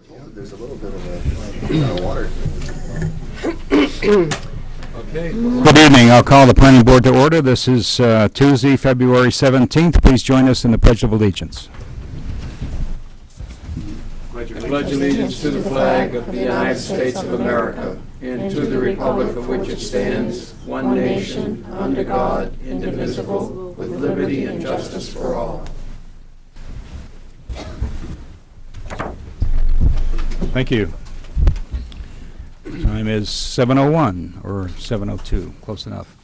There's a little bit of water. Okay. Good evening. I'll call the planning board to order. This is Tuesday, February 17th. Please join us in the Pledge of Allegiance. I pledge allegiance to the flag of the United States of America and to the republic for which it stands, one nation, under God, indivisible, with liberty and justice for all. Thank you. Time is 7:01 or 7:02, close enough.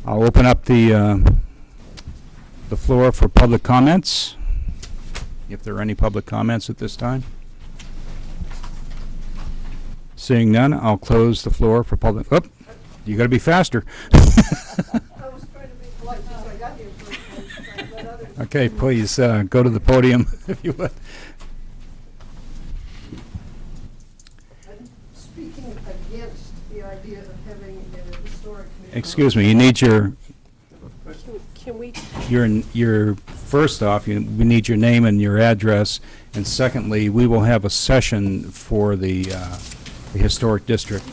I'll open up the floor for public comments, if there are any public comments at this time. Seeing none, I'll close the floor for public. Oh, you got to be faster. I was trying to be polite since I got here first. Let others. Okay, please go to the podium if you would. I'm speaking against the idea of having a historic commission. Excuse me, you need your Can we, your first off, we need your name and your address, and secondly, we will have a session for the historic district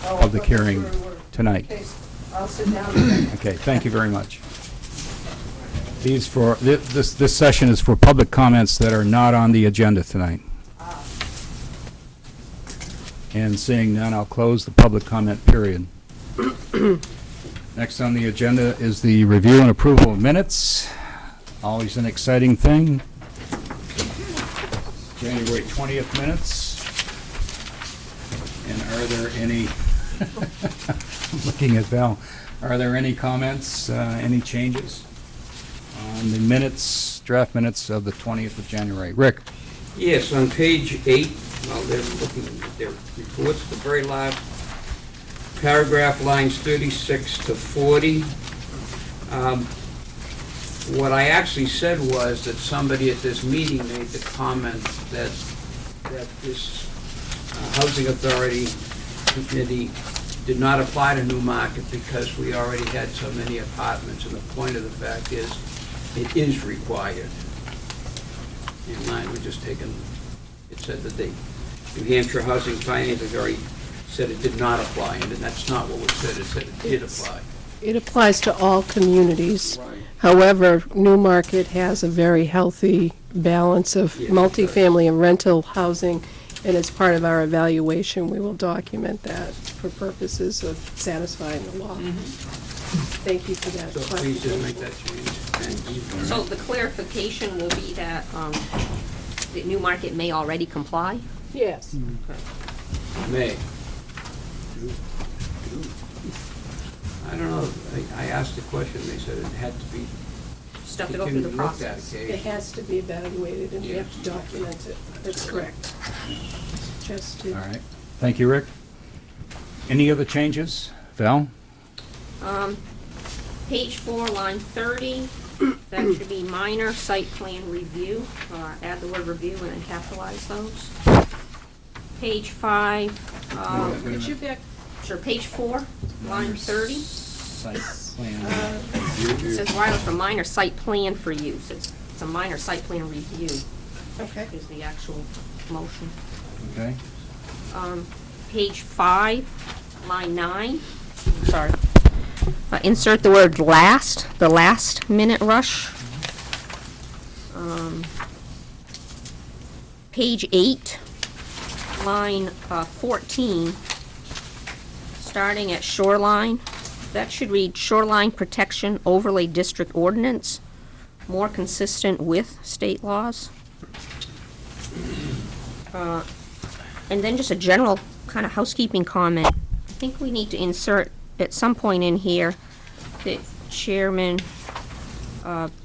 public hearing tonight. Okay, I'll sit down again. Okay, thank you very much. This session is for public comments that are not on the agenda tonight. And seeing none, I'll close the public comment period. Next on the agenda is the review and approval of minutes. Always an exciting thing. January 20th minutes. And are there any, I'm looking at Val, are there any comments, any changes on the minutes, draft minutes of the 20th of January? Rick? Yes, on page 8, well, they're looking at their reports, the very last paragraph, lines 36 to 40. What I actually said was that somebody at this meeting made the comment that this Housing Authority Committee did not apply to Newmarket because we already had so many apartments, and the point of the fact is, it is required. And mine were just taken, it said that the New Hampshire Housing Finance Authority said it did not apply, and that's not what was said. It said it did apply. It applies to all communities. Right. However, Newmarket has a very healthy balance of Yes, it multifamily and rental housing, and as part of our evaluation, we will document that for purposes of satisfying the law. Thank you for that. So please just make that change. Thanks. So the clarification will be that Newmarket may already comply? Yes. May. I don't know, I asked a question, they said it had to be, Just have to go through the looked at process. It occasionally. has to be evaluated, and we have to document it. That's correct. Just to. All right. Thank you, Rick. Any other changes? Val? Page 4, line 30, that should be minor site plan review. Add the word review and then capitalize those. Page 5, Could you back, sure, page 4, line 30. Site plan. It says right for minor site plan for use. It's a minor site plan review okay. is the actual motion. Okay. Page 5, line 9, sorry. Insert the word last, the last minute rush. Page 8, line 14, starting at shoreline. That should read Shoreline Protection Overlay District Ordinance, more consistent with state laws. And then just a general kind of housekeeping comment. I think we need to insert at some point in here that Chairman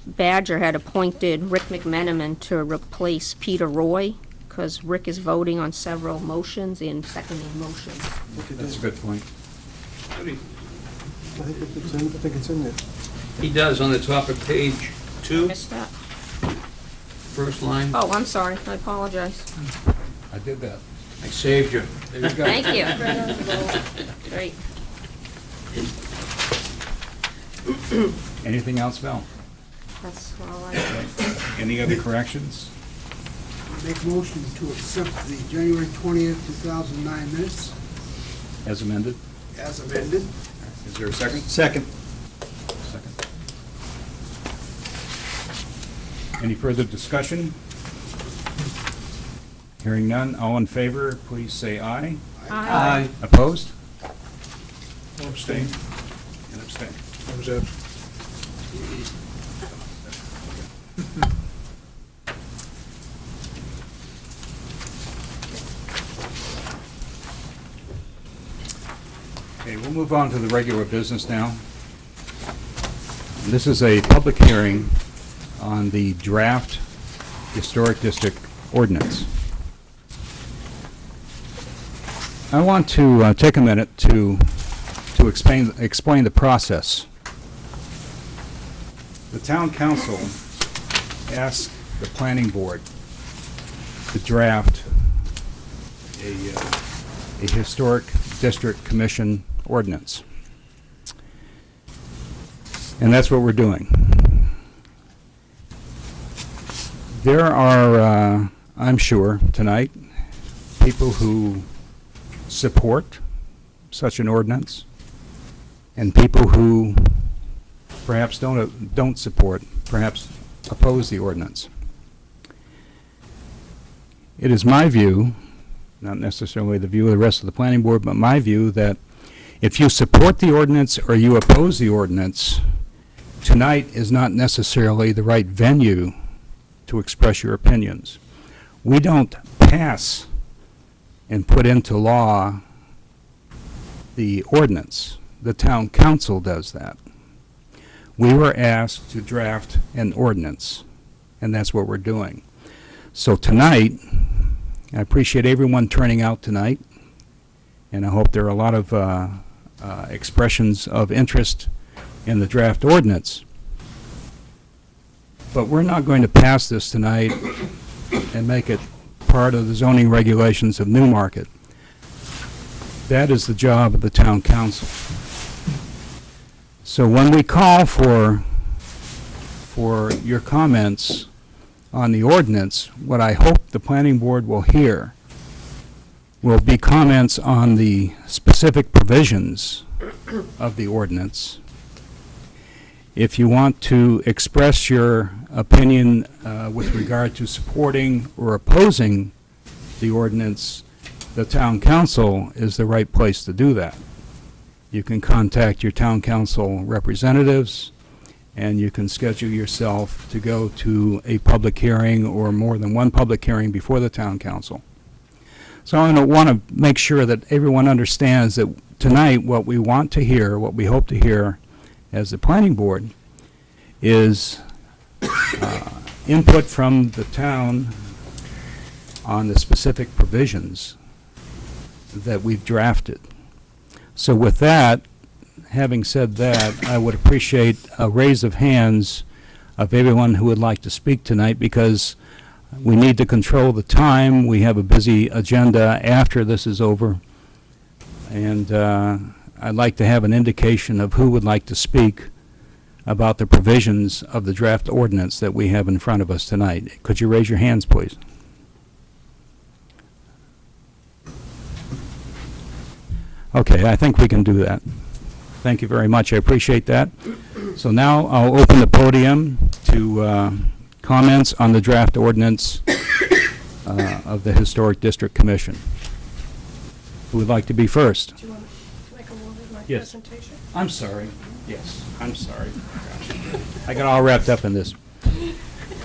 Badger had appointed Rick McMenamin to replace Peter Roy, because Rick is voting on several motions and seconding motions. That's a good point. I think it's in there. He does on the top of page 2, Missed that? first line. Oh, I'm sorry. I apologize. I did that. I saved you. There you go. Thank you. Great. Anything else, Val? That's all I have. Any other corrections? Make motion to accept the January 20th, 2009 minutes As amended. as amended. Is there a second? Second. Any further discussion? Hearing none, all in favor, please say aye. Aye. Opposed? Abstain. And abstain. Okay, we'll move on to the regular business now. This is a public hearing on the draft Historic District Ordinance. I want to take a minute to explain the process. The town council asked the planning board to draft a historic district commission ordinance. And that's what we're doing. There are, I'm sure, tonight, people who support such an ordinance, and people who perhaps don't support, perhaps oppose the ordinance. It is my view, not necessarily the view of the rest of the planning board, but my view that if you support the ordinance or you oppose the ordinance, tonight is not necessarily the right venue to express your opinions. We don't pass and put into law the ordinance. The town council does that. We were asked to draft an ordinance, and that's what we're doing. So tonight, I appreciate everyone turning out tonight, and I hope there are a lot of expressions of interest in the draft ordinance. But we're not going to pass this tonight and make it part of the zoning regulations of Newmarket. That is the job of the town council. So when we call for your comments on the ordinance, what I hope the planning board will hear will be comments on the specific provisions of the ordinance. If you want to express your opinion with regard to supporting or opposing the ordinance, the town council is the right place to do that. You can contact your town council representatives, and you can schedule yourself to go to a public hearing or more than one public hearing before the town council. So I want to make sure that everyone understands that tonight what we want to hear, what we hope to hear as the planning board, is input from the town on the specific provisions that we've drafted. So with that, having said that, I would appreciate a raise of hands of everyone who would like to speak tonight, because we need to control the time. We have a busy agenda after this is over, and I'd like to have an indication of who would like to speak about the provisions of the draft ordinance that we have in front of us tonight. Could you raise your hands, please? Okay, I think we can do that. Thank you very much. I appreciate that. So now I'll open the podium to comments on the draft ordinance of the Historic District Commission. Who would like to be first? Do you want to go over my Yes. presentation? I'm sorry. Yes, I'm sorry. I got all wrapped up in this.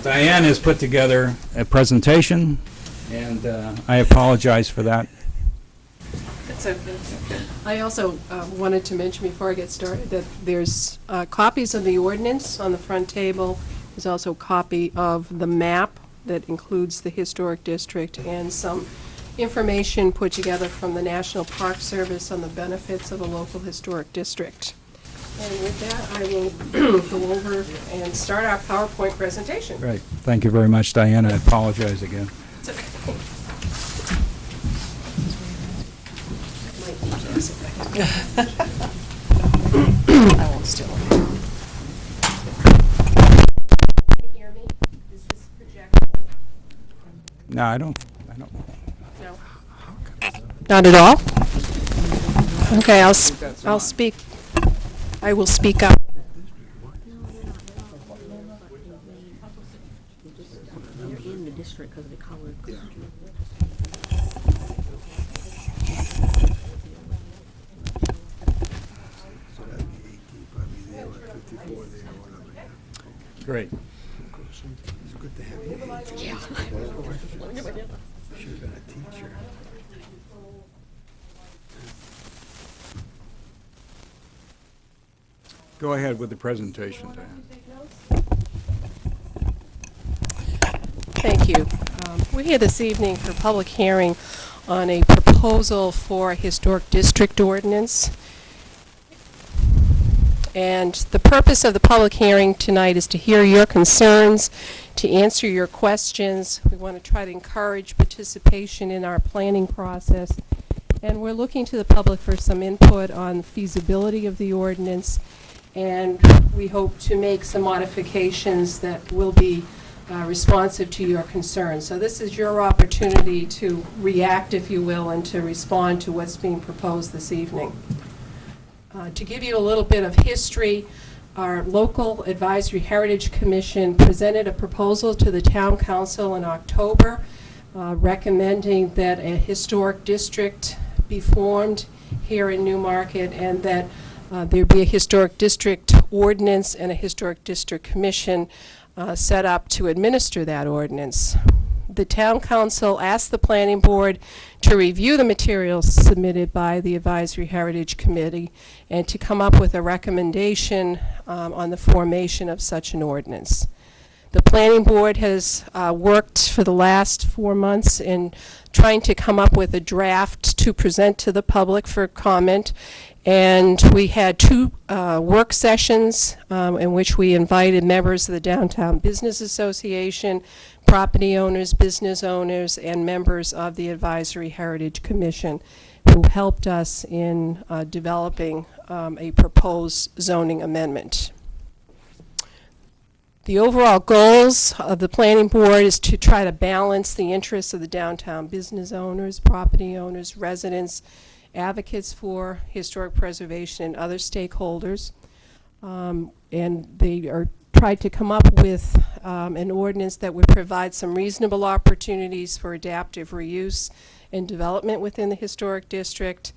Diane has put together a presentation, and I apologize for that. It's okay. I also wanted to mention before I get started that there's copies of the ordinance on the front table. There's also a copy of the map that includes the historic district and some information put together from the National Park Service on the benefits of a local historic district. And with that, I will go over and start our PowerPoint presentation. Right. Thank you very much, Diane. I apologize again. It's okay. Might need this if I can. I won't steal it. Can you hear me? Is this projected? No, I don't. No. Not at all? Okay, I'll speak. I will speak up. In the district because of the color. So that'd be 18 probably there, or 54 there, or whatever. Yeah. Great. It's good to have you. Yeah. Should have been a teacher. Go ahead with the presentation, Diane. Thank you. We're here this evening for a public hearing on a proposal for a historic district ordinance. And the purpose of the public hearing tonight is to hear your concerns, to answer your questions. We want to try to encourage participation in our planning process. And we're looking to the public for some input on the feasibility of the ordinance. And we hope to make some modifications that will be responsive to your concerns. So this is your opportunity to react, if you will, and to respond to what's being proposed this evening. To give you a little bit of history, our local Advisory Heritage Commission presented a proposal to the Town Council in October recommending that a historic district be formed here in Newmarket and that there be a historic district ordinance and a historic district commission set up to administer that ordinance. The Town Council asked the Planning Board to review the materials submitted by the Advisory Heritage Committee and to come up with a recommendation on the formation of such an ordinance. The Planning Board has worked for the last 4 months in trying to come up with a draft to present to the public for comment, and we had 2 work sessions in which we invited members of the Downtown Business Association, property owners, business owners, and members of the Advisory Heritage Commission who helped us in developing a proposed zoning amendment. The overall goals of the Planning Board is to try to balance the interests of the downtown business owners, property owners, residents, advocates for historic preservation, and other stakeholders. And they are tried to come up with an ordinance that would provide some reasonable opportunities for adaptive reuse and development within the historic district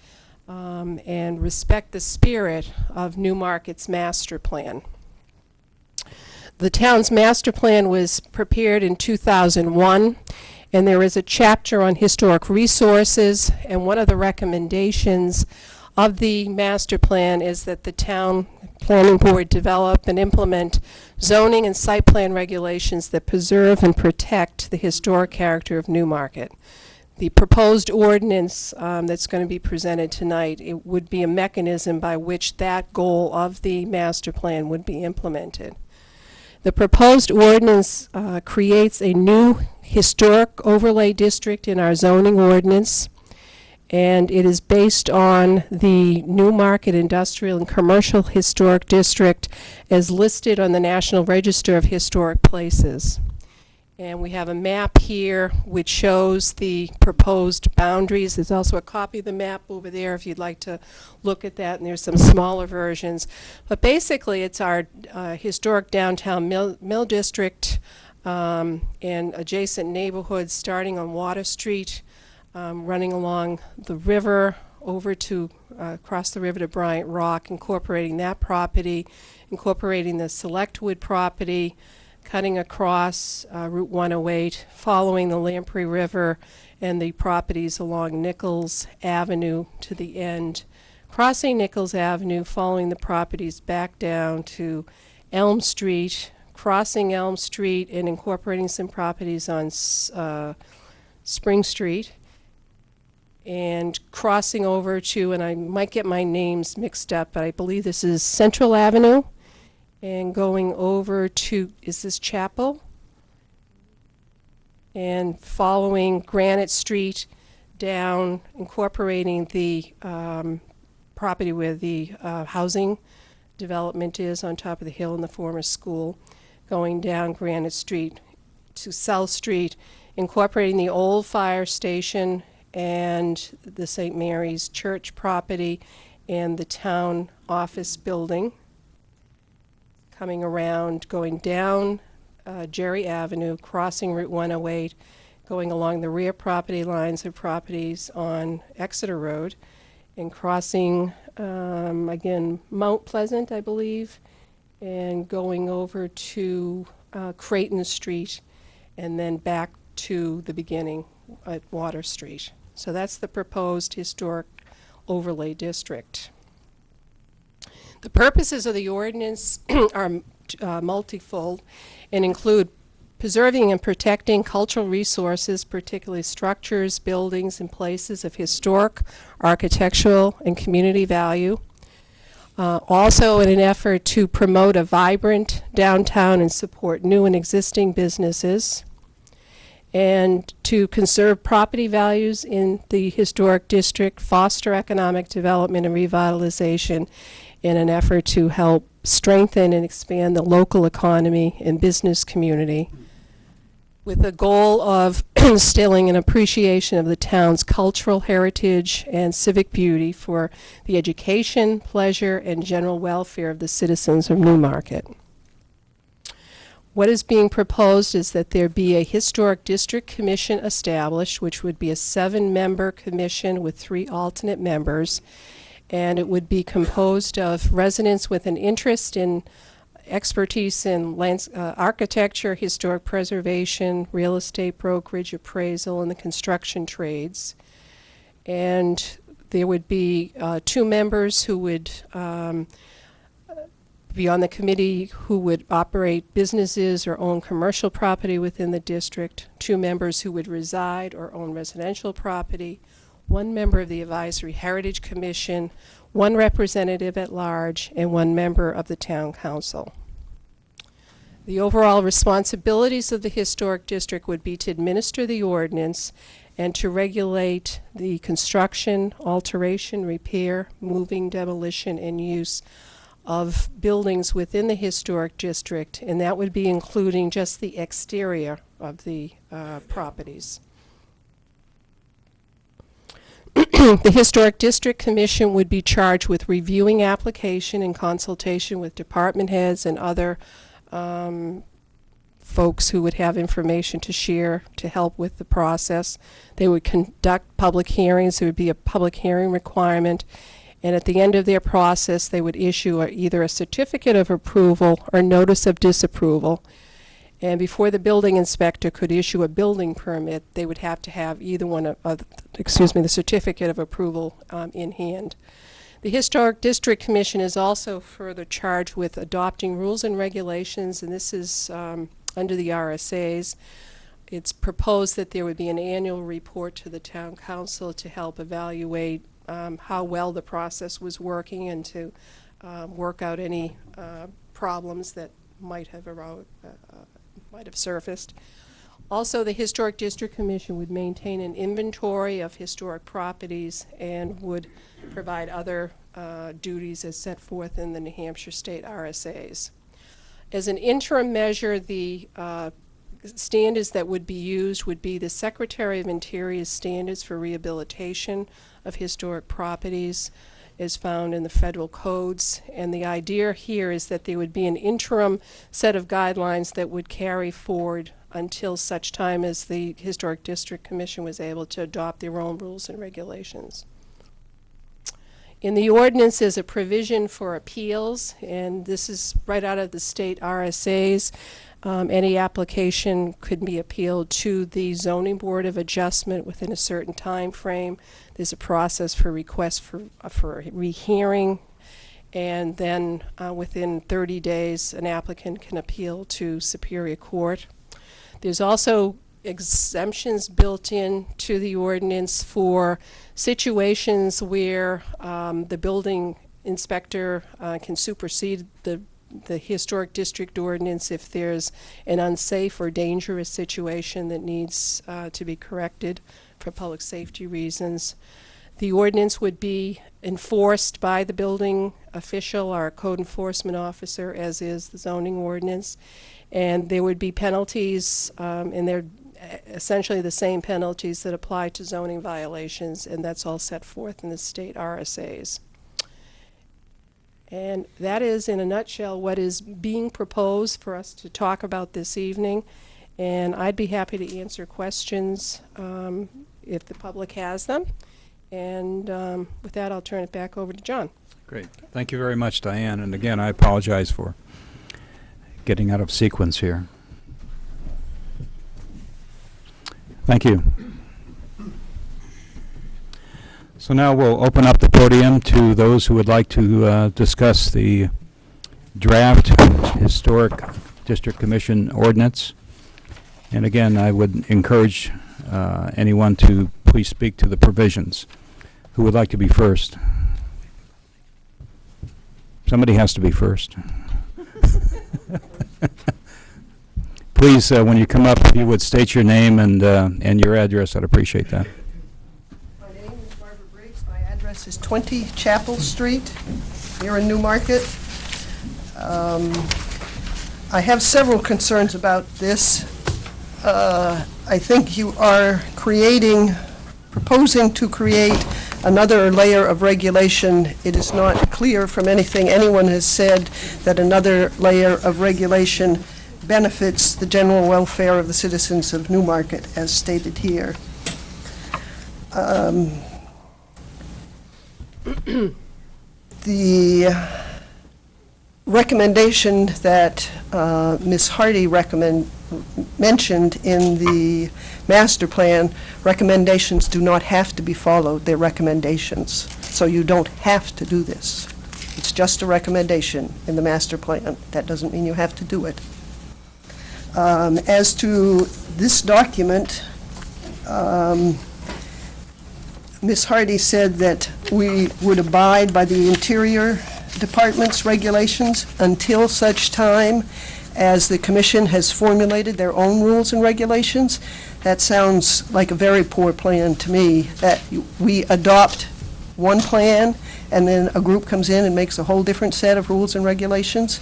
and respect the spirit of Newmarket's master plan. The town's master plan was prepared in 2001, and there is a chapter on historic resources, and one of the recommendations of the master plan is that the town planning board develop and implement zoning and site plan regulations that preserve and protect the historic character of Newmarket. The proposed ordinance that's going to be presented tonight, it would be a mechanism by which that goal of the master plan would be implemented. The proposed ordinance creates a new historic overlay district in our zoning ordinance, and it is based on the Newmarket Industrial and Commercial Historic District as listed on the National Register of Historic Places. And we have a map here which shows the proposed boundaries. There's also a copy of the map over there if you'd like to look at that, and there's some smaller versions. But basically it's our historic downtown mill district and adjacent neighborhoods starting on Water Street, running along the river over to across the river to Bryant Rock, incorporating that property, incorporating the Selectwood property, cutting across Route 108, following the Lamprey River and the properties along Nichols Avenue to the end, crossing Nichols Avenue, following the properties back down to Elm Street, crossing Elm Street and incorporating some properties on Spring Street, and crossing over to, and I might get my names mixed up, but I believe this is Central Avenue, and going over to, is this Chapel? And following Granite Street down, incorporating the property where the housing development is on top of the hill in the former school, going down Granite Street to South Street, incorporating the old fire station and the St. Mary's Church property and the town office building, coming around, going down Jerry Avenue, crossing Route 108, going along the rear property lines of properties on Exeter Road, and crossing, again, Mount Pleasant, I believe, and going over to Creighton Street, and then back to the beginning at Water Street. So that's the proposed historic overlay district. The purposes of the ordinance are multifold and include preserving and protecting cultural resources, particularly structures, buildings, and places of historic, architectural, and community value. Also in an effort to promote a vibrant downtown and support new and existing businesses, and to conserve property values in the historic district, foster economic development and revitalization in an effort to help strengthen and expand the local economy and business community, with the goal of instilling an appreciation of the town's cultural heritage and civic beauty for the education, pleasure, and general welfare of the citizens of Newmarket. What is being proposed is that there be a Historic District Commission established, which would be a 7-member commission with 3 alternate members, and it would be composed of residents with an interest in expertise in architecture, historic preservation, real estate brokerage, appraisal, and the construction trades. And there would be 2 members who would be on the committee who would operate businesses or own commercial property within the district, 2 members who would reside or own residential property, 1 member of the Advisory Heritage Commission, 1 representative at large, and 1 member of the Town Council. The overall responsibilities of the Historic District would be to administer the ordinance and to regulate the construction, alteration, repair, moving, demolition, and use of buildings within the Historic District, and that would be including just the exterior of the properties. The Historic District Commission would be charged with reviewing application in consultation with department heads and other folks who would have information to share to help with the process. They would conduct public hearings. There would be a public hearing requirement, and at the end of their process they would issue either a certificate of approval or notice of disapproval. And before the building inspector could issue a building permit, they would have to have either one of the certificate of approval in hand. The Historic District Commission is also further charged with adopting rules and regulations, and this is under the RSAs. It's proposed that there would be an annual report to the Town Council to help evaluate how well the process was working and to work out any problems that might have surfaced. Also, the Historic District Commission would maintain an inventory of historic properties and would provide other duties as set forth in the New Hampshire State RSAs. As an interim measure, the standards that would be used would be the Secretary of Interior's standards for rehabilitation of historic properties as found in the federal codes, and the idea here is that there would be an interim set of guidelines that would carry forward until such time as the Historic District Commission was able to adopt their own rules and regulations. In the ordinance is a provision for appeals, and this is right out of the state RSAs. Any application could be appealed to the Zoning Board of Adjustment within a certain time frame. There's a process for request for rehearing, and then within 30 days an applicant can appeal to Superior Court. There's also exemptions built in to the ordinance for situations where the building inspector can supersede the Historic District ordinance if there's an unsafe or dangerous situation that needs to be corrected for public safety reasons. The ordinance would be enforced by the building official or code enforcement officer, as is the zoning ordinance, and there would be penalties, and they're essentially the same penalties that apply to zoning violations, and that's all set forth in the state RSAs. And that is, in a nutshell, what is being proposed for us to talk about this evening. And I'd be happy to answer questions if the public has them. And with that, I'll turn it back over to John. Great. Thank you very much, Diane. And again, I apologize for getting out of sequence here. Thank you. So now we'll open up the podium to those who would like to discuss the draft Historic District Commission ordinance. And again, I would encourage anyone to please speak to the provisions. Who would like to be first? Somebody has to be first. Please, when you come up, if you would state your name and your address, I'd appreciate that. My name is Barbara Briggs. My address is 20 Chapel Street here in Newmarket. I have several concerns about this. I think you are proposing to create another layer of regulation. It is not clear from anything anyone has said that another layer of regulation benefits the general welfare of the citizens of Newmarket, as stated here. The recommendation that Ms. Hardy mentioned in the master plan, recommendations do not have to be followed. They're recommendations. So you don't have to do this. It's just a recommendation in the master plan. That doesn't mean you have to do it. As to this document, Ms. Hardy said that we would abide by the Interior Department's regulations until such time as the Commission has formulated their own rules and regulations. That sounds like a very poor plan to me, that we adopt one plan and then a group comes in and makes a whole different set of rules and regulations.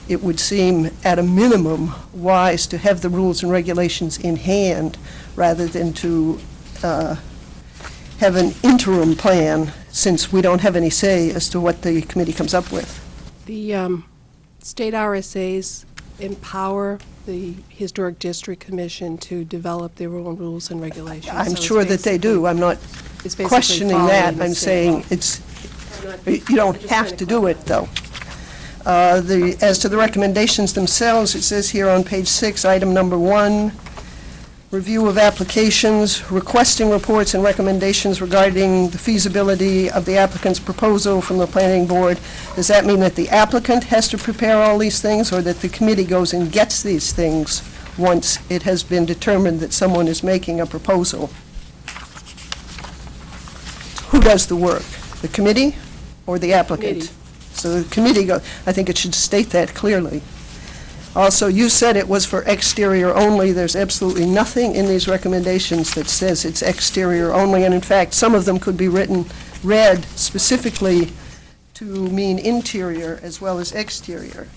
It would seem, at a minimum, wise to have the rules and regulations in hand rather than to have an interim plan, since we don't have any say as to what the committee comes up with. The state RSAs empower the Historic District Commission to develop their own rules and regulations. I'm So sure it's that they do. I'm not it's basically questioning following that. the I'm state saying law. you don't have to do it, though. As to the recommendations themselves, it says here on page 6, item number 1, review of applications, requesting reports and recommendations regarding the feasibility of the applicant's proposal from the planning board. Does that mean that the applicant has to prepare all these things, or that the committee goes and gets these things once it has been determined that someone is making a proposal? Who does the work? The committee or the applicant? Committee. So the committee I think it should state that clearly. Also, you said it was for exterior only. There's absolutely nothing in these recommendations that says it's exterior only, and in fact, some of them could be read specifically to mean interior as well as exterior.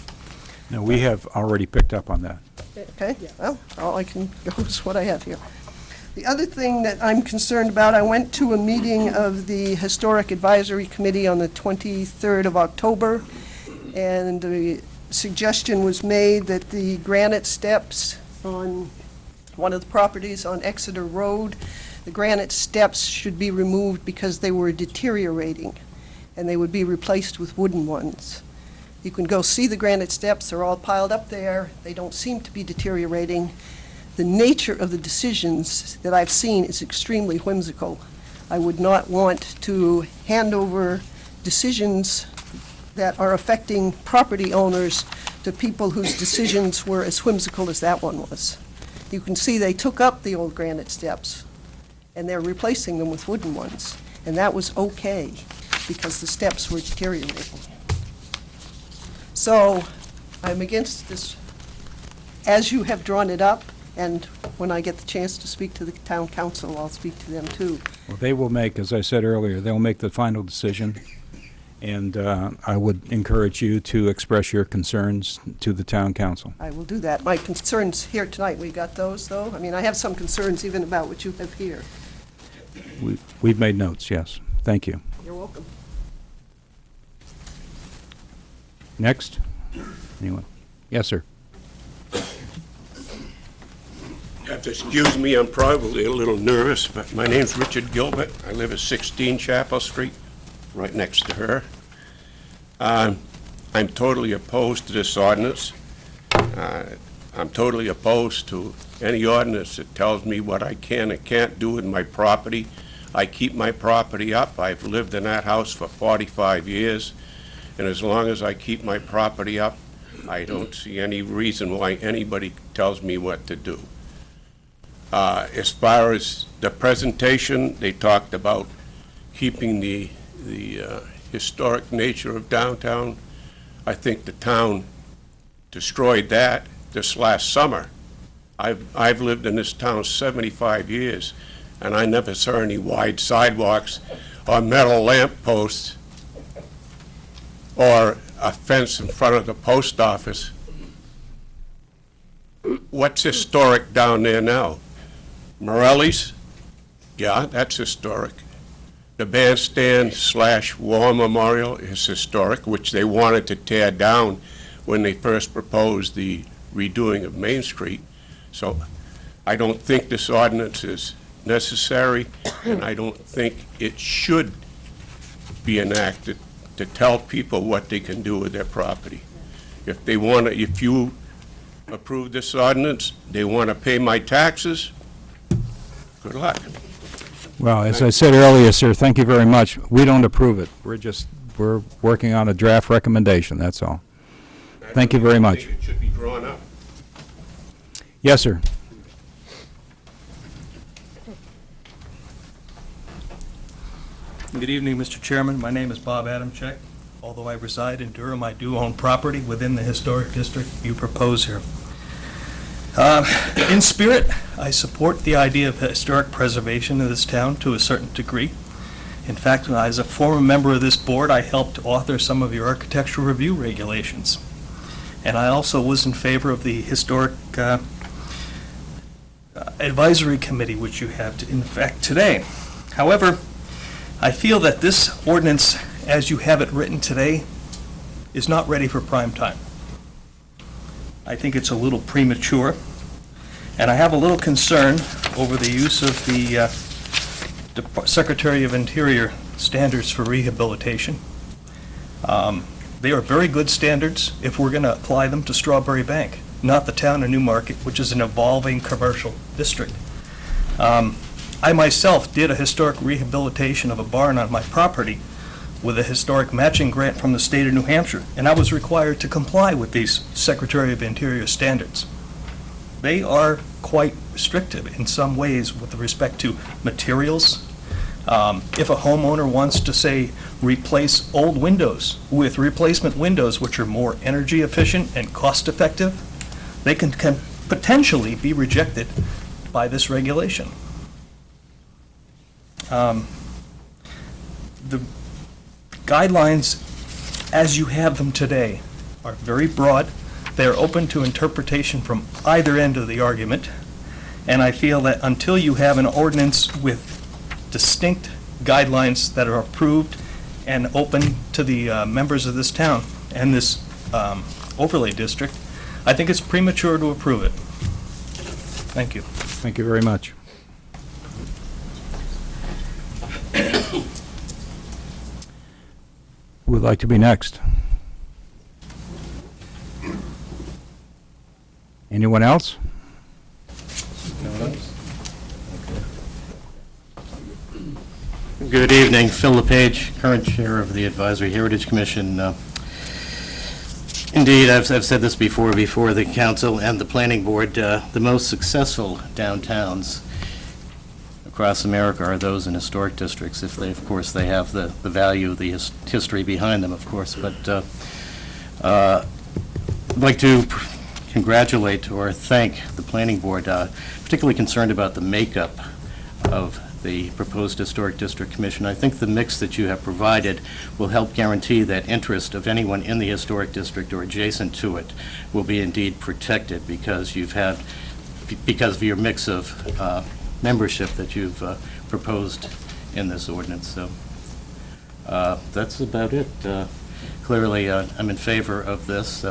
Now, we have already picked up on that. Okay? Well, all I can go is what I have here. The other thing that I'm concerned about, I went to a meeting of the Historic Advisory Committee on the 23rd of October, and the suggestion was made that the granite steps on one of the properties on Exeter Road, the granite steps should be removed because they were deteriorating, and they would be replaced with wooden ones. You can go see the granite steps. They're all piled up there. They don't seem to be deteriorating. The nature of the decisions that I've seen is extremely whimsical. I would not want to hand over decisions that are affecting property owners to people whose decisions were as whimsical as that one was. You can see they took up the old granite steps, and they're replacing them with wooden ones. And that was okay, because the steps were deteriorating. So I'm against this, as you have drawn it up, and when I get the chance to speak to the town council, I'll speak to them too. Well, they will make, as I said earlier, they'll make the final decision, And I would encourage you to express your concerns to the town council. I will do that. My concerns here tonight, we got those, though? I mean, I have some concerns even about what you have here. We've made notes, yes. Thank you. You're welcome. Next? Anyone? Yes, sir. You have to excuse me, I'm probably a little nervous, but my name's Richard Gilbert. I live at 16 Chapel Street, right next to her. I'm totally opposed to this ordinance. I'm totally opposed to any ordinance that tells me what I can and can't do with my property. I keep my property up. I've lived in that house for 45 years, and as long as I keep my property up, I don't see any reason why anybody tells me what to do. As far as the presentation, they talked about keeping the historic nature of downtown. I think the town destroyed that this last summer. I've lived in this town 75 years, and I never saw any wide sidewalks or metal lamp posts or a fence in front of the post office. What's historic down there now? Morelli's? Yeah, that's historic. The bandstand / war memorial is historic, which they wanted to tear down when they first proposed the redoing of Main Street. So I don't think this ordinance is necessary, and I don't think it should be enacted to tell people what they can do with their property. If they want to, if you approve this ordinance, they want to pay my taxes, good luck. Well, as I said earlier, sir, thank you very much. We don't approve it. We're working on a draft recommendation, that's all. Thank you very much. I think it should be drawn up. Yes, sir. Good evening, Mr. Chairman. My name is Bob Adamczyk. Although I reside in Durham, I do own property within the historic district you propose here. In spirit, I support the idea of historic preservation of this town to a certain degree. In fact, as a former member of this board, I helped author some of your architectural review regulations. And I also was in favor of the historic advisory committee, which you have in fact today. However, I feel that this ordinance, as you have it written today, is not ready for prime time. I think it's a little premature, and I have a little concern over the use of the Secretary of Interior standards for rehabilitation. They are very good standards if we're going to apply them to Strawberry Bank, not the town of Newmarket, which is an evolving commercial district. I myself did a historic rehabilitation of a barn on my property with a historic matching grant from the state of New Hampshire, and I was required to comply with these Secretary of Interior standards. They are quite restrictive in some ways with respect to materials. If a homeowner wants to, say, replace old windows with replacement windows which are more energy efficient and cost effective, they can potentially be rejected by this regulation. The guidelines, as you have them today, are very broad. They're open to interpretation from either end of the argument, and I feel that until you have an ordinance with distinct guidelines that are approved and open to the members of this town and this overlay district, I think it's premature to approve it. Thank you. Thank you very much. Who would like to be next? Anyone else? Good evening. Phil LePage, current chair of the Advisory Heritage Commission. Indeed, I've said this before the council and the planning board, the most successful downtowns across America are those in historic districts, if they, of course, they have the value of the history behind them, of course. But I'd like to congratulate or thank the planning board, particularly concerned about the makeup of the proposed Historic District Commission. I think the mix that you have provided will help guarantee that interest of anyone in the Historic District or adjacent to it will be indeed protected because because of your mix of membership that you've proposed in this ordinance. So that's about it. Clearly, I'm in favor of this.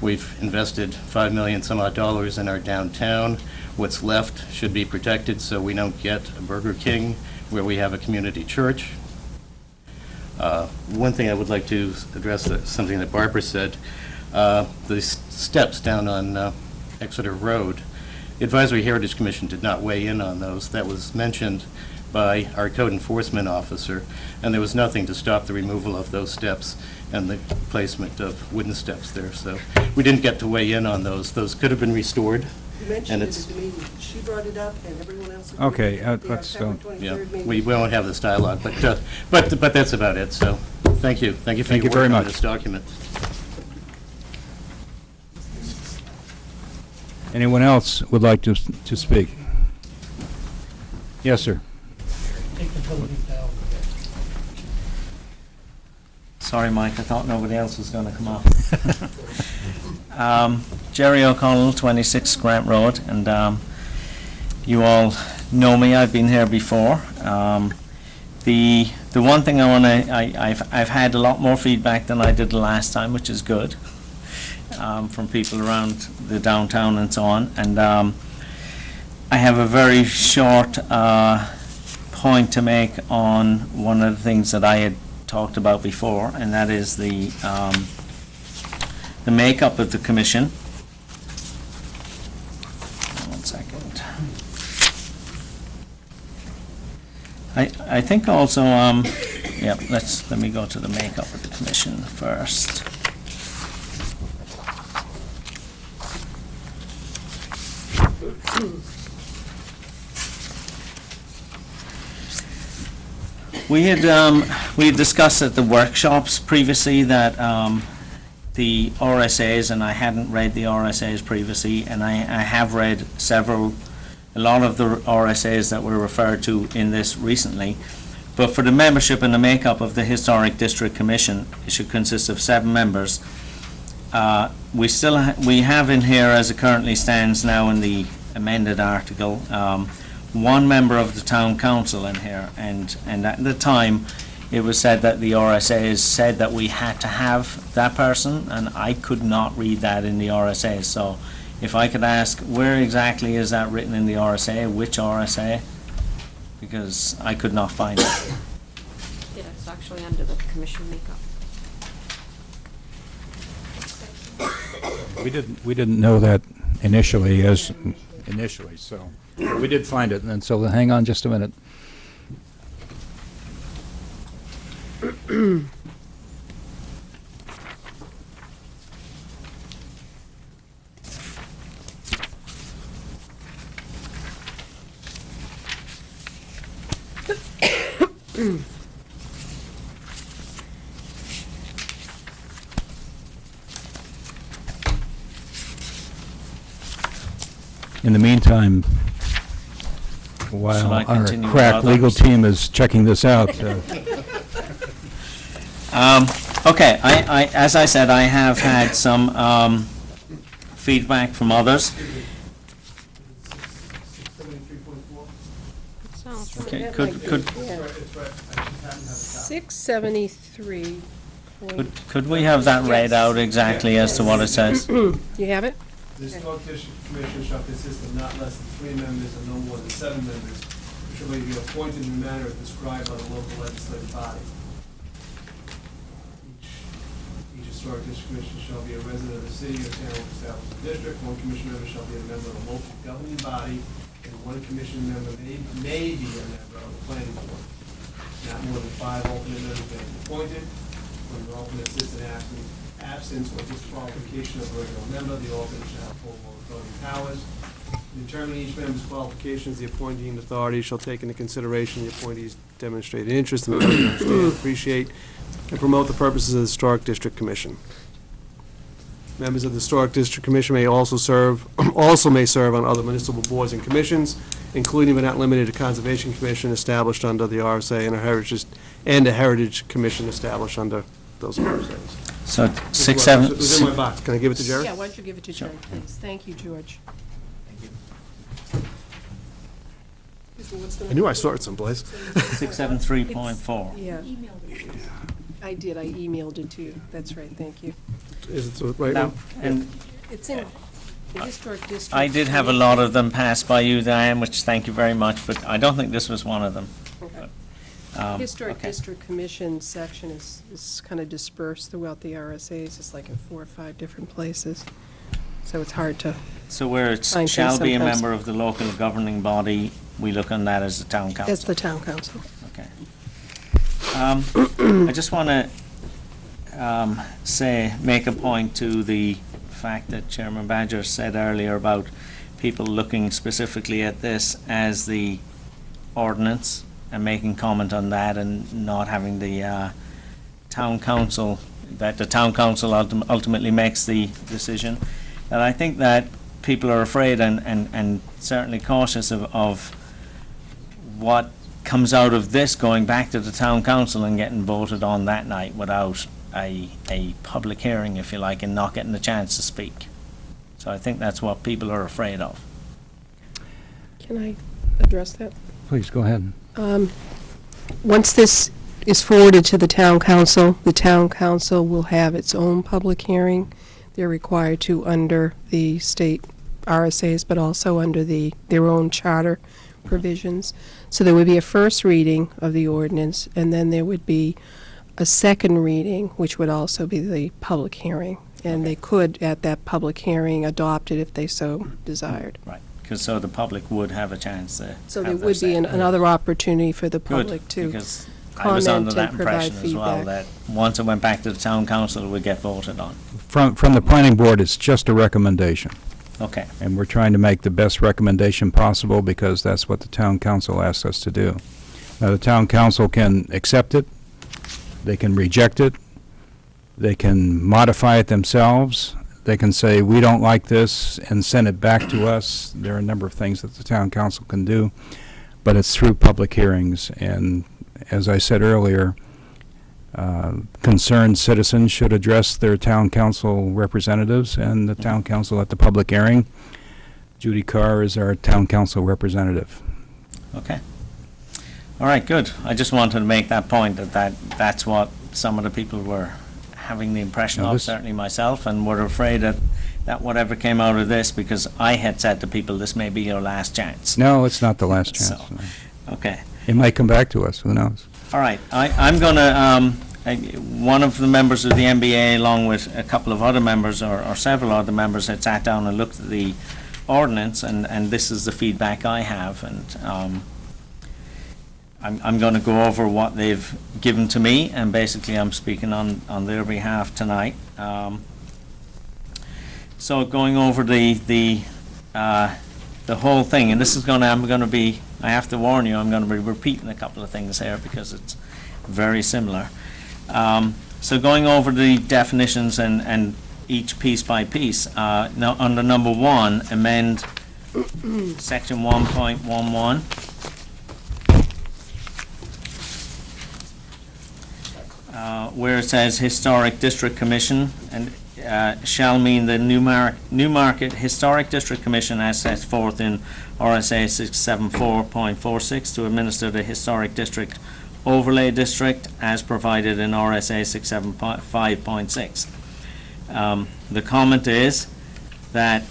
We've invested $5 million some odd in our downtown. What's left should be protected so we don't get a Burger King where we have a community church. One thing I would like to address, something that Barbara said, the steps down on Exeter Road. The Advisory Heritage Commission did not weigh in on those. That was mentioned by our code enforcement officer, and there was nothing to stop the removal of those steps and the placement of wooden steps there. So we didn't get to weigh in on those. Those could have been restored. You mentioned And it it's- at the meeting. She brought it up, and everyone else agreed. Okay, at the let's October go. 23rd Yeah, meeting. we won't have this dialogue, but that's about it. So thank you. Thank you for Thank your you very work on much. this document. Anyone else would like to speak? Yes, sir. Sorry, Mike, I thought nobody else was going to come up. Jerry O'Connell, 26 Grant Road, and you all know me. I've been here before. The one thing I've had a lot more feedback than I did the last time, which is good, from people around the downtown and so on. And I have a very short point to make on one of the things that I had talked about before, and that is the makeup of the commission. One second. I think also, yeah, let me go to the makeup of the commission first. We had discussed at the workshops previously that the RSAs, and I hadn't read the RSAs previously, and I have read a lot of the RSAs that were referred to in this recently. But for the membership and the makeup of the Historic District Commission, it should consist of 7 members. We have in here, as it currently stands now in the amended article, 1 member of the town council in here, and at the time it was said that the RSAs said that we had to have that person, and I could not read that in the RSA. So if I could ask, where exactly is that written in the RSA? Which RSA? Because I could not find it. Yeah, it's actually under the commission makeup. We didn't know that initially, so we did find it, and so hang on just a minute. In the meantime, Shall while I our continue with crack others? legal team is checking this out, Okay, as I said, I have had some feedback from others. Sounds right. Okay, could 673. could we have that read out exactly as to what it says? You have it? The Historic District Commission shall consist of not less than 3 members and no more than 7 members, who shall be appointed in the manner described by the local legislative body. Each Historic District Commission shall be a resident of the city or town which establishes a district. 1 commission member shall be a member of the local governing body, and 1 commission member may be a member of the planning board. Not more than 5 alternate members may be appointed. When the alternate sits in absence or disqualification of a regular member, the alternate shall have full voting powers. In determining each member's qualifications, the appointing authority shall take into consideration the appointee's demonstrated interest in understand, appreciate, and promote the purposes of the Historic District Commission. Members of the Historic District Commission may also serve on other municipal boards and commissions, including but not limited to Conservation Commission established under the RSA and a Heritage Commission established under those RSAs. So This 6, is 7. what- It was in my box. Can I give it to Jerry? Yeah, why don't you give it to Jerry, please? Thank you, George. I knew I saw it someplace. 673.4. Yeah. I did, I emailed it to you. That's right, thank you. Is it the right Now, one? and It's in the Historic District. I did have a lot of them pass by you, Diane, which thank you very much, but I don't think this was one of them. Okay. Um, Historic okay. District Commission section is kind of dispersed throughout the RSA's. It's like in 4 or 5 different places. So it's hard to, So where it Fine, shall be a sometimes. member of the local governing body, we look on that as the town council. that's the town council. Okay. I just want to make a point to the fact that Chairman Badger said earlier about people looking specifically at this as the ordinance and making comment on that and not having the town council, that the town council ultimately makes the decision. And I think that people are afraid and certainly cautious of what comes out of this going back to the town council and getting voted on that night without a public hearing, if you like, and not getting a chance to speak. So I think that's what people are afraid of. Can I address that? Please, go ahead. Once this is forwarded to the town council will have its own public hearing. They're required to under the state RSA's, but also under their own charter provisions. So there would be a first reading of the ordinance, and then there would be a second reading, which would also be the public hearing. And they could, at that public hearing, adopt it if they so desired. Right. Because so the public would have a chance to So have there their would be say. another opportunity for the Good, public to because I was under comment that and provide impression as well, feedback. that once it went back to the town council, it would get voted on. From the planning board, it's just a recommendation. Okay. And we're trying to make the best recommendation possible because that's what the town council asked us to do. Now, the town council can accept it, they can reject it, they can modify it themselves, they can say, we don't like this, and send it back to us. There are a number of things that the town council can do, but it's through public hearings. And as I said earlier, concerned citizens should address their town council representatives and the town council at the public hearing. Judy Carr is our town council representative. Okay. All right, good. I just wanted to make that point, that's what some of the people were having the impression Now of, this- certainly myself, and were afraid that whatever came out of this, because I had said to people, this may be your last chance. No, it's not the last chance. So, no. okay. It might come back to us, who knows? All right, I'm going to, one of the members of the MBA, along with a couple of other members, or several other members, had sat down and looked at the ordinance, and this is the feedback I have, and I'm going to go over what they've given to me, and basically I'm speaking on their behalf tonight. So going over the whole thing, and this is I'm going to be, I have to warn you, I'm going to be repeating a couple of things here because it's very similar. So going over the definitions and each piece by piece, now under number 1, amend section 1.11. Where it says Historic District Commission, and shall mean the Newmarket Historic District Commission as set forth in RSA 674.46 to administer the Historic District Overlay District as provided in RSA 675.6. The comment is that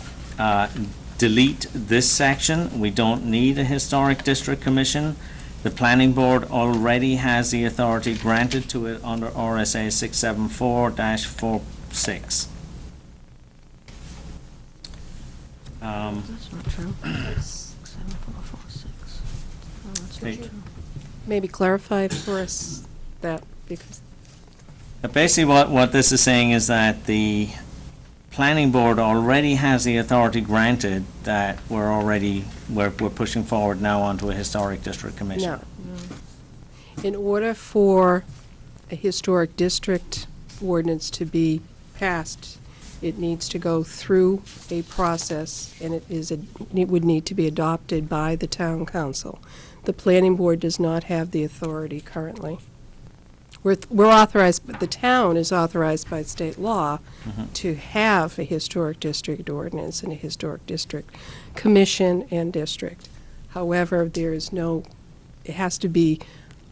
delete this section. We don't need a Historic District Commission. The planning board already has the authority granted to it under RSA 674-46. That's not true. 67446. Oh, that's not Page. true. Maybe clarify for us that, because Basically, what this is saying is that the planning board already has the authority granted that we're pushing forward now onto a historic district commission. no. In order for a historic district ordinance to be passed, It needs to go through a process, and it would need to be adopted by the town council. The planning board does not have the authority currently. We're authorized, but the town is authorized by state law to have a historic district ordinance and a historic district commission and district. However, it has to be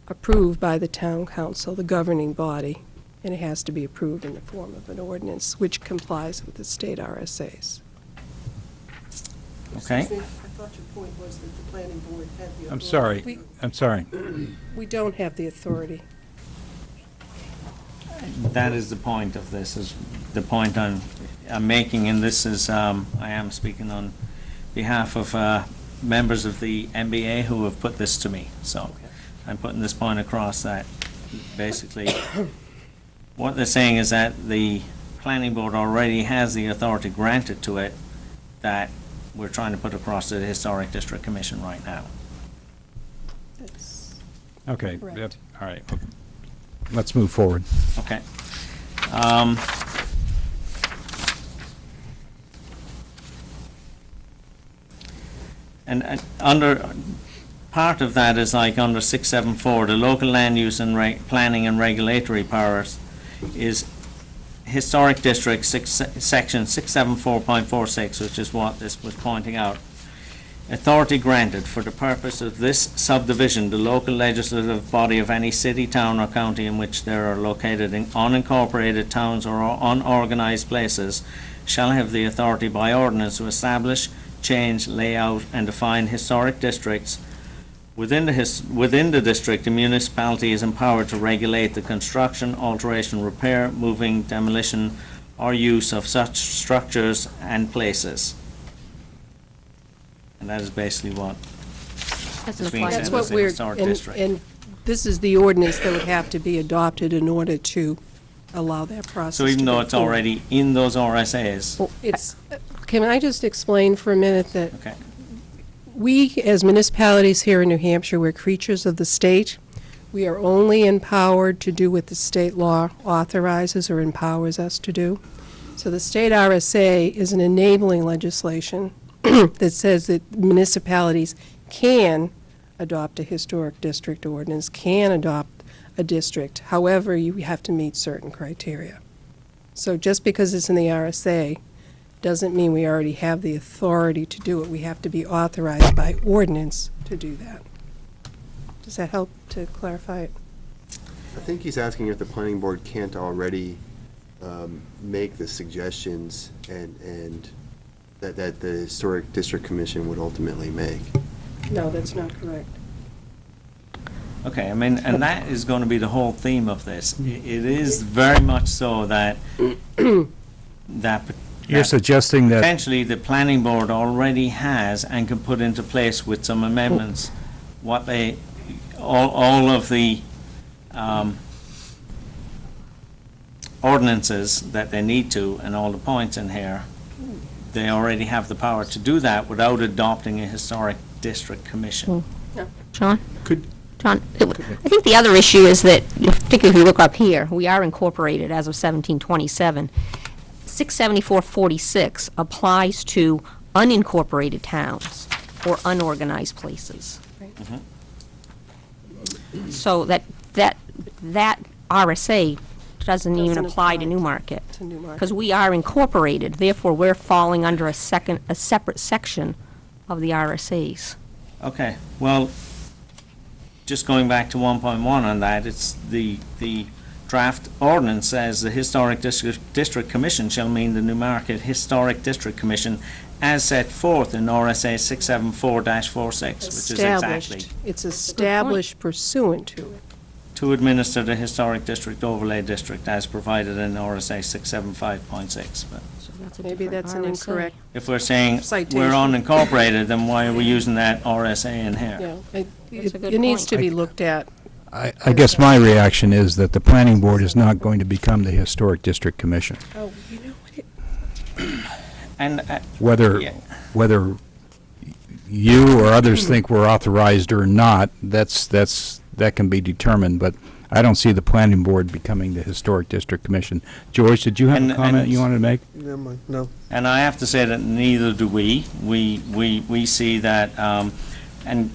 approved by the town council, the governing body, and it has to be approved in the form of an ordinance which complies with the state RSAs. Okay. Excuse me, I thought your point was that the planning board had the authority. I'm sorry. We don't have the authority. That is the point of this, is the point I'm making, and this is, I am speaking on behalf of members of the MBA who have put this to me. So I'm putting this point across, that basically what they're saying is that the planning board already has the authority granted to it that we're trying to put across to the Historic District Commission right now. That's Okay, correct. yep, all right. Let's move forward. Okay. And under, part of that is like under 674, the local land use and planning and regulatory powers is historic district section 674.46, which is what this was pointing out. Authority granted for the purpose of this subdivision, the local legislative body of any city, town, or county in which there are located in unincorporated towns or unorganized places shall have the authority by ordinance to establish, change, lay out, and define historic districts. Within the district, the municipality is empowered to regulate the construction, alteration, repair, moving, demolition, or use of such structures and places. And that is basically what Doesn't is being apply said That's to as what the we're, historic and, district. and this is the ordinance that would have to be adopted in order to allow that process So even to though go it's forward. already in those RSAs, Can I just explain for a minute that okay, we, as municipalities here in New Hampshire, we're creatures of the state. We are only empowered to do what the state law authorizes or empowers us to do. So the state RSA is an enabling legislation that says that municipalities can adopt a historic district ordinance, can adopt a district. However, you have to meet certain criteria. So just because it's in the RSA doesn't mean we already have the authority to do it. We have to be authorized by ordinance to do that. Does that help to clarify it? I think he's asking if the planning board can't already make the suggestions and that the Historic District Commission would ultimately make. No, that's not correct. okay, I mean, and that is going to be the whole theme of this. It is very much so that You're suggesting that, potentially the planning board already has and can put into place with some amendments what they, all of the ordinances that they need to, and all the points in here, they already have the power to do that without adopting a historic district commission. John? Could- John, I think the other issue is that, particularly if you look up here, we are incorporated as of 1727. 674-46 applies to unincorporated towns or unorganized places. So that RSA doesn't even Doesn't apply to apply Newmarket. to Newmarket. Because we are incorporated, therefore we're falling under a separate section of the RSAs. Okay, well, just going back to 1.1 on that, it's the draft ordinance says the Historic District Commission shall mean the Newmarket Historic District Commission as set forth in RSA 674-46, which is exactly Established. It's established pursuant to it. to administer the Historic District Overlay District as provided in RSA 675.6. But So that's a Maybe different that's an RSA. incorrect, if we're saying Citation. we're unincorporated, then why are we using that RSA in here? yeah. That's a good It needs point. to be looked at. I guess my reaction is that the planning board is not going to become the Historic District Commission. Oh, you know what? And Whether, Yeah. whether you or others think we're authorized or not, that can be determined, but I don't see the planning board becoming the historic district commission. George, did you have And- a comment and- you wanted to make? Never mind, no. And I have to say that neither do we. We see that, and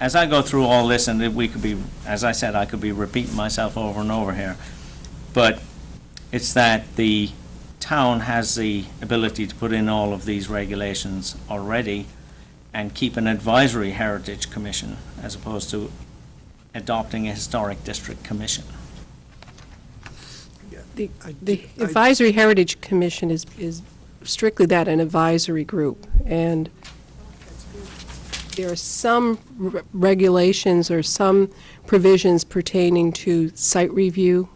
as I go through all this, and we could be, as I said, I could be repeating myself over and over here, but it's that the town has the ability to put in all of these regulations already and keep an advisory heritage commission as opposed to adopting a historic district commission. The Advisory Heritage Commission is strictly that, an advisory group. And there are some regulations or some provisions pertaining to site review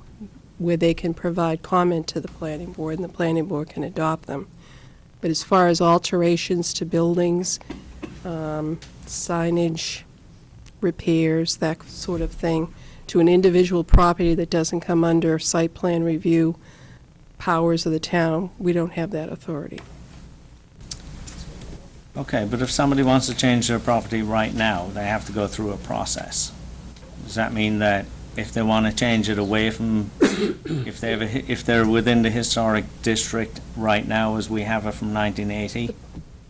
where they can provide comment to the planning board, and the planning board can adopt them. But as far as alterations to buildings, signage, repairs, that sort of thing, to an individual property that doesn't come under site plan review powers of the town, we don't have that authority. Okay, but if somebody wants to change their property right now, they have to go through a process. Does that mean that if they want to change it away from, if they're within the historic district right now as we have it from 1980?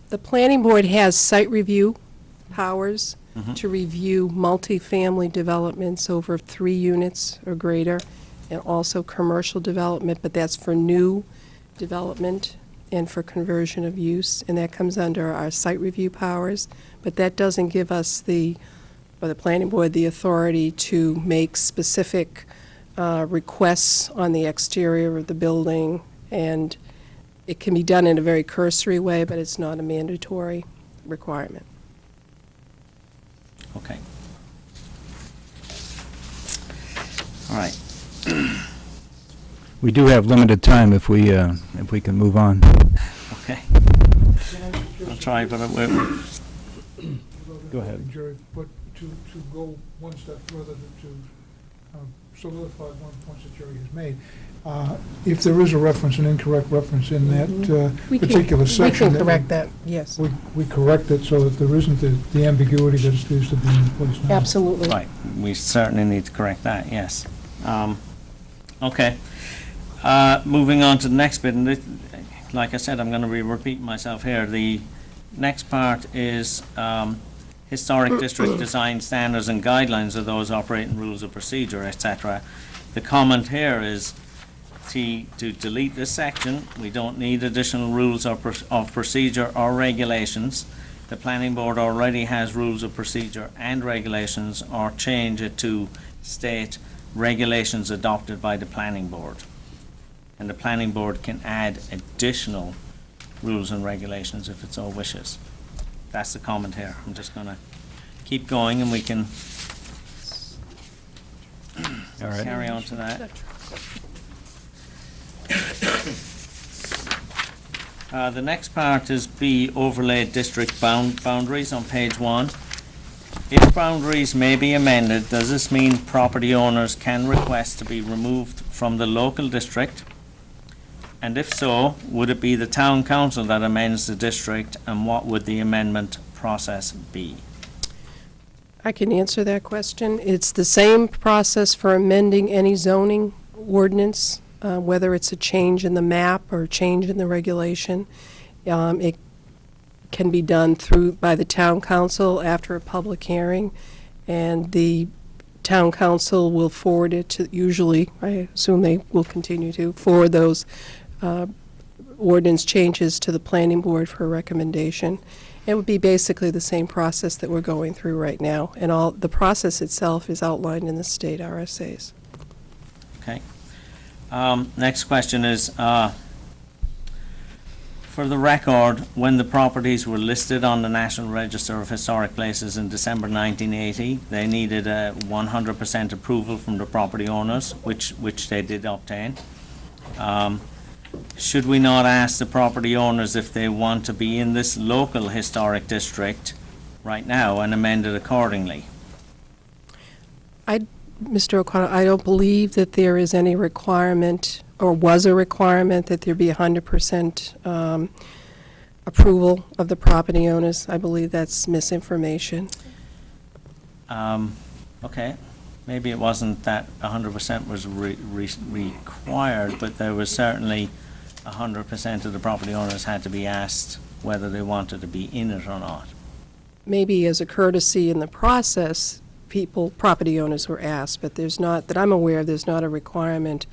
The planning board has site review powers to review multifamily developments over 3 units or greater, and also commercial development, but that's for new development and for conversion of use, and that comes under our site review powers. But that doesn't give us the planning board the authority to make specific requests on the exterior of the building, and it can be done in a very cursory way, but it's not a mandatory requirement. Okay. All right. We do have limited time if we can move on. Okay. I'll try, but Go ahead. Jerry, but to go one step further, to solidify one point that Jerry has made, if there is a reference, an incorrect reference in that particular section. We can correct that, yes. We correct it so that there isn't the ambiguity that appears to be in place now. Absolutely. right, we certainly need to correct that, yes. Okay. Moving on to the next bit, and like I said, I'm going to be repeating myself here. The next part is historic district design standards and guidelines of those operating rules of procedure, etc. The comment here is to delete this section. We don't need additional rules of procedure or regulations. The planning board already has rules of procedure and regulations, or change it to state regulations adopted by the planning board. And the planning board can add additional rules and regulations if it so wishes. That's the comment here. I'm just going to keep going and we can All right. carry on to that. The next part is B, overlay district boundaries on page 1. If boundaries may be amended, does this mean property owners can request to be removed from the local district? And if so, would it be the town council that amends the district, and what would the amendment process be? I can answer that question. It's the same process for amending any zoning ordinance, whether it's a change in the map or a change in the regulation. It can be done by the town council after a public hearing, and the town council will forward it to, usually, I assume they will continue to, forward those ordinance changes to the planning board for a recommendation. It would be basically the same process that we're going through right now, and all the process itself is outlined in the state RSAs. Okay. Next question is, for the record, when the properties were listed on the National Register of Historic Places in December 1980, they needed a 100% approval from the property owners, which they did obtain. Should we not ask the property owners if they want to be in this local historic district right now and amend it accordingly? Mr. O'Connor, I don't believe that there is any requirement, or was a requirement, that there be 100% approval of the property owners. I believe that's misinformation. Okay. maybe it wasn't that 100% was required, but there was certainly 100% of the property owners had to be asked whether they wanted to be in it or not. Maybe as a courtesy in the process, property owners were asked, but there's not, that I'm aware of, there's not a requirement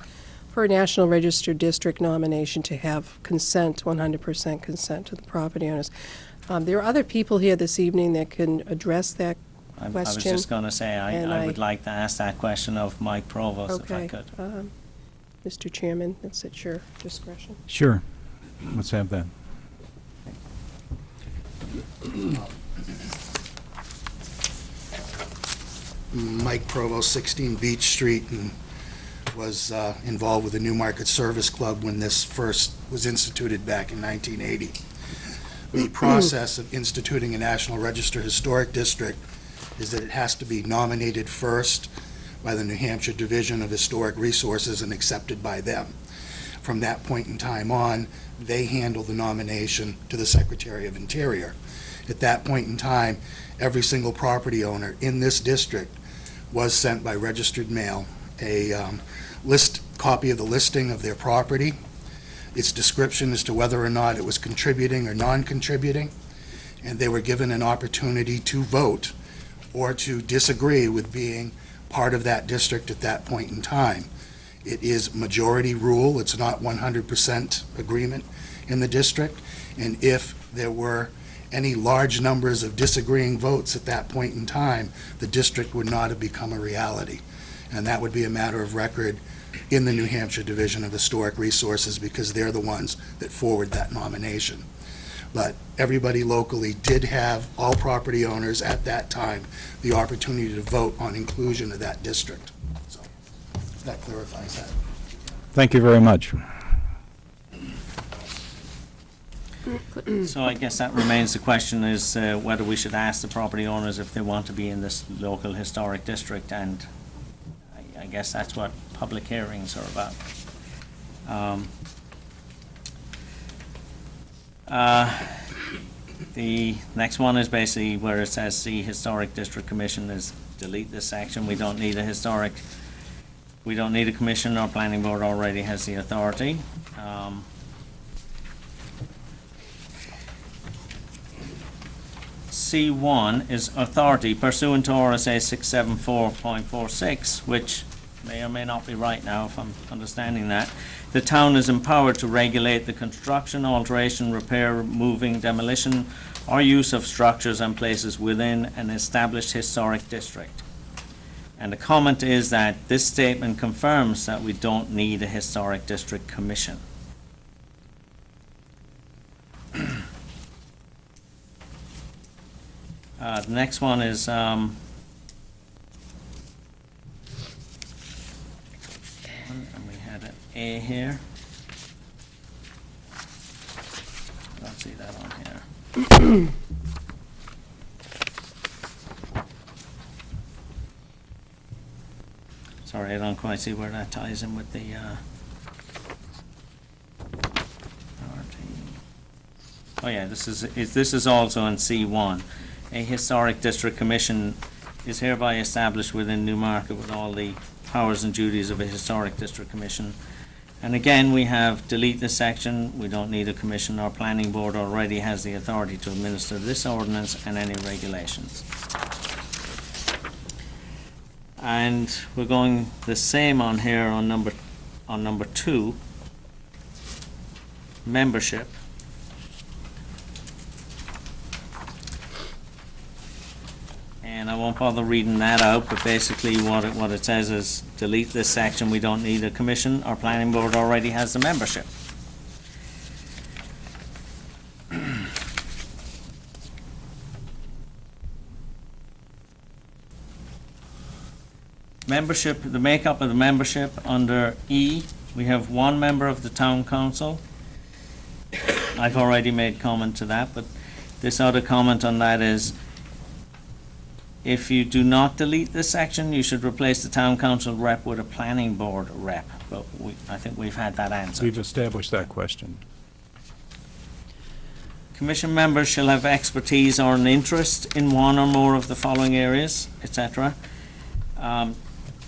for a National Register District nomination to have consent, 100% consent to the property owners. There are other people here this evening that can address that I question. was just going to say, and I would like to ask that question of Mike Provost, if I Okay. could. Mr. Chairman, it's at your discretion. Sure. Let's have that. Mike Provost, 16 Beach Street, and was involved with the Newmarket Service Club when this first was instituted back in 1980. The process of instituting a National Register Historic District is that it has to be nominated first by the New Hampshire Division of Historic Resources and accepted by them. From that point in time on, they handle the nomination to the Secretary of Interior. At that point in time, every single property owner in this district was sent by registered mail a copy of the listing of their property, its description as to whether or not it was contributing or non-contributing, and they were given an opportunity to vote or to disagree with being part of that district at that point in time. It is majority rule, it's not 100% agreement in the district, and if there were any large numbers of disagreeing votes at that point in time, the district would not have become a reality. And that would be a matter of record in the New Hampshire Division of Historic Resources, because they're the ones that forward that nomination. But everybody locally did have, all property owners at that time, the opportunity to vote on inclusion of that district. So that clarifies that. Thank you very much. So I guess that remains the question, is whether we should ask the property owners if they want to be in this local historic district, and I guess that's what public hearings are about. The next one is basically where it says the Historic District Commission is, delete this section. We don't need a commission. Our planning board already has the authority. C1 is authority pursuant to RSA 674.46, which may or may not be right now if I'm understanding that. The town is empowered to regulate the construction, alteration, repair, moving, demolition, or use of structures and places within an established historic district. And the comment is that this statement confirms that we don't need a historic district commission. The next one is and we had an A here. I don't see that on here. Sorry, I don't quite see where that ties in with the oh yeah, this is also in C1. A historic district commission is hereby established within Newmarket with all the powers and duties of a historic district commission. And again, we have delete this section. We don't need a commission. Our planning board already has the authority to administer this ordinance and any regulations. And we're going the same on here on number 2, membership. And I won't bother reading that out, but basically what it says is delete this section. We don't need a commission. Our planning board already has the membership. Membership, the makeup of the membership under E, we have one member of the town council. I've already made comment to that, but this other comment on that is, if you do not delete this section, you should replace the town council rep with a planning board rep. But I think we've had that answered. We've established that question. Commission members shall have expertise or an interest in one or more of the following areas, etc.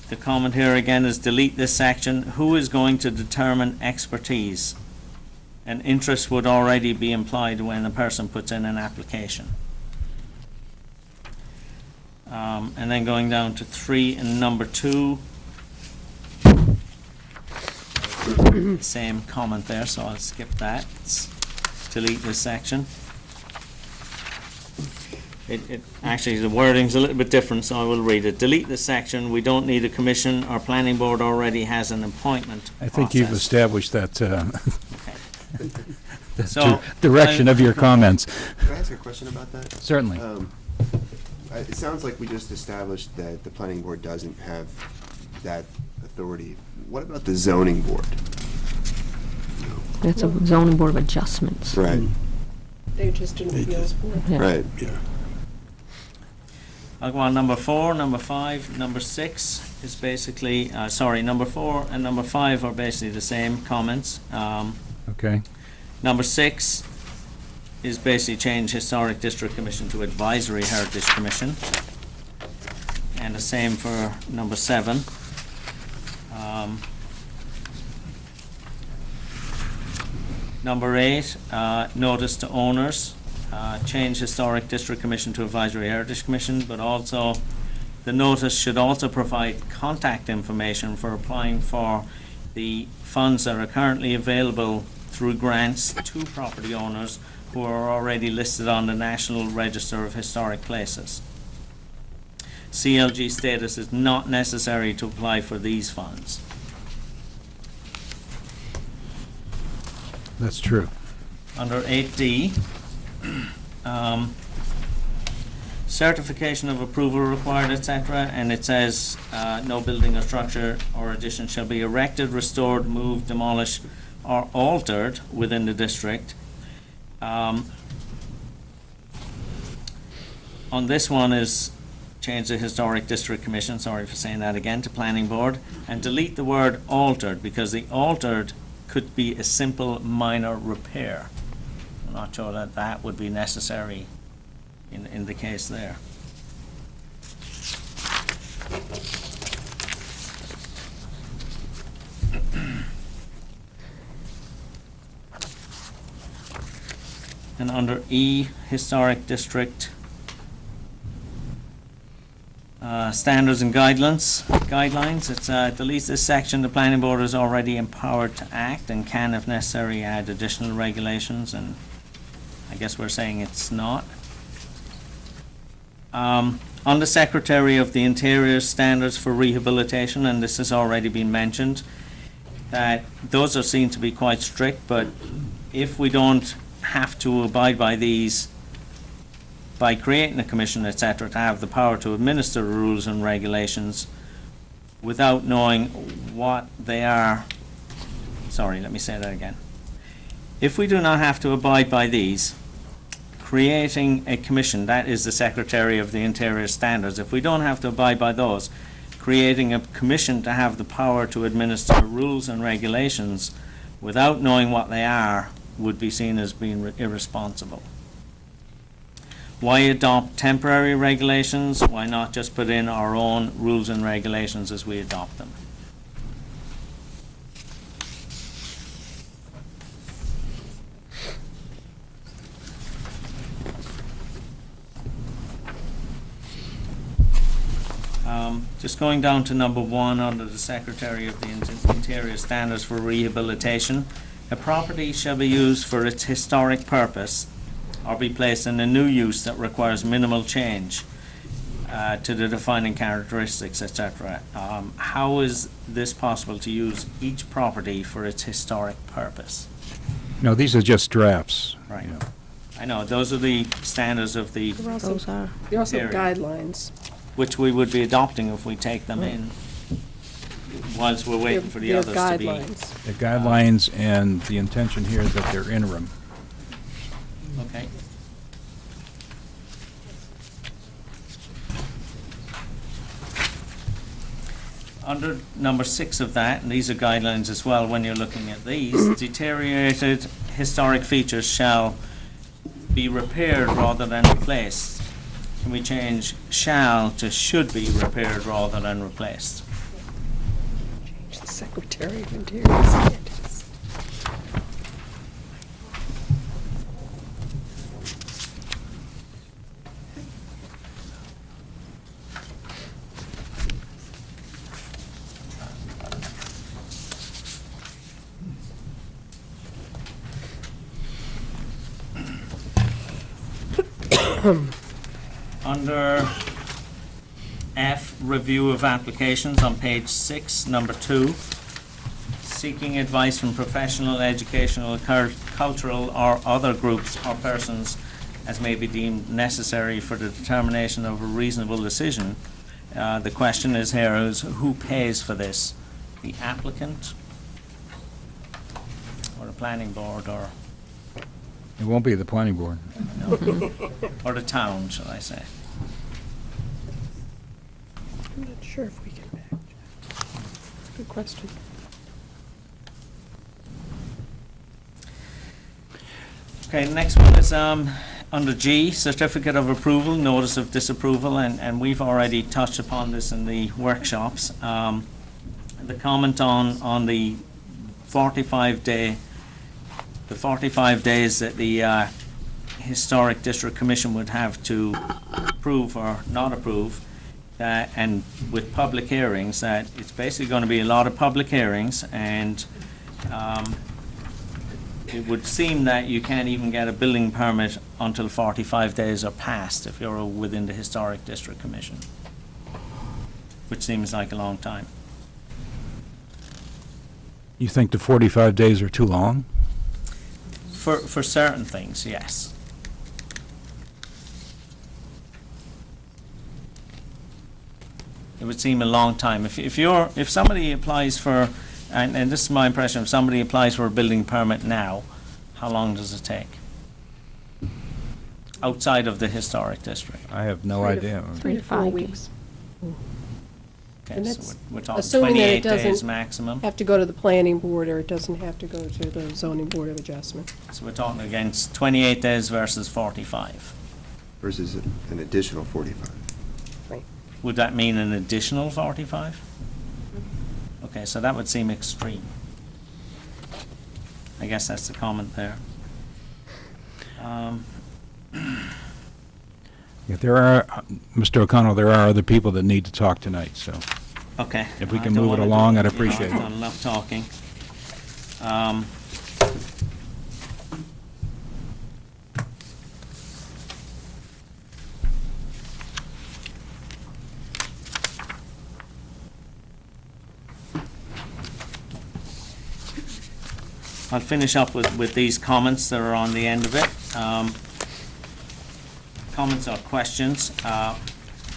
the comment here again is delete this section. Who is going to determine expertise? An interest would already be implied when a person puts in an application. And then going down to 3 and number 2. Same comment there, so I'll skip that. Delete this section. Actually, the wording's a little bit different, so I will read it. Delete this section. We don't need a commission. Our planning board already has an appointment I think you've process. established that, that So, direction of your comments. Can I ask a question about that? Certainly. It sounds like we just established that the planning board doesn't have that authority. What about the zoning board? That's a zoning board of adjustments. Right, They're just an appeals board. Yeah. right. I'll go on number 4, number 5, number 6 is basically, number 4 and number 5 are basically the same comments. Okay. Number 6 is basically change Historic District Commission to Advisory Heritage Commission. And the same for number 7. Number 8, notice to owners, change Historic District Commission to Advisory Heritage Commission, but also the notice should also provide contact information for applying for the funds that are currently available through grants to property owners who are already listed on the National Register of Historic Places. CLG status is not necessary to apply for these funds. That's true. Under 8D, certification of approval required, etc., and it says no building or structure or addition shall be erected, restored, moved, demolished, or altered within the district. On this one is change the Historic District Commission, sorry for saying that again, to Planning Board, and delete the word altered, because the altered could be a simple minor repair. I'm not sure that that would be necessary in the case there. And under E, Historic District standards and guidelines, it deletes this section. The planning board is already empowered to act and can, if necessary, add additional regulations, and I guess we're saying it's not. On the Secretary of the Interior standards for rehabilitation, and this has already been mentioned, that those are seen to be quite strict, but if we don't have to abide by these by creating a commission, etc., to have the power to administer rules and regulations without knowing what they are. Sorry, let me say that again. If we do not have to abide by these, creating a commission, that is the Secretary of the Interior standards, if we don't have to abide by those, creating a commission to have the power to administer rules and regulations without knowing what they are would be seen as being irresponsible. Why adopt temporary regulations? Why not just put in our own rules and regulations as we adopt them? Just going down to number 1 under the Secretary of the Interior standards for rehabilitation. A property shall be used for its historic purpose or be placed in a new use that requires minimal change to the defining characteristics, etc. How is this possible to use each property for its historic purpose? No, these are just drafts. Right. you know. I know, those are the standards of the, Those are. They're also Area. guidelines. which we would be adopting if we take them in, whilst we're waiting for the They're others to be. guidelines. The guidelines and the intention here is that they're interim. Okay. Under number 6 of that, and these are guidelines as well when you're looking at these, deteriorated historic features shall be repaired rather than replaced. Can we change shall to should be repaired rather than replaced? The Secretary of Interior Sanders. Under F, review of applications on page 6, number 2, seeking advice from professional, educational, cultural, or other groups or persons as may be deemed necessary for the determination of a reasonable decision. The question is here is who pays for this? The applicant or the planning board or It won't be the planning board. or the town, shall I say? I'm not sure if we can match. Good question. Okay, the next one is under G, certificate of approval, notice of disapproval, and we've already touched upon this in the workshops. The comment on the 45-day, the 45 days that the Historic District Commission would have to approve or not approve, and with public hearings, that it's basically going to be a lot of public hearings, and it would seem that you can't even get a building permit until 45 days are passed if you're within the Historic District Commission, which seems like a long time. You think the 45 days are too long? For certain things, yes. It would seem a long time. If somebody applies for, and this is my impression, if somebody applies for a building permit now, how long does it take? Outside of the historic district? I have no idea. 3 to 4 weeks. Okay, And so that's we're talking assuming that it 28 days doesn't maximum. have to go to the planning board, or it doesn't have to go to the zoning board of adjustment. So we're talking against 28 days versus 45. Versus an additional 45. Would that mean an additional 45? Okay, so that would seem extreme. I guess that's the comment there. Yeah, there are, Mr. O'Connell, there are other people that need to talk tonight, so Okay. if we I can don't move it wanna do along, that. I'd appreciate I've it. done enough talking. I'll finish up with these comments that are on the end of it. Comments or questions.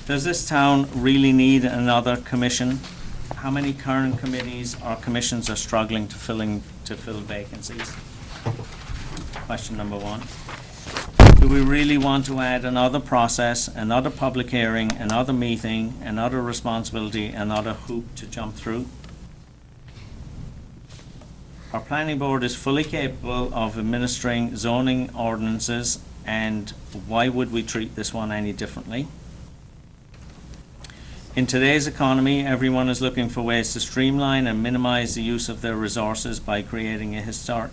Does this town really need another commission? How many current committees or commissions are struggling to fill vacancies? Question number 1. Do we really want to add another process, another public hearing, another meeting, another responsibility, another hoop to jump through? Our planning board is fully capable of administering zoning ordinances, and why would we treat this one any differently? In today's economy, everyone is looking for ways to streamline and minimize the use of their resources by creating a historic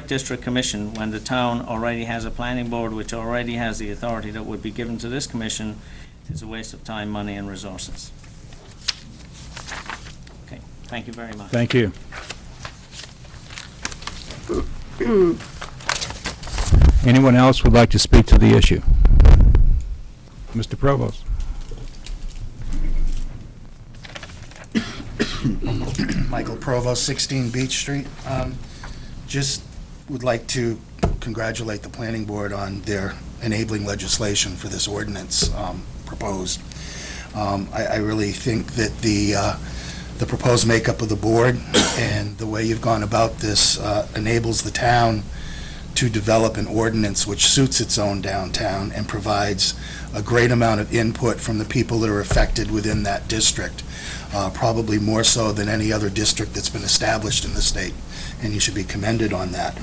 district commission when the town already has a planning board which already has the authority that would be given to this commission. It's a waste of time, money, and resources. Okay, thank you very much. Thank you. Anyone else would like to speak to the issue? Mr. Provost. Michael Provost, 16 Beach Street. Just would like to congratulate the planning board on their enabling legislation for this ordinance proposed. I really think that the proposed makeup of the board and the way you've gone about this enables the town to develop an ordinance which suits its own downtown and provides a great amount of input from the people that are affected within that district, probably more so than any other district that's been established in the state, and you should be commended on that.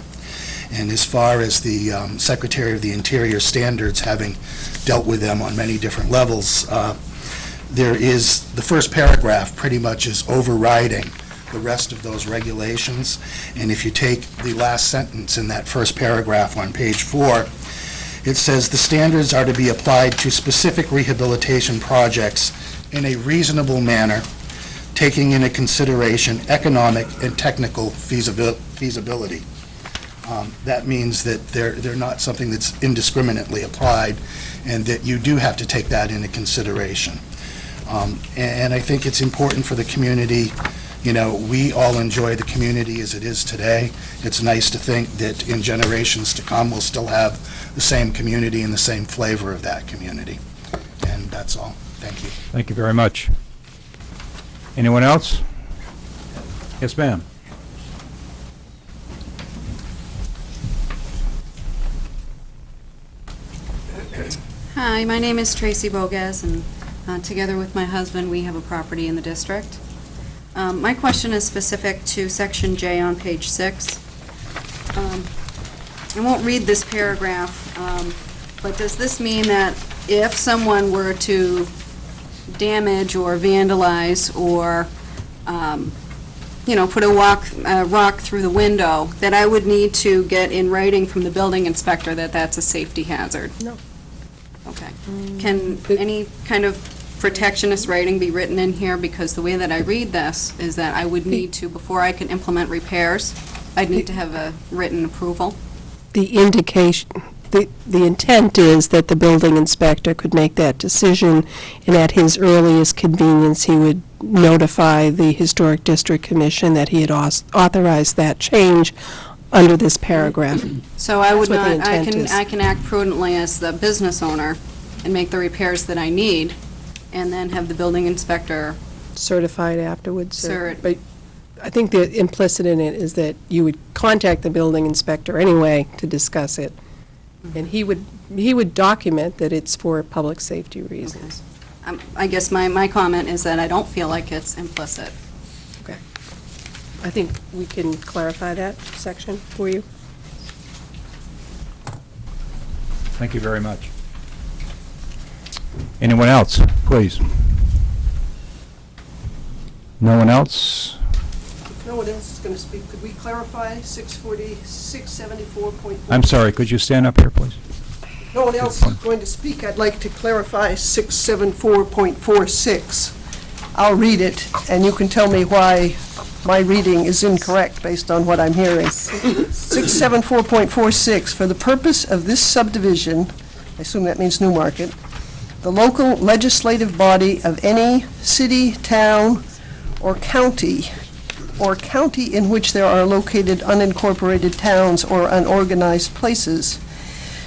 And as far as the Secretary of the Interior standards, having dealt with them on many different levels, there is, the first paragraph pretty much is overriding the rest of those regulations. And if you take the last sentence in that first paragraph on page 4, it says the standards are to be applied to specific rehabilitation projects in a reasonable manner, taking into consideration economic and technical feasibility. That means that they're not something that's indiscriminately applied, and that you do have to take that into consideration. And I think it's important for the community. You know, we all enjoy the community as it is today. It's nice to think that in generations to come, we'll still have the same community and the same flavor of that community. And that's all. Thank you. Thank you very much. Anyone else? Yes, ma'am. Hi, my name is Tracy Bogas, and together with my husband, we have a property in the district. My question is specific to Section J on page 6. I won't read this paragraph, but does this mean that if someone were to damage or vandalize or, put a rock through the window, that I would need to get in writing from the building inspector that that's a safety hazard? No. Okay. Can any kind of protectionist writing be written in here? Because the way that I read this is that I would need to, before I can implement repairs, I'd need to have a written approval. The indication, the intent is that the building inspector could make that decision, and at his earliest convenience, he would notify the Historic District Commission that he had authorized that change under this paragraph. So I would That's what the not, intent is. I can act prudently as the business owner and make the repairs that I need, and then have the building inspector. Certified afterwards. Cert. But I think the implicit in it is that you would contact the building inspector anyway to discuss it, and he would document that it's for public safety reasons. I guess my comment is that I don't feel like it's implicit. Okay. I think we can clarify that section for you. Thank you very much. Anyone else, please? No one else? If no one else is going to speak, could we clarify 674.4? I'm sorry, could you stand up here, please? If no one else is going to speak, I'd like to clarify 674.46. I'll read it, and you can tell me why my reading is incorrect based on what I'm hearing. 674.46, for the purpose of this subdivision, I assume that means Newmarket, the local legislative body of any city, town, or county in which there are located unincorporated towns or unorganized places,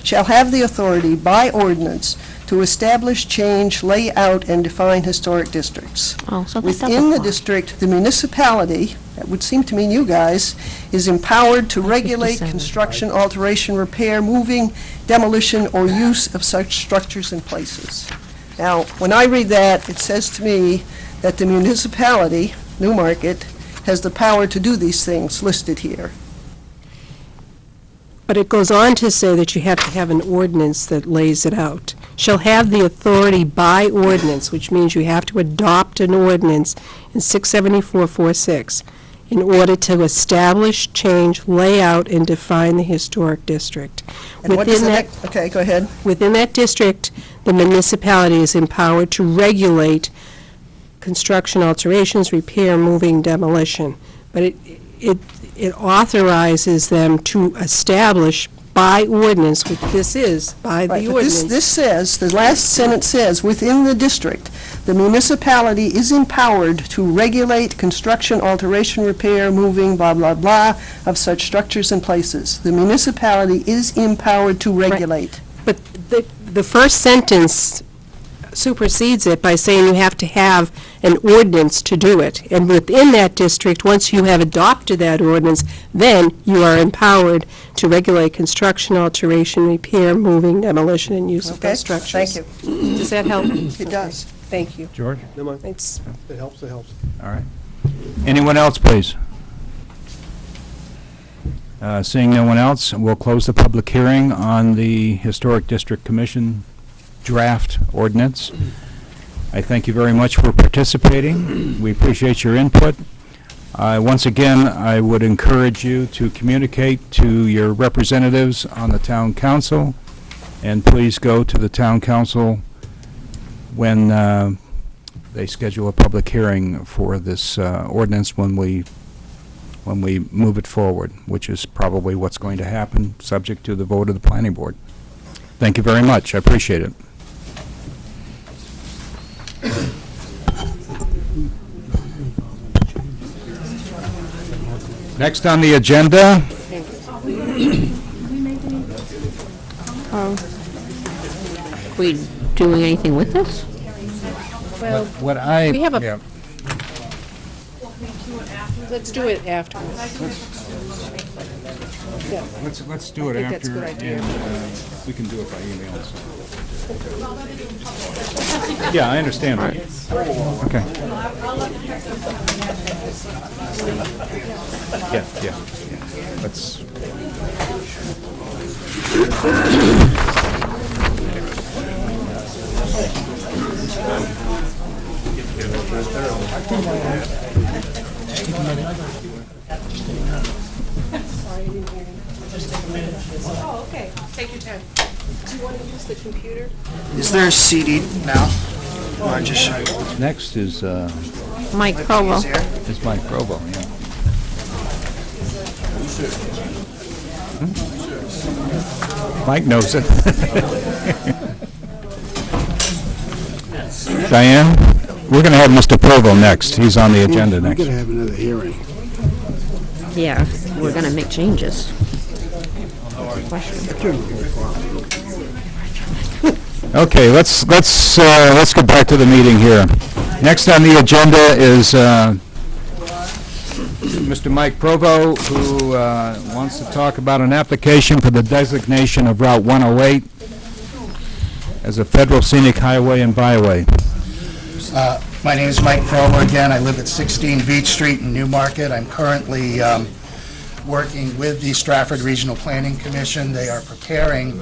shall have the authority by ordinance to establish, change, lay out, and define historic districts. Oh, so that does Within the apply. district, the municipality, that would seem to mean you guys, is empowered to regulate 57. construction, alteration, repair, moving, demolition, or use of such structures and places. Now, when I read that, it says to me that the municipality, Newmarket, has the power to do these things listed here. But it goes on to say that you have to have an ordinance that lays it out. Shall have the authority by ordinance, which means you have to adopt an ordinance in 674.46 in order to establish, change, lay out, and define the historic district. And what does Within the that- next, okay, go ahead. Within that district, the municipality is empowered to regulate construction, alterations, repair, moving, demolition. But it authorizes them to establish by ordinance, which this is, by Right, the but ordinance. this says, the last sentence says, within the district, the municipality is empowered to regulate construction, alteration, repair, moving, blah, blah, blah, of such structures and places. The municipality is empowered to regulate. But the first sentence supersedes it by saying you have to have an ordinance to do it. And within that district, once you have adopted that ordinance, then you are empowered to regulate construction, alteration, repair, moving, demolition, and use of Okay, those structures. thank you. Does that help? It does. Thank you. George? It's, It helps, it helps. All right. Anyone else, please? Seeing no one else, we'll close the public hearing on the Historic District Commission draft ordinance. I thank you very much for participating. We appreciate your input. Once again, I would encourage you to communicate to your representatives on the town council, and please go to the town council when they schedule a public hearing for this ordinance when we move it forward, which is probably what's going to happen, subject to the vote of the planning board. Thank you very much. I appreciate it. Next on the agenda, We doing anything with this? Well, what I... we have a... yeah. Let's do it afterwards. Yeah. Let's do it I think that's a after, good idea. and we can do it by email. Yeah, I understand that. Okay. Yeah. Let's... Oh, okay. Take your time. Do you want to use the computer? Is there a CD now? Or just Next is Mike Provo. Mike Provo, yeah. Mike knows it. Diane, we're going to have Mr. Provo next. He's on the agenda next. We're going to have another hearing. Yeah, we're gonna make changes. Okay, let's get back to the meeting here. Next on the agenda is Mr. Mike Provo, who wants to talk about an application for the designation of Route 108 as a federal scenic highway and byway. My name is Mike Provo again. I live at 16 Beach Street in Newmarket. I'm currently working with the Stratford Regional Planning Commission. They are preparing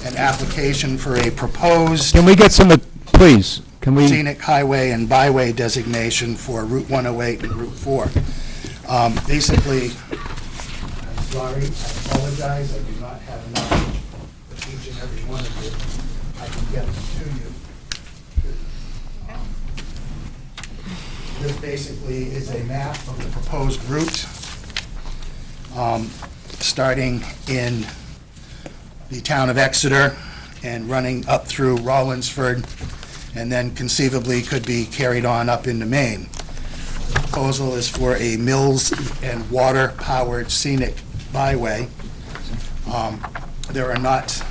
an application for a proposed Can we get some, please, can we? scenic highway and byway designation for Route 108 and Route 4. Basically, sorry, I apologize, I do not have enough for each and every one of you. I can get them to you. This basically is a map of the proposed route, starting in the town of Exeter and running up through Rollinsford, and then conceivably could be carried on up into Maine. The proposal is for a mills and water-powered scenic byway. There are not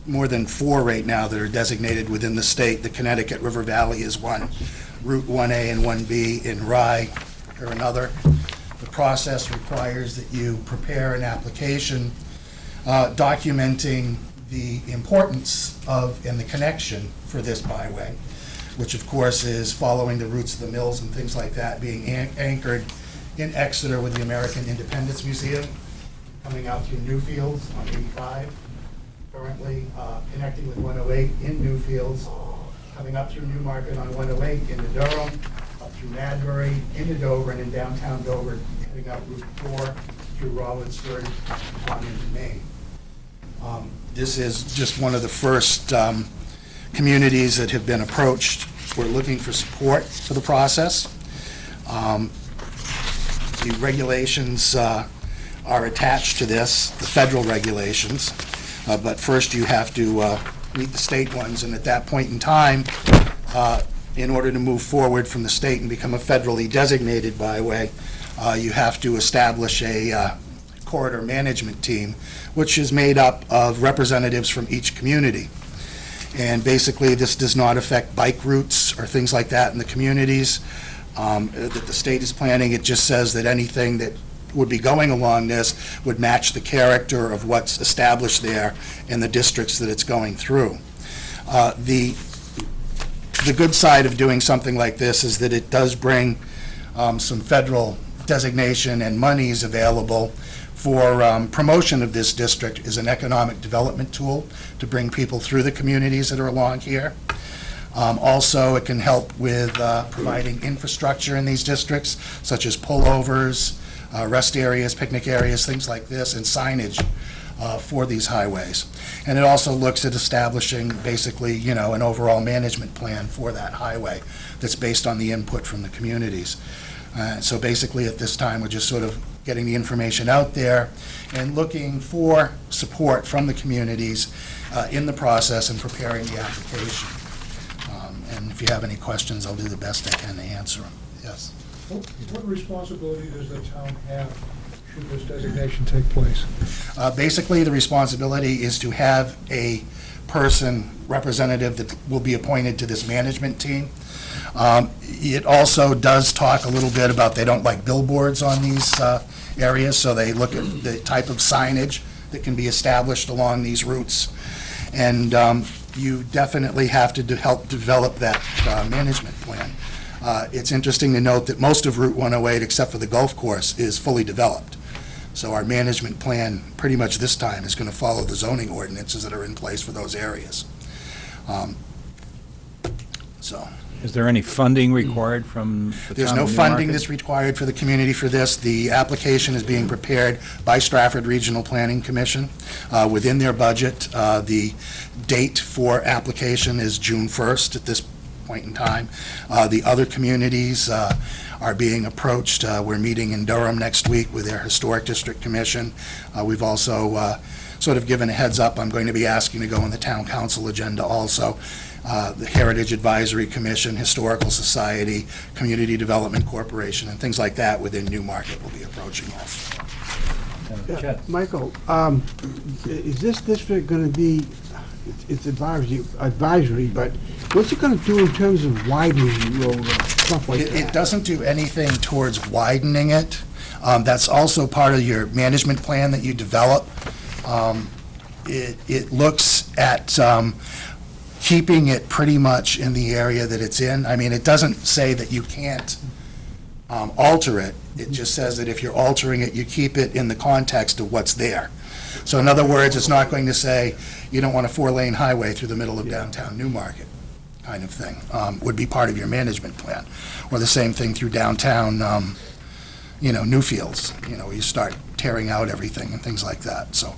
more than 4 right now that are designated within the state. The Connecticut River Valley is one. Route 1A and 1B in Rye are another. The process requires that you prepare an application documenting the importance of and the connection for this byway, which of course is following the routes of the mills and things like that, being anchored in Exeter with the American Independence Museum, coming out through Newfields on 85, currently connecting with 108 in Newfields, coming up through Newmarket on 108 into Durham, up through Madbury, into Dover, and in downtown Dover, heading up Route 4 through Rollinsford on into Maine. This is just one of the first communities that have been approached. We're looking for support for the process. The regulations are attached to this, the federal regulations, but first you have to meet the state ones, and at that point in time, in order to move forward from the state and become a federally designated byway, you have to establish a corridor management team, which is made up of representatives from each community. And basically, this does not affect bike routes or things like that in the communities that the state is planning. It just says that anything that would be going along this would match the character of what's established there in the districts that it's going through. The good side of doing something like this is that it does bring some federal designation and monies available for promotion of this district is an economic development tool to bring people through the communities that are along here. Also, it can help with providing infrastructure in these districts, such as pullovers, rest areas, picnic areas, things like this, and signage for these highways. And it also looks at establishing basically, you know, an overall management plan for that highway that's based on the input from the communities. So basically, at this time, we're just sort of getting the information out there and looking for support from the communities in the process and preparing the application. And if you have any questions, I'll do the best I can to answer them. Yes. What responsibility does the town have should this designation take place? Basically, the responsibility is to have a person, representative, that will be appointed to this management team. It also does talk a little bit about they don't like billboards on these areas, so they look at the type of signage that can be established along these routes. And you definitely have to help develop that management plan. It's interesting to note that most of Route 108, except for the golf course, is fully developed. So our management plan, pretty much this time, is going to follow the zoning ordinances that are in place for those areas. Is there any funding required from the There's town no of funding Newmarket? that's required for the community for this. The application is being prepared by Stratford Regional Planning Commission within their budget. The date for application is June 1st at this point in time. The other communities are being approached. We're meeting in Durham next week with their Historic District Commission. We've also sort of given a heads up, I'm going to be asking to go on the town council agenda also. The Heritage Advisory Commission, Historical Society, Community Development Corporation, and things like that within Newmarket will be approaching us. Michael, is this district going to be, it's advisory, but what's it going to do in terms of widening the road, stuff like that? It doesn't do anything towards widening it. That's also part of your management plan that you develop. It looks at keeping it pretty much in the area that it's in. I mean, it doesn't say that you can't alter it. It just says that if you're altering it, you keep it in the context of what's there. So in other words, it's not going to say you don't want a 4-lane highway through the middle of downtown Newmarket kind of thing. Would be part of your management plan. Or the same thing through downtown, Newfields, where you start tearing out everything and things like that. So.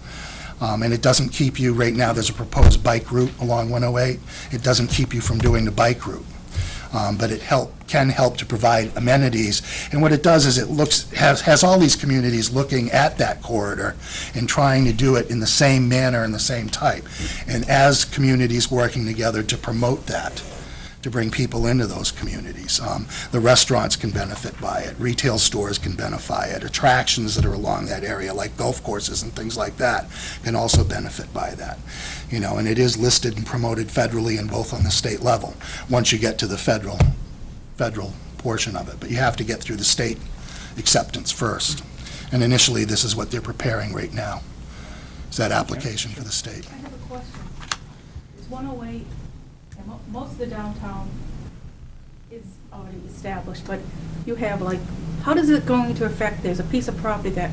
And it doesn't keep you, right now, there's a proposed bike route along 108. It doesn't keep you from doing the bike route. But it can help to provide amenities. And what it does is it has all these communities looking at that corridor and trying to do it in the same manner and the same type. And as communities working together to promote that, to bring people into those communities. The restaurants can benefit by it, retail stores can benefit by it, attractions that are along that area, like golf courses and things like that, can also benefit by that. And it is listed and promoted federally and both on the state level, once you get to the federal portion of it. But you have to get through the state acceptance first. And initially, this is what they're preparing right now, is that application for the state. I have a question. It's 108. Most of the downtown is already established, but you have how does it going to affect, there's a piece of property that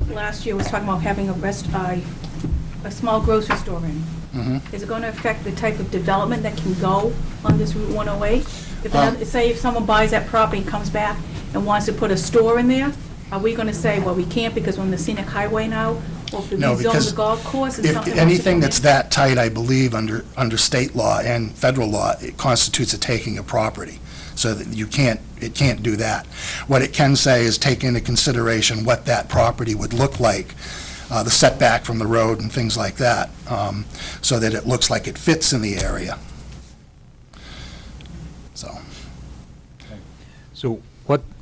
last year was talking about having a small grocery store in. Mm-hmm. Is it going to affect the type of development that can go on this Route 108? Say if someone buys that property and comes back and wants to put a store in there, are we going to say, well, we can't because we're on the scenic highway now? Or if we No, rezone because the golf course and if something else anything to go that's in? that tight, I believe, under state law and federal law, it constitutes a taking of property. So that it can't do that. What it can say is take into consideration what that property would look like, the setback from the road and things like that, so that it looks like it fits in the area. So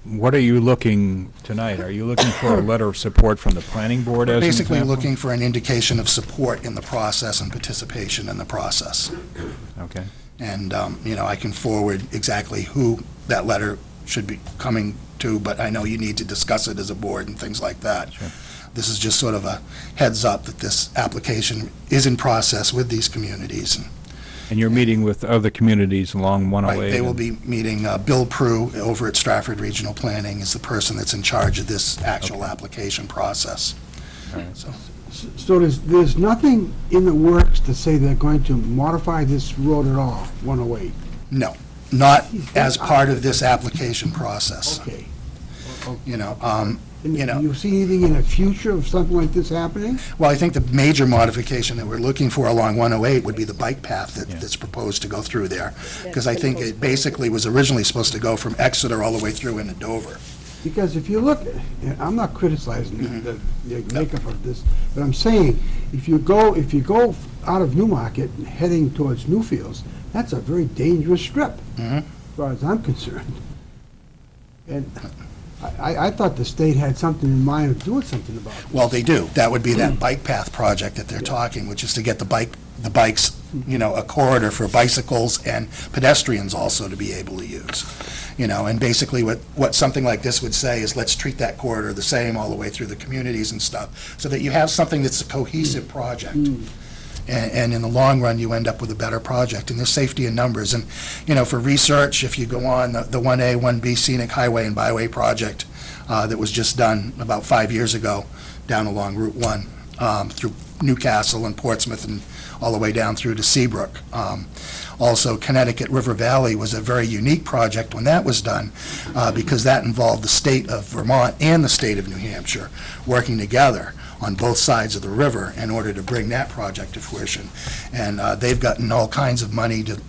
what are you looking tonight? Are you looking for a letter of support from the planning board as an Basically example? looking for an indication of support in the process and participation in the process. Okay. And, I can forward exactly who that letter should be coming to, but I know you need to discuss it as a board and things like that. Sure. This is just sort of a heads up that this application is in process with these communities. And you're meeting with other communities along 108? Right, they will be meeting, Bill Prue over at Stratford Regional Planning is the person that's in charge of this actual application process. All right. So there's nothing in the works to say they're going to modify this road at all, 108? No, not as part of this application process. Okay. You know, And you know. do you see anything in the future of something like this happening? Well, I think the major modification that we're looking for along 108 would be the bike path Yeah. that's proposed to go through there. Because I think it basically was originally supposed to go from Exeter all the way through into Dover. Because if you look, and I'm not criticizing the makeup of this, but I'm saying, if you go out of Newmarket and heading towards Newfields, that's a very dangerous strip, as far as I'm concerned. And I thought the state had something in mind of doing something about it. Well, they do. That would be that bike path project that they're talking, which is to get the bikes, you know, a corridor for bicycles and pedestrians also to be able to use. You know, and basically what something like this would say is, let's treat that corridor the same all the way through the communities and stuff, so that you have something that's a cohesive project. And in the long run, you end up with a better project, and there's safety in numbers. And, you know, for research, if you go on the 1A, 1B Scenic Highway and Byway project that was just done about 5 years ago down along Route 1 through Newcastle and Portsmouth and all the way down through to Seabrook. Also, Connecticut River Valley was a very unique project when that was done, because that involved the state of Vermont and the state of New Hampshire working together on both sides of the river in order to bring that project to fruition. And they've gotten all kinds of money to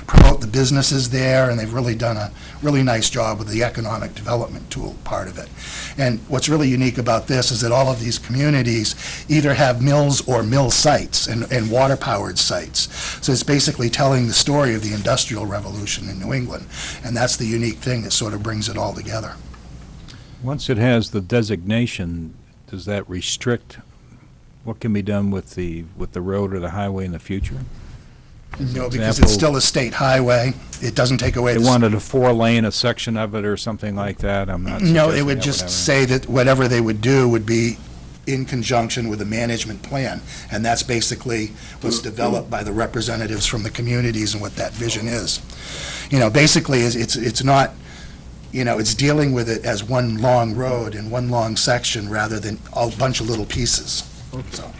promote the businesses there, and they've really done a really nice job with the economic development tool part of it. And what's really unique about this is that all of these communities either have mills or mill sites and water-powered sites. So it's basically telling the story of the Industrial Revolution in New England, and that's the unique thing that sort of brings it all together. Once it has the designation, does that restrict what can be done with the road or the highway in the future? No, because it's still a state highway. It doesn't take away. They wanted a 4-lane, a section of it or something like that? I'm not No, suggesting it would that just happen. say that whatever they would do would be in conjunction with a management plan. And that's basically what's developed by the representatives from the communities and what that vision is. You know, basically, it's not, you know, it's dealing with it as one long road and one long section rather than a bunch of little pieces. So,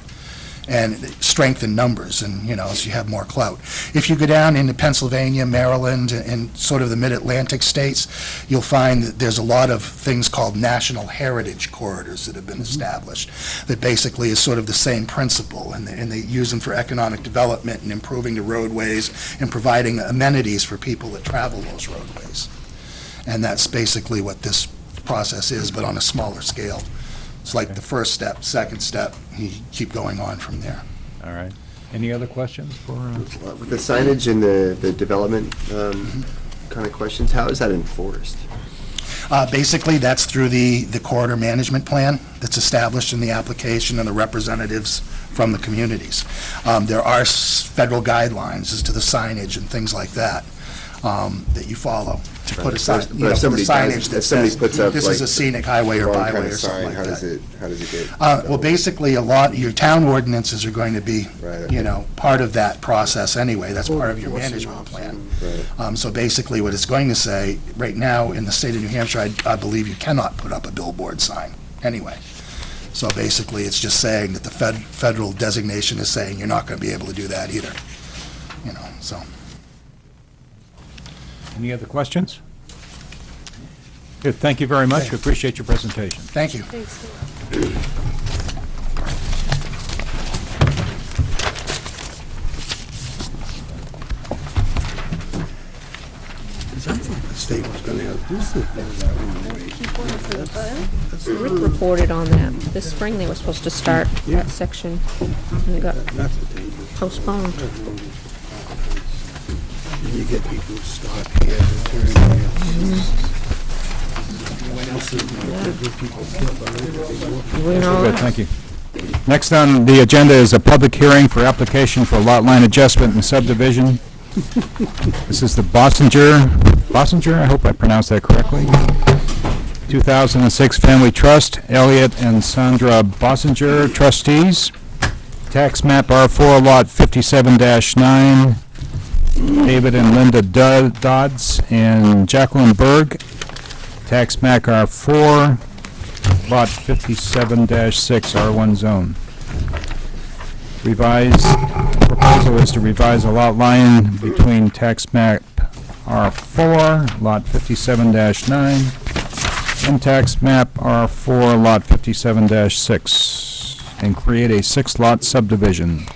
and strength in numbers, and, you know, so you have more clout. If you go down into Pennsylvania, Maryland, and sort of the mid-Atlantic states, you'll find that there's a lot of things called national heritage corridors that have been established that basically is sort of the same principle, and they use them for economic development and improving the roadways and providing amenities for people that travel those roadways. And that's basically what this process is, but on a smaller scale. It's like the first step, second step, you keep going on from there. All right. Any other questions for? With the signage and the development kind of questions, how is that enforced? Basically, that's through the corridor management plan that's established in the application and the representatives from the communities. There are federal guidelines as to the signage and things like that that you follow to put a sign, you know, for the signage that says, this is a scenic highway or byway or something like that. How does it get? Well, basically, your town ordinances are going to be, Right. you know, part of that process anyway. That's part of your management plan. Right. So basically, what it's going to say, right now, in the state of New Hampshire, I believe you cannot put up a billboard sign anyway. So basically, it's just saying that the federal designation is saying you're not going to be able to do that either, you know, so. Any other questions? Good, thank you very much. We appreciate your presentation. Thank you. Because I thought the state was going to do something with that 108. Rick reported on that. This spring, they were supposed to start that section, and it got That's a dangerous. postponed. And you get people who stop here and turn there. We know Good, that. thank you. Next on the agenda is a public hearing for application for lot line adjustment and subdivision. This is the Bossinger, I hope I pronounced that correctly, 2006 Family Trust, Elliot and Sandra Bossinger trustees. Tax map R4, lot 57-9, David and Linda Dodds and Jacqueline Berg. Tax map R4, lot 57-6, R1 zone. Proposal is to revise a lot line between tax map R4, lot 57-9, and tax map R4, lot 57-6, and create a 6-lot subdivision.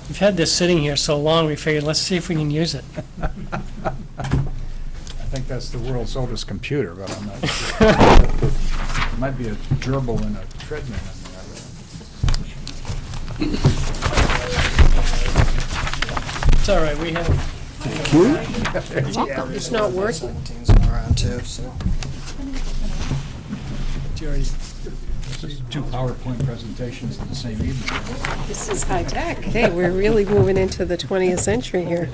We've had this sitting here so long, we figured, let's see if we can use it. I think that's the world's oldest computer, but I'm not sure. It might be a gerbil and a treadmill in there. It's all right, we have. Thank you. It's not working. Jerry. This is 2 PowerPoint presentations in the same evening. This is high tech. Hey, we're really moving into the 20th century here.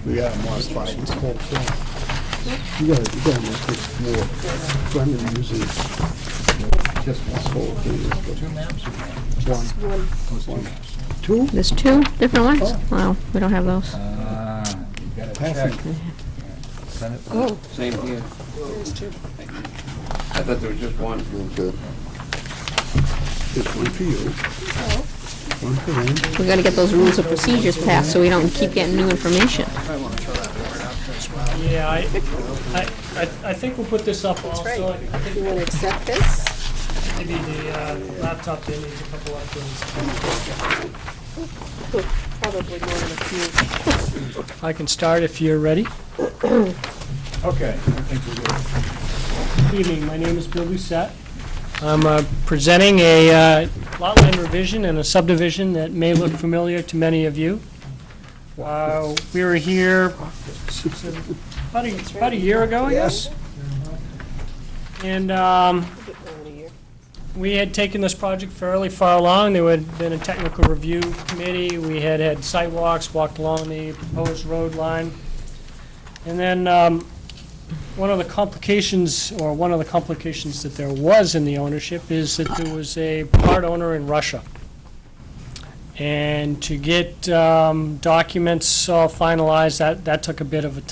We gotta modify this whole thing. You gotta make this more friendly using just this whole thing. 2 maps? One. Two? There's 2 different ones? Wow, we don't have those. You gotta check. Send it. Oh, Same here. there's 2. I thought there was just one. Good. This one for you. One for them. We gotta get those rules of procedures passed so we don't keep getting new information. Yeah, I think we'll put this up also. Right. I think You want to accept this? maybe the laptop there needs a couple upgrades. Probably more than a few. I can start if you're ready. Okay, I think we're good. Good evening, my name is Bill Doucette. I'm presenting a lot line revision and a subdivision that may look familiar to many of you. We were here about a year ago, I guess. And we had taken this project fairly far along. There had been a technical review committee. We had had sidewalks, walked along the proposed road line. And then one of the complications that there was in the ownership is that there was a part owner in Russia. And to get documents all finalized, that took a bit of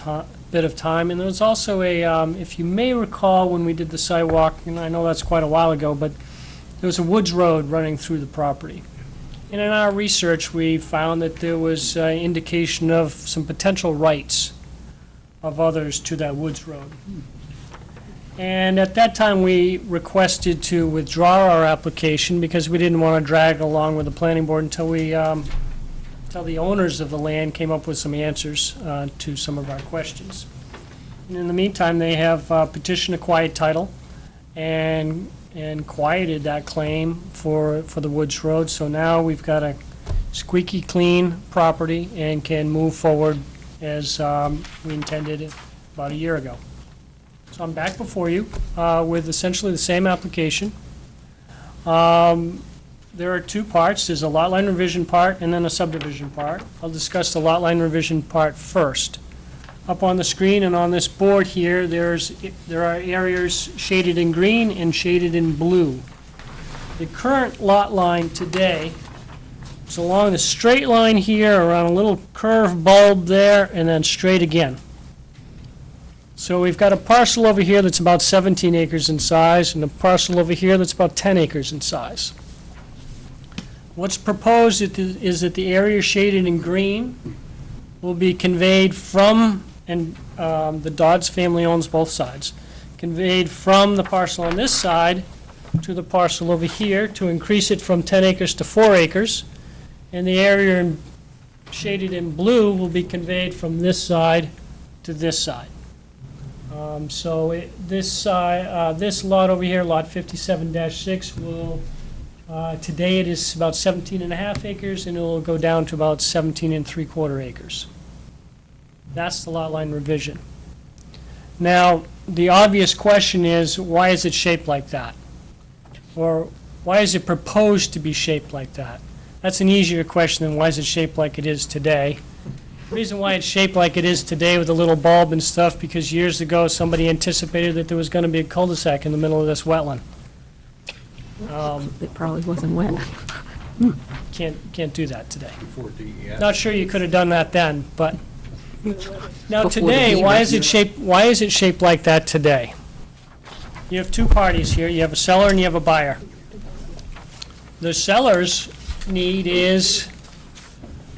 time. And there was also if you may recall when we did the sidewalk, and I know that's quite a while ago, but there was a woods road running through the property. And in our research, we found that there was indication of some potential rights of others to that woods road. And at that time, we requested to withdraw our application because we didn't want to drag along with the planning board until the owners of the land came up with some answers to some of our questions. And in the meantime, they have petitioned a quiet title and quieted that claim for the woods road. So now we've got a squeaky clean property and can move forward as we intended about a year ago. So I'm back before you with essentially the same application. There are 2 parts. There's a lot line revision part and then a subdivision part. I'll discuss the lot line revision part first. Up on the screen and on this board here, there are areas shaded in green and shaded in blue. The current lot line today is along the straight line here, around a little curved bulb there, and then straight again. So we've got a parcel over here that's about 17 acres in size, and a parcel over here that's about 10 acres in size. What's proposed is that the area shaded in green will be conveyed from, and the Dodds family owns both sides, conveyed from the parcel on this side to the parcel over here to increase it from 10 acres to 4 acres. And the area shaded in blue will be conveyed from this side to this side. This lot over here, lot 57-6, will, today it is about 17.5 acres, and it will go down to about 17.75 acres. That's the lot line revision. Now, the obvious question is, why is it shaped like that? Or why is it proposed to be shaped like that? That's an easier question than why is it shaped like it is today. The reason why it's shaped like it is today with a little bulb and stuff, because years ago, somebody anticipated that there was going to be a cul-de-sac in the middle of this wetland. It probably wasn't wet. Can't do that today. Not sure you could have done that then, but now Before the today, heat why was- is it shaped like that today? You have two parties here. You have a seller and you have a buyer. The seller's need is,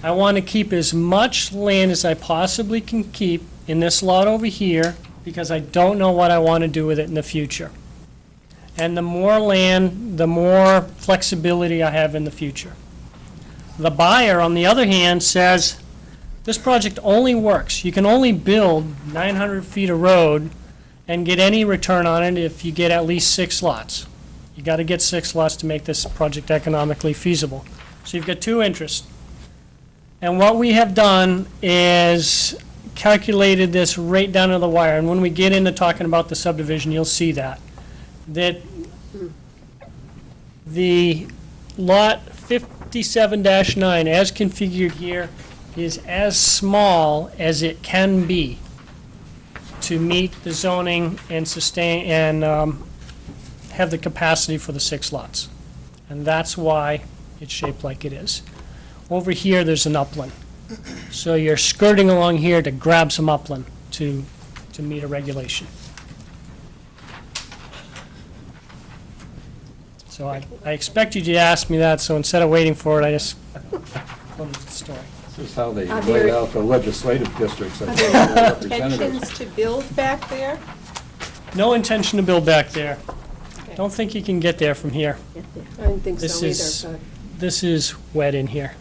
I want to keep as much land as I possibly can keep in this lot over here because I don't know what I want to do with it in the future. And the more land, the more flexibility I have in the future. The buyer, on the other hand, says, this project only works. You can only build 900 feet of road and get any return on it if you get at least 6 lots. You got to get 6 lots to make this project economically feasible. So you've got two interests. And what we have done is calculated this right down to the wire. And when we get into talking about the subdivision, you'll see that the lot 57-9 as configured here is as small as it can be to meet the zoning and sustain and have the capacity for the 6 lots. And that's why it's shaped like it is. Over here, there's an upland. So you're skirting along here to grab some upland to meet a regulation. So I expect you to ask me that, so instead of waiting for it, I just told you the story. This is how they Are laid there- out the legislative districts and Are their there representatives. intentions to build back there? No intention to build back there. Don't think you can get there from here. I didn't think This so is- either, This is wet in here.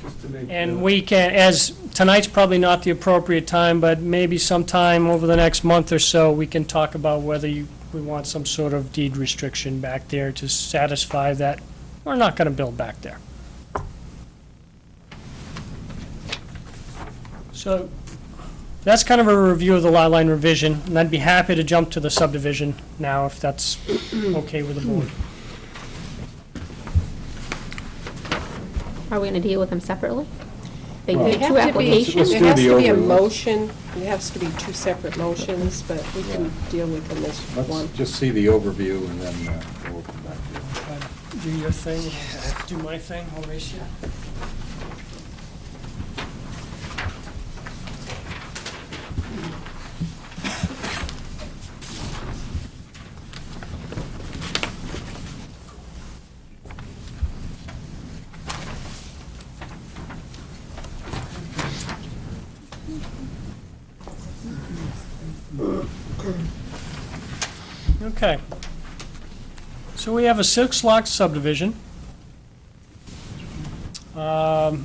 Just to make And sure. we can, as, tonight's probably not the appropriate time, but maybe sometime over the next month or so, we can talk about whether we want some sort of deed restriction back there to satisfy that we're not going to build back there. So that's kind of a review of the lot line revision, and I'd be happy to jump to the subdivision now if that's okay with the board. Are we going to deal with them separately? They Well, do They have two to be, applications? Let's there do has the to be a overview. motion, there has to be 2 separate motions, but we can deal with them as one. Let's just see the overview and then we'll come back to it. Do your thing, do my thing, I'll race you. Okay. So we have a 6-lot subdivision. The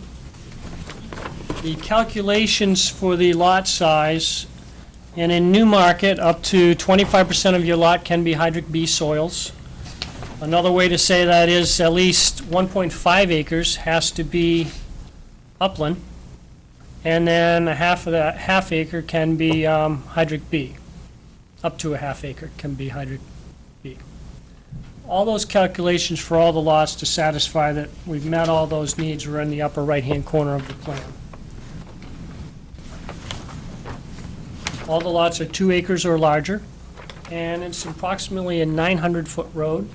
calculations for the lot size, and in Newmarket, up to 25% of your lot can be hydric B soils. Another way to say that is at least 1.5 acres has to be upland, and then a half of that half acre can be hydric B. Up to a half acre can be hydric B. All those calculations for all the lots to satisfy that we've met all those needs are in the upper right-hand corner of the plan. All the lots are 2 acres or larger, and it's approximately a 900-foot road.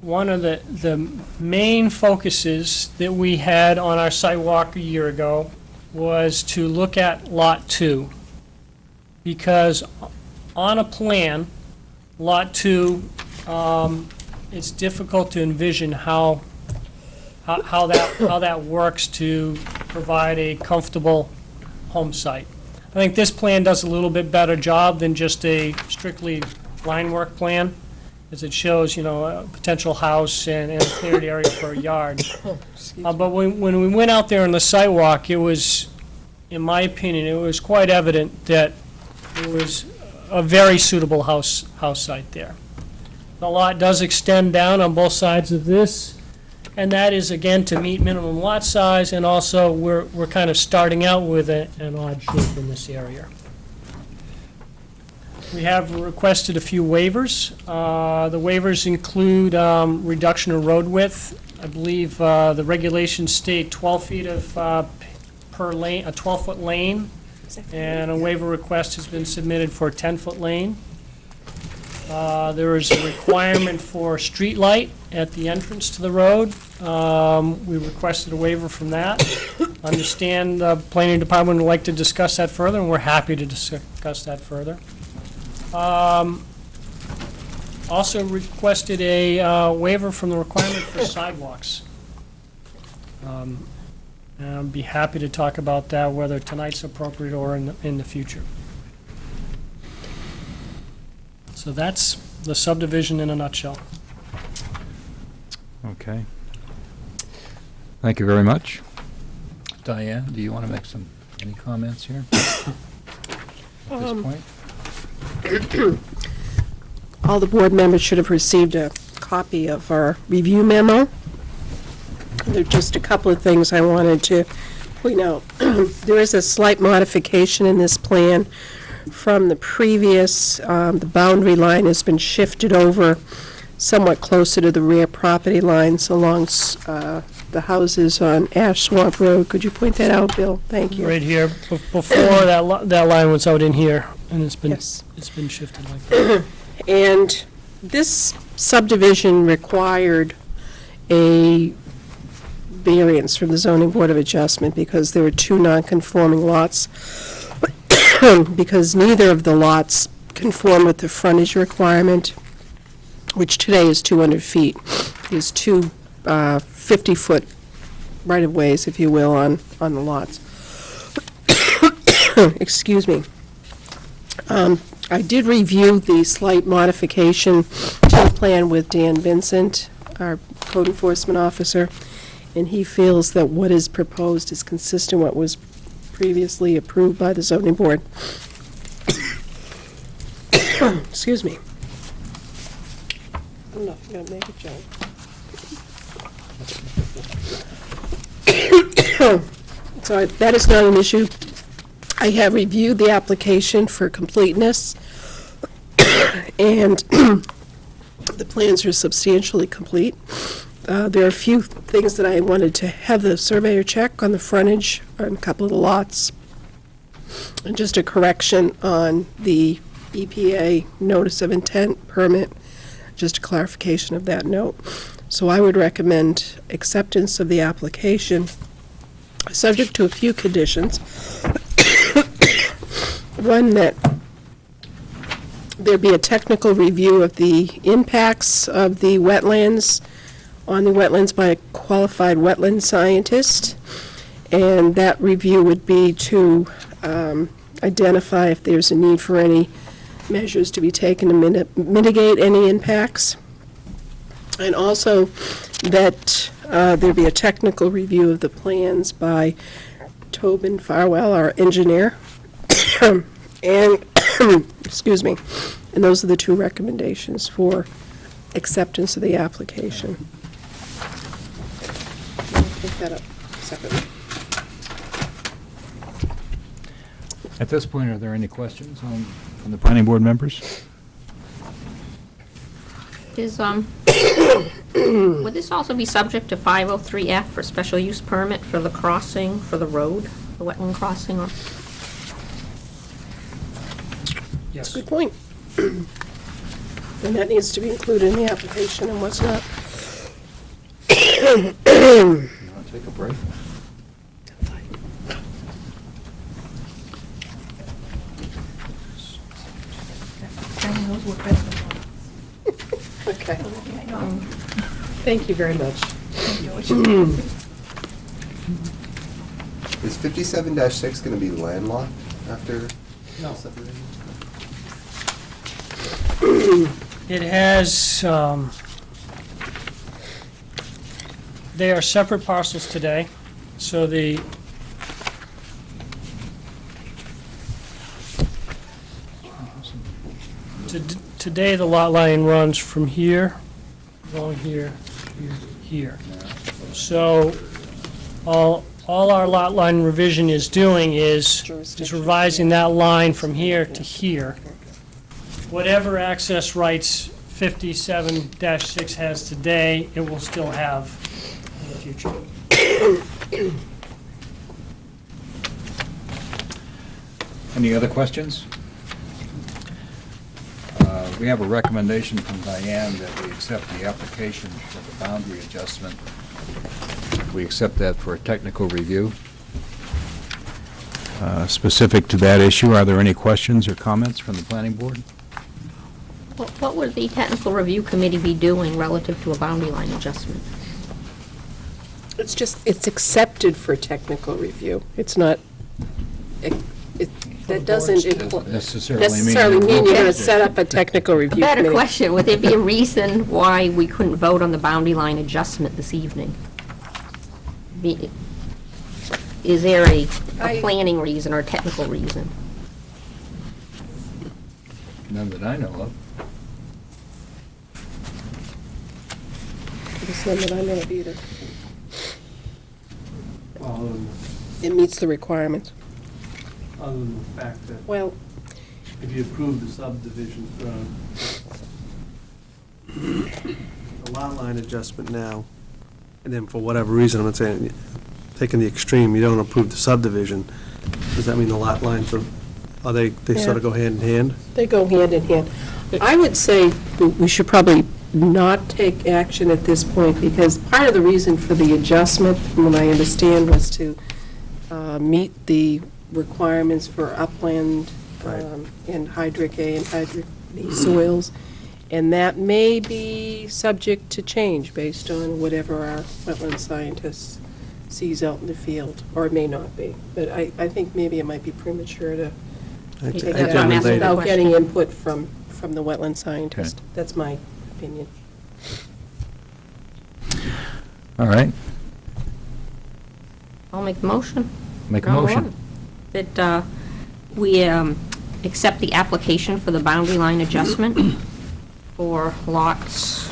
One of the main focuses that we had on our site walk a year ago was to look at Lot 2. Because on a plan, Lot 2, it's difficult to envision how that works to provide a comfortable home site. I think this plan does a little bit better job than just a strictly line work plan, as it shows, a potential house and a cleared area for a yard. But when we went out there on the sidewalk, it was, in my opinion, it was quite evident that it was a very suitable house site there. The lot does extend down on both sides of this, and that is, again, to meet minimum lot size, and also we're kind of starting out with an odd shape in this area. We have requested a few waivers. The waivers include reduction of road width. I believe the regulations state 12 feet of per lane, a 12-foot lane, and a waiver request has been submitted for a 10-foot lane. There is a requirement for street light at the entrance to the road. We requested a waiver from that. Understand the planning department would like to discuss that further, and we're happy to discuss that further. Also requested a waiver from the requirement for sidewalks. And I'd be happy to talk about that, whether tonight's appropriate or in the future. So that's the subdivision in a nutshell. Okay. Thank you very much. Diane, do you want to make any comments here at this point? All the board members should have received a copy of our review memo. There are just a couple of things I wanted to point out. There is a slight modification in this plan from the previous. The boundary line has been shifted over somewhat closer to the rear property lines along the houses on Ash Swamp Road. Could you point that out, Bill? Thank you. Right here. Before, that line was out in here, and it's been shifted like that. And this subdivision required a variance from the Zoning Board of Adjustment because there were two non-conforming lots, because neither of the lots conform with the frontage requirement, which today is 200 feet. There's two 50-foot right-of-ways, if you will, on the lots. Excuse me. I did review the slight modification to the plan with Dan Vincent, our code enforcement officer, and he feels that what is proposed is consistent with what was previously approved by the zoning board. Excuse me. I don't know if I'm going to make a joke. So that is not an issue. I have reviewed the application for completeness, and the plans are substantially complete. There are a few things that I wanted to have the surveyor check on the frontage on a couple of the lots, and just a correction on the EPA notice of intent permit, just a clarification of that note. So I would recommend acceptance of the application, subject to a few conditions. One, that there be a technical review of the impacts of the wetlands, on the wetlands by a qualified wetland scientist, and that review would be to identify if there's a need for any measures to be taken to mitigate any impacts, and also that there be a technical review of the plans by Tobin Farwell, our engineer, and excuse me, and those are the two recommendations for acceptance of the application. I'll take that up separately. At this point, are there any questions from the planning board members? Is, would this also be subject to 503F for special use permit for the crossing, for the road, the wetland crossing? Or Yes. Good point. And that needs to be included in the application and what's not. You want to take a break? Okay. Thank you very much. Is 57-6 going to be landlocked after No. subdivision? It has, they are separate parcels today, so today the lot line runs from here, along here, here. So all our lot line revision is doing is revising that line from here to here. whatever access rights 57-6 has today, it will still have in the future. Any other questions? We have a recommendation from Diane that we accept the application for the boundary adjustment. We accept that for a technical review. Specific to that issue, are there any questions or comments from the planning board? What would the technical review committee be doing relative to a boundary line adjustment? It's accepted for technical review. It's not, that doesn't necessarily mean you're going to set up a technical review Better committee. question, would there be a reason why we couldn't vote on the boundary line adjustment this evening? Is there a planning reason or a technical reason? None that I know of. There's none that I know of either. It meets the requirements. Other than the fact that Well, if you approve the subdivision, the lot line adjustment now, and then for whatever reason, I'm not saying, taking the extreme, you don't approve the subdivision, does that mean the lot lines are they sort of go hand in hand? they go hand in hand. I would say we should probably not take action at this point, because part of the reason for the adjustment, from what I understand, was to meet the requirements for upland and hydric A and hydric B soils, and that may be subject to change based on whatever our wetland scientist sees out in the field, or it may not be. But I think maybe it might be premature to take that on without getting input from the wetland scientist. That's my opinion. All right, I'll make the motion. make a motion. That we accept the application for the boundary line adjustment for lots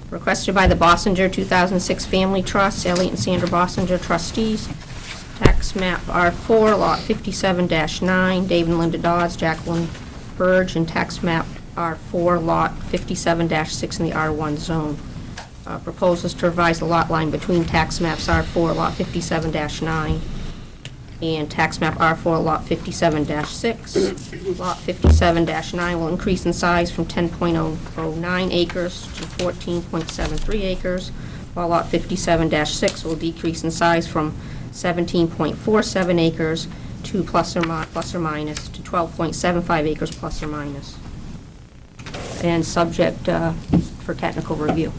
requested by the Bossinger 2006 Family Trust, Elliot and Sandra Bossinger trustees. Tax map R4, lot 57-9, Dave and Linda Dodds, Jacqueline Burge, and tax map R4, lot 57-6 in the R1 zone. Proposes to revise the lot line between tax maps R4, lot 57-9, and tax map R4, lot 57-6. Lot 57-9 will increase in size from 10.009 acres to 14.73 acres, while lot 57-6 will decrease in size from 17.47 acres to plus or minus to 12.75 acres plus or minus, and subject for technical review.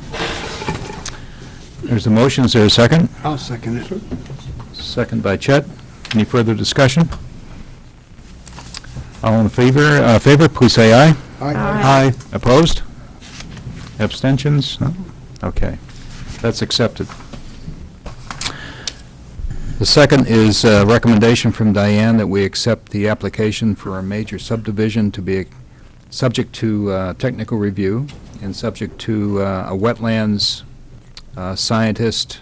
There's a motion, is there a second? I'll second it. Second by Chet. Any further discussion? All in favor, please say aye. Aye. Opposed? Abstentions? No? Okay, that's accepted. The second is a recommendation from Diane that we accept the application for a major subdivision to be subject to technical review and subject to a wetlands scientist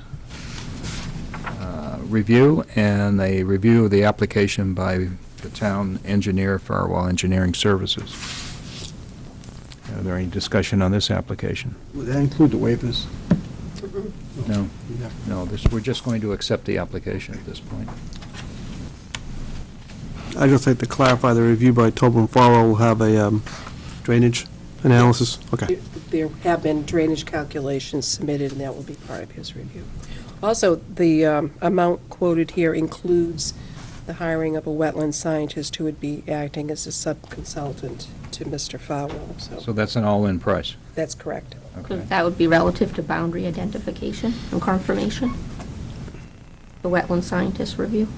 review and a review of the application by the town engineer, Farwell Engineering Services. Are there any discussion on this application? Would that include the waivers? No. No, we're just going to accept the application at this point. I'd just like to clarify, the review by Tobin Farrell will have a drainage analysis? Okay. There have been drainage calculations submitted, and that will be part of his review. Also, the amount quoted here includes the hiring of a wetland scientist who would be acting as a sub-consultant to Mr. Farwell, So that's an all-in price? that's correct. Okay. That would be relative to boundary identification and confirmation. The wetland scientist review.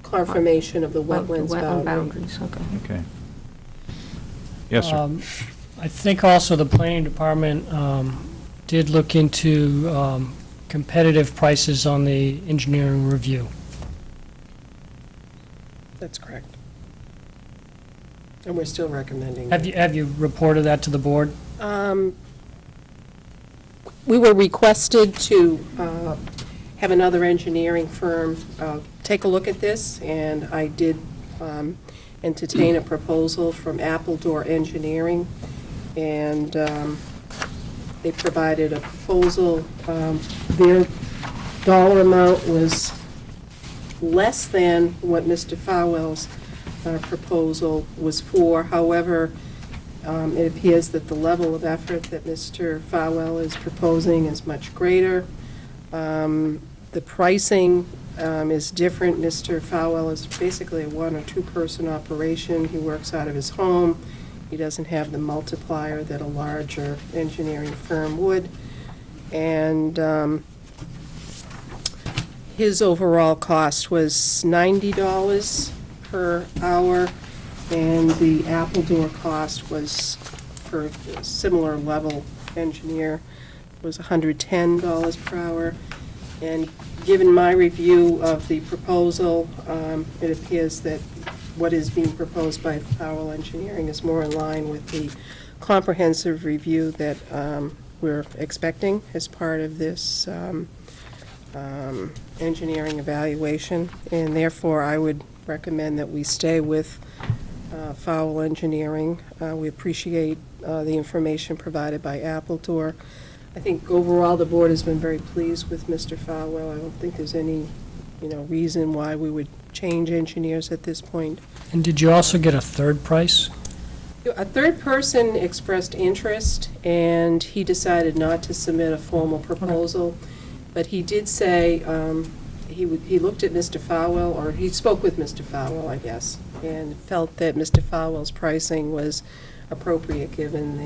Confirmation of the Of the wetlands wetland boundary. boundaries, okay. Okay. Yes, sir. I think also the planning department did look into competitive prices on the engineering review. That's correct. And we're still recommending. Have you reported that to the board? We were requested to have another engineering firm take a look at this, and I did entertain a proposal from Appledore Engineering, and they provided a proposal. Their dollar amount was less than what Mr. Farwell's proposal was for. However, it appears that the level of effort that Mr. Farwell is proposing is much greater. The pricing is different. Mr. Farwell is basically a one- or two-person operation. He works out of his home. He doesn't have the multiplier that a larger engineering firm would. And his overall cost was $90 per hour, and the Appledore cost was, for a similar level engineer, was $110 per hour. And given my review of the proposal, it appears that what is being proposed by Powell Engineering is more in line with the comprehensive review that we're expecting as part of this engineering evaluation, and therefore I would recommend that we stay with Powell Engineering. We appreciate the information provided by Appledore. I think overall the board has been very pleased with Mr. Farwell. I don't think there's any, reason why we would change engineers at this point. And did you also get a third price? A third person expressed interest, and he decided not to submit a formal proposal. But he did say he looked at Mr. Farwell, or he spoke with Mr. Farwell, I guess, and felt that Mr. Farwell's pricing was appropriate given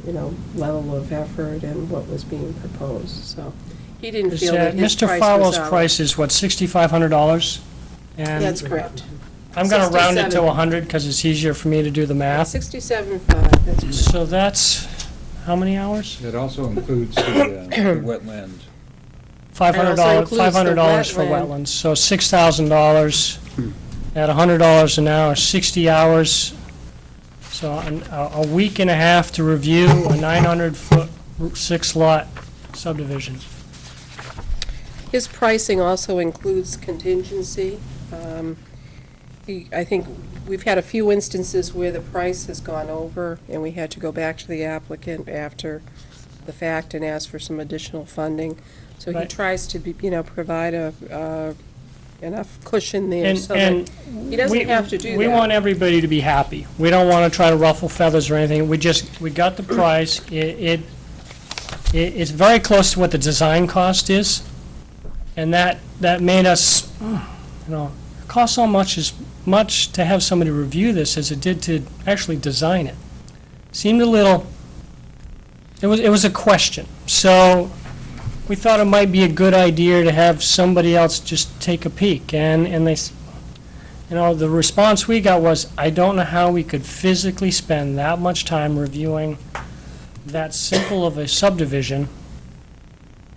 the level of effort and what was being proposed. So he didn't feel that his Mr. price Farwell's was out. price is what, $6,500? And That's correct. I'm going to round it to 67. 100 because it's easier for me to do the math. 67.5. That's correct. So that's how many hours? It also includes the wetland. $500 includes the $500 for wetland. wetlands, so $6,000 at $100 an hour, 60 hours. So a week and a half to review a 900-foot, 6-lot subdivision. His pricing also includes contingency. I think we've had a few instances where the price has gone over, and we had to go back to the applicant after the fact and ask for some additional funding. So he Right. tries to provide enough cushion there And- so and that he doesn't have to do that. We want everybody to be happy. We don't want to try to ruffle feathers or anything. We got the price. It's very close to what the design cost is, and that made us, it cost so much to have somebody review this as it did to actually design it. Seemed a little, it was a question. So we thought it might be a good idea to have somebody else just take a peek. And they, the response we got was, I don't know how we could physically spend that much time reviewing that simple of a subdivision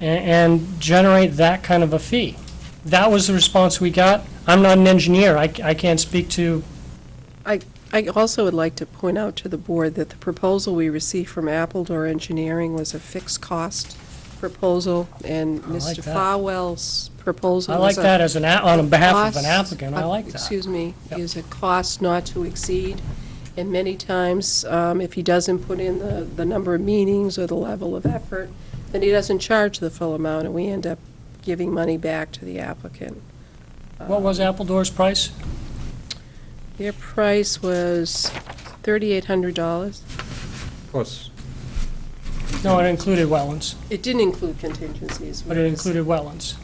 and generate that kind of a fee. That was the response we got. I'm not an engineer. I can't speak to. I also would like to point out to the board that the proposal we received from Appledore Engineering was a fixed cost proposal, and like Mr. that. Farwell's proposal I was like that as on behalf of an cost- applicant. I like that. Excuse me, Yep. is a cost not to exceed. And many times, if he doesn't put in the number of meetings or the level of effort, then he doesn't charge the full amount, and we end up giving money back to the applicant. What was Appledore's price? Their price was $3,800. Plus, No, it included wetlands, It didn't include contingencies. but it included wetlands.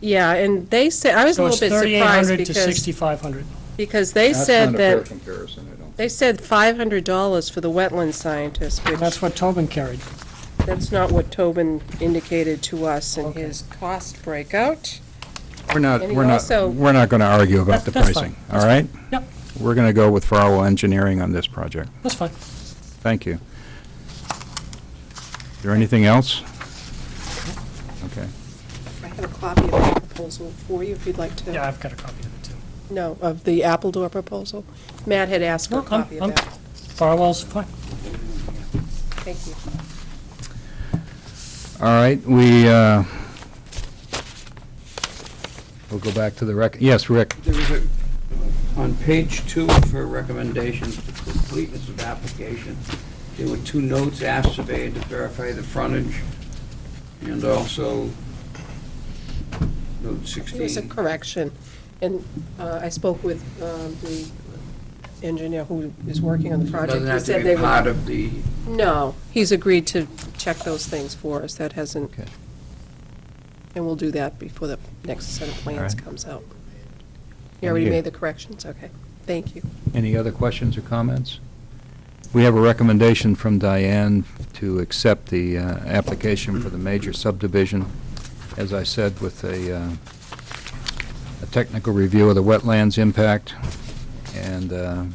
Yeah, and they said, I was a So little it's bit surprised 3,800 to because, 6,500. because they that's said not a fair that, comparison, I don't. they said $500 for the wetland scientist, which, That's what Tobin carried. that's not what Tobin indicated to us in his cost breakout. We're not, And he we're not, also- we're not going to argue about the That's pricing, fine. all right? Yep, We're going to go with Farwell Engineering on this project. that's fine. Thank you. Is there anything else? Okay. I have a copy of the proposal for you if you'd like to. Yeah, I've got a copy of it too. No, of the Appledore proposal. Matt had asked for a No, I'm- copy I'm- of that. Farwell's fine. Thank you. All right, we'll go back to the yes, Rick. There was On page 2 of her recommendations for completeness of application, there were 2 notes: asked surveyor to verify the frontage, and also note 16. It was a correction, and I spoke with the engineer who is working on the project. Doesn't He have to said be they would- part of the, No, he's agreed to check those things for us. That hasn't, Okay. and we'll do that before the next set of plans right. comes out. You already Any- made the corrections? Okay, thank you. Any other questions or comments? We have a recommendation from Diane to accept the application for the major subdivision, as I said, with a technical review of the wetlands impact and a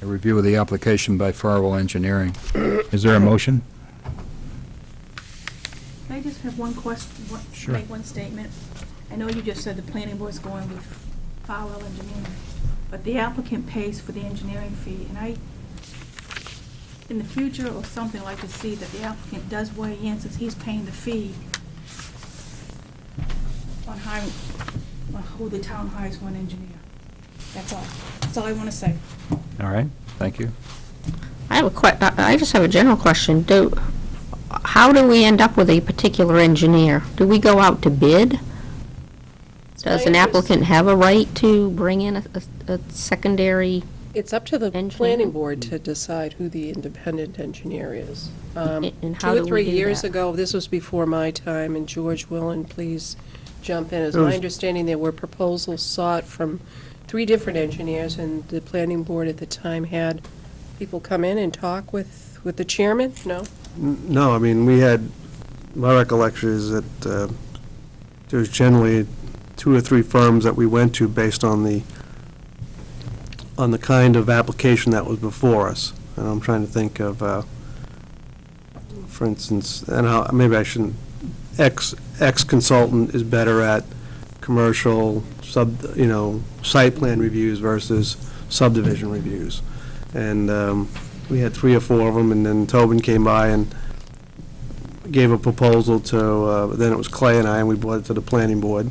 review of the application by Farwell Engineering. Is there a motion? Can I just have one question, Sure. make one statement? I know you just said the planning board's going with Farwell Engineering, but the applicant pays for the engineering fee, and I, in the future or something, like to see that the applicant does weigh in, since he's paying the fee on hiring, on who the town hires for an engineer. That's all. That's all I want to say. All right, thank you. I have I just have a general question. How do we end up with a particular engineer? Do we go out to bid? Does an applicant have a right to bring in a secondary? It's up to the Engineer? planning board to decide who the independent engineer is. And how 2 do or we 3 do years that? ago, this was before my time, and George Willen, please jump in. As It my was- understanding, there were proposals sought from 3 different engineers, and the planning board at the time had people come in and talk with the chairman? No? No, I mean, we had, my recollection is that there was generally 2 or 3 firms that we went to based on the kind of application that was before us. And I'm trying to think of, for instance, maybe I shouldn't, X consultant is better at commercial site plan reviews versus subdivision reviews. And we had 3 or 4 of them, and then Tobin came by and gave a proposal to, then it was Clay and I, and we brought it to the planning board,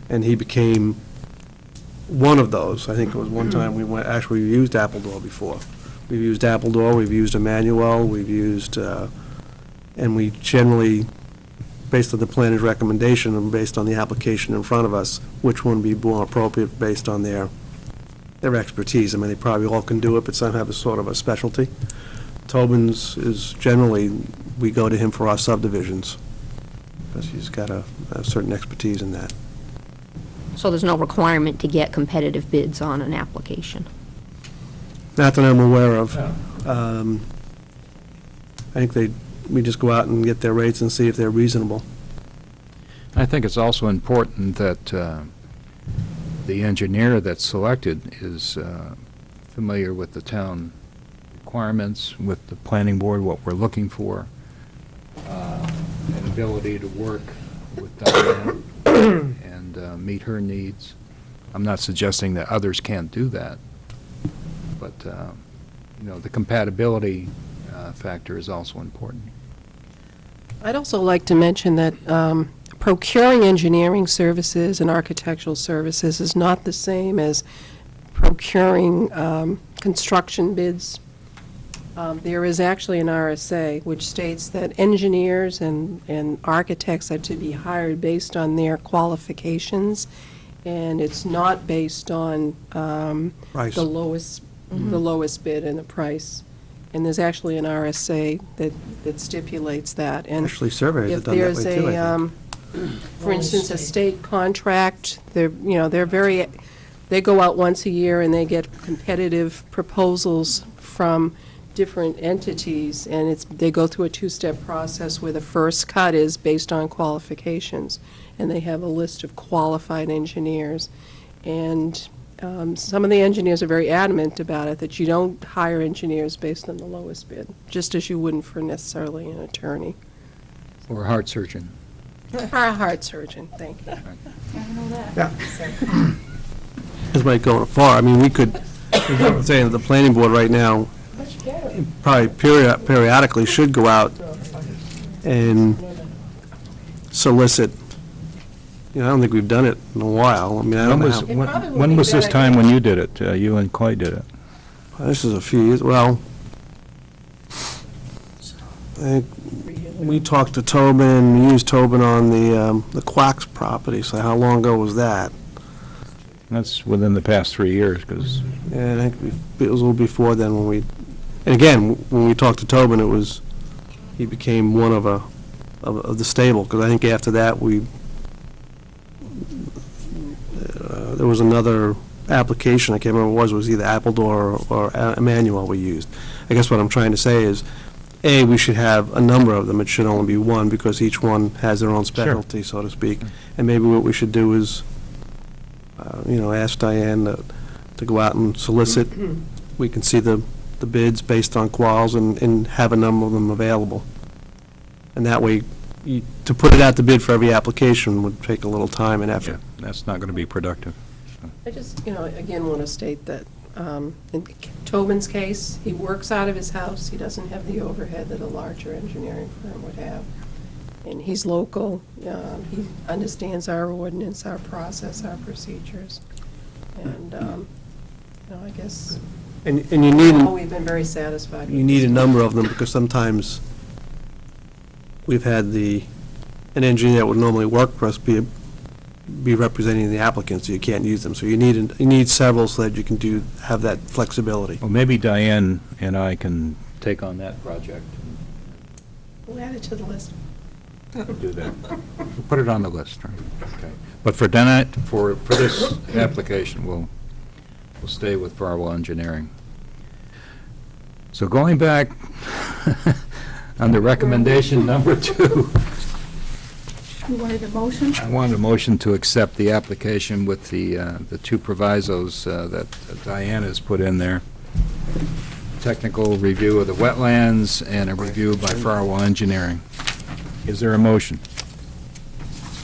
and he became one of those. I think it was one time we actually used Appledore before. We've used Appledore, we've used Emmanuel, we've used, and we generally, based on the planner's recommendation and based on the application in front of us, which one would be more appropriate based on their expertise. I mean, they probably all can do it, but some have a sort of a specialty. Tobin's is generally, we go to him for our subdivisions, because he's got a certain expertise in that. So there's no requirement to get competitive bids on an application? Not that I'm aware of. I think we just go out and get their rates and see if they're reasonable. I think it's also important that the engineer that's selected is familiar with the town requirements, with the planning board, what we're looking for, an ability to work with Diane and meet her needs. I'm not suggesting that others can't do that, but, the compatibility factor is also important. I'd also like to mention that procuring engineering services and architectural services is not the same as procuring construction bids. There is actually an RSA which states that engineers and architects are to be hired based on their qualifications, and it's not based on Price. the lowest bid and the price. And there's actually an RSA that stipulates that. And Actually, surveyors have done that way too, I think. for instance, a state contract, they go out once a year and they get competitive proposals from different entities, and they go through a 2-step process where the first cut is based on qualifications, and they have a list of qualified engineers. And some of the engineers are very adamant about it, that you don't hire engineers based on the lowest bid, just as you wouldn't for necessarily an attorney. Or a heart surgeon. Or a heart surgeon, thank you. I know that. Yeah. This might go far. I mean, we could, I'm saying that the planning board right now probably periodically should go out and solicit I don't think we've done it in a while. I mean, I don't know how. When was this time when you did it? You and Clay did it? This is a few years, well, I think we talked to Tobin, we used Tobin on the Quacks property, so how long ago was that? That's within the past 3 years, because... Yeah, I think it was a little before then when we, and again, when we talked to Tobin, he became one of the stable, because I think after that, there was another application, I can't remember what it was either Appledore or Emmanuel we used. I guess what I'm trying to say is, A, we should have a number of them, it should only be one, because each one has their own specialty, so to speak. And maybe what we should do is, ask Diane to go out and solicit. We can see the bids based on quals and have a number of them available. And that way, to put it out to bid for every application would take a little time and effort. Yeah, that's not going to be productive. I just, again, want to state that in Tobin's case, he works out of his house. He doesn't have the overhead that a larger engineering firm would have. And he's local. He understands our ordinance, our process, our procedures. And, I guess, And you need, we've been very satisfied with you need a this. number of them, because sometimes we've had an engineer that would normally work for us be representing the applicant, so you can't use them. So you need several so that you can have that flexibility. Well, maybe Diane and I can take on that project. We'll add it to the list. Do that. We'll put it on the list, right? Okay. But for this application, we'll stay with Farwell Engineering. So going back on the recommendation number 2. You wanted a motion? I wanted a motion to accept the application with the 2 provisos that Diane has put in there. Technical review of the wetlands and a review by Farwell Engineering. Is there a motion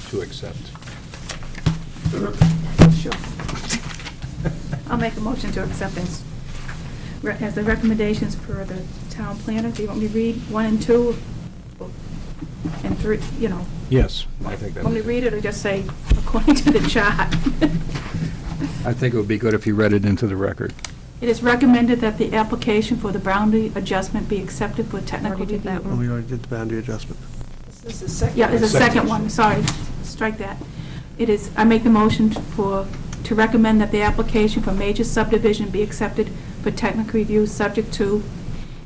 to accept? Sure. I'll make a motion to accept as the recommendations per the town planner. Do you want me to read 1 and 2 and 3, Yes, I think that Want me would to read it or just say according to the chart? I think it would be good if you read it into the record. It is recommended that the application for the boundary adjustment be accepted for technical review. We already did the boundary adjustment. This is the second. Yeah, there's a second one, sorry, strike that. I make the motion to recommend that the application for major subdivision be accepted for technical review, subject to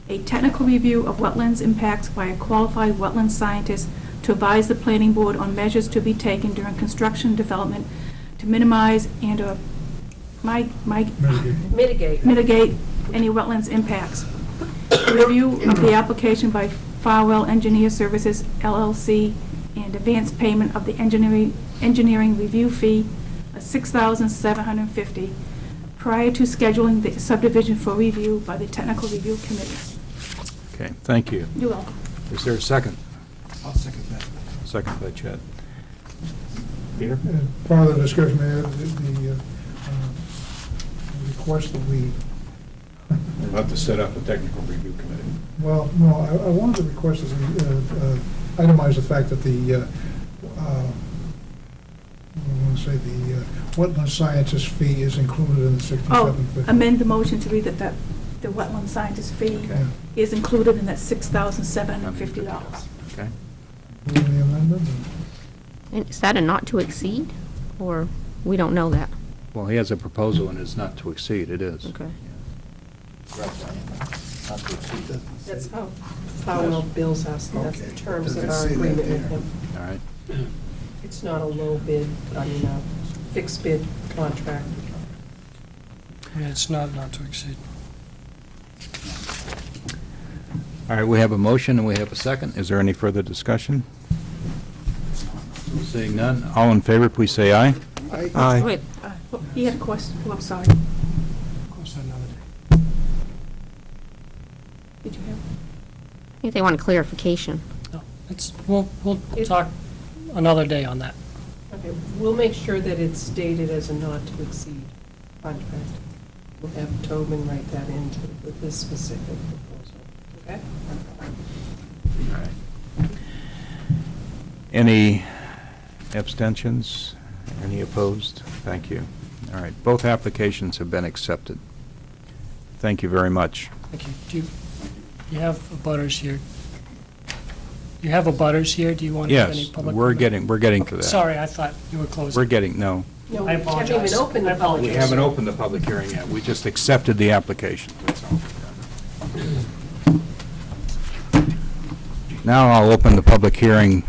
a technical review of wetlands impacts by a qualified wetland scientist to advise the planning board on measures to be taken during construction and development to minimize and mitigate any wetlands impacts. Review of the application by Farwell Engineer Services LLC and advance payment of the engineering review fee of $6,750 prior to scheduling the subdivision for review by the Technical Review Committee. Okay, thank you. You're welcome. Is there a second? I'll second that. Second by Chet. Peter? Part of the discussion, the request that we, We'll have to set up a technical review committee. well, no, I wanted to request that we itemize the fact that the wetland scientist fee is included in the $6,750. Amend the motion to read that the wetland scientist fee Okay. is included in that $6,750. Okay. Move the amendment. And is that a not to exceed, or we don't know that? Well, he has a proposal and it's not to exceed, it is. Okay. That's how Farwell bills us, and that's the terms of our agreement with him. All right. It's not a low bid, a fixed bid contract. Yeah, it's not to exceed. All right, we have a motion and we have a second. Is there any further discussion? Seeing none, all in favor, please say aye. Aye. Wait, He had a question, oh, I'm sorry. Did you have? I think they want clarification. No, we'll talk another day on that. Okay, we'll make sure that it's stated as a not to exceed contract. We'll have Tobin write that into this specific proposal, okay? Any Abstentions? Any opposed? Thank you. All right, both applications have been accepted. Thank you very much. Thank you. You have abutters here. You have abutters here? Do you want to have any Yes, public? we're comment? getting to that. Sorry, I thought you were closing. We're getting, no. No, I we haven't apologize. even opened the I apologize. We haven't opened the public hearing yet. We just accepted the application. That's all. Now I'll open the public hearing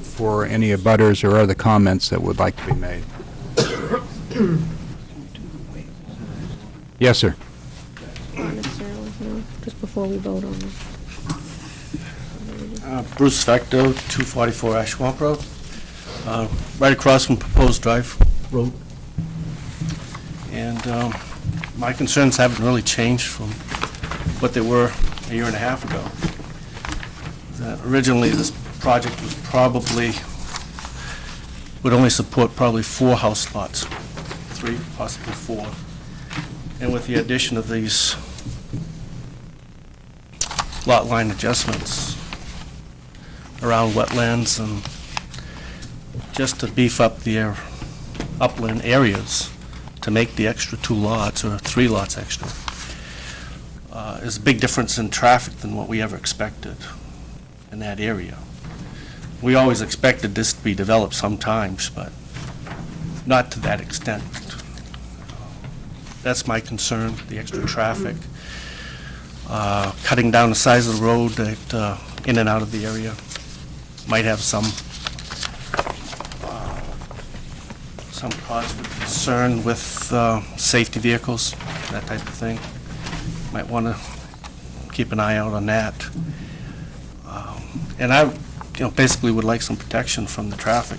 for any abutters or other comments that would like to be made. Yes, sir. Not necessarily, no, just before we vote on this. Bruce Fecto, 244 Ash Swamp Road, right across from proposed drive road. And my concerns haven't really changed from what they were a year and a half ago. Originally, this project was would only support probably 4 house lots, 3, possibly 4. And with the addition of these lot line adjustments around wetlands and just to beef up the upland areas to make the extra 2 lots or 3 lots extra, is a big difference in traffic than what we ever expected in that area. We always expected this to be developed sometimes, but not to that extent. That's my concern, the extra traffic. Cutting down the size of the road that in and out of the area might have some cause for concern with safety vehicles, that type of thing. Might want to keep an eye out on that. And I, basically would like some protection from the traffic.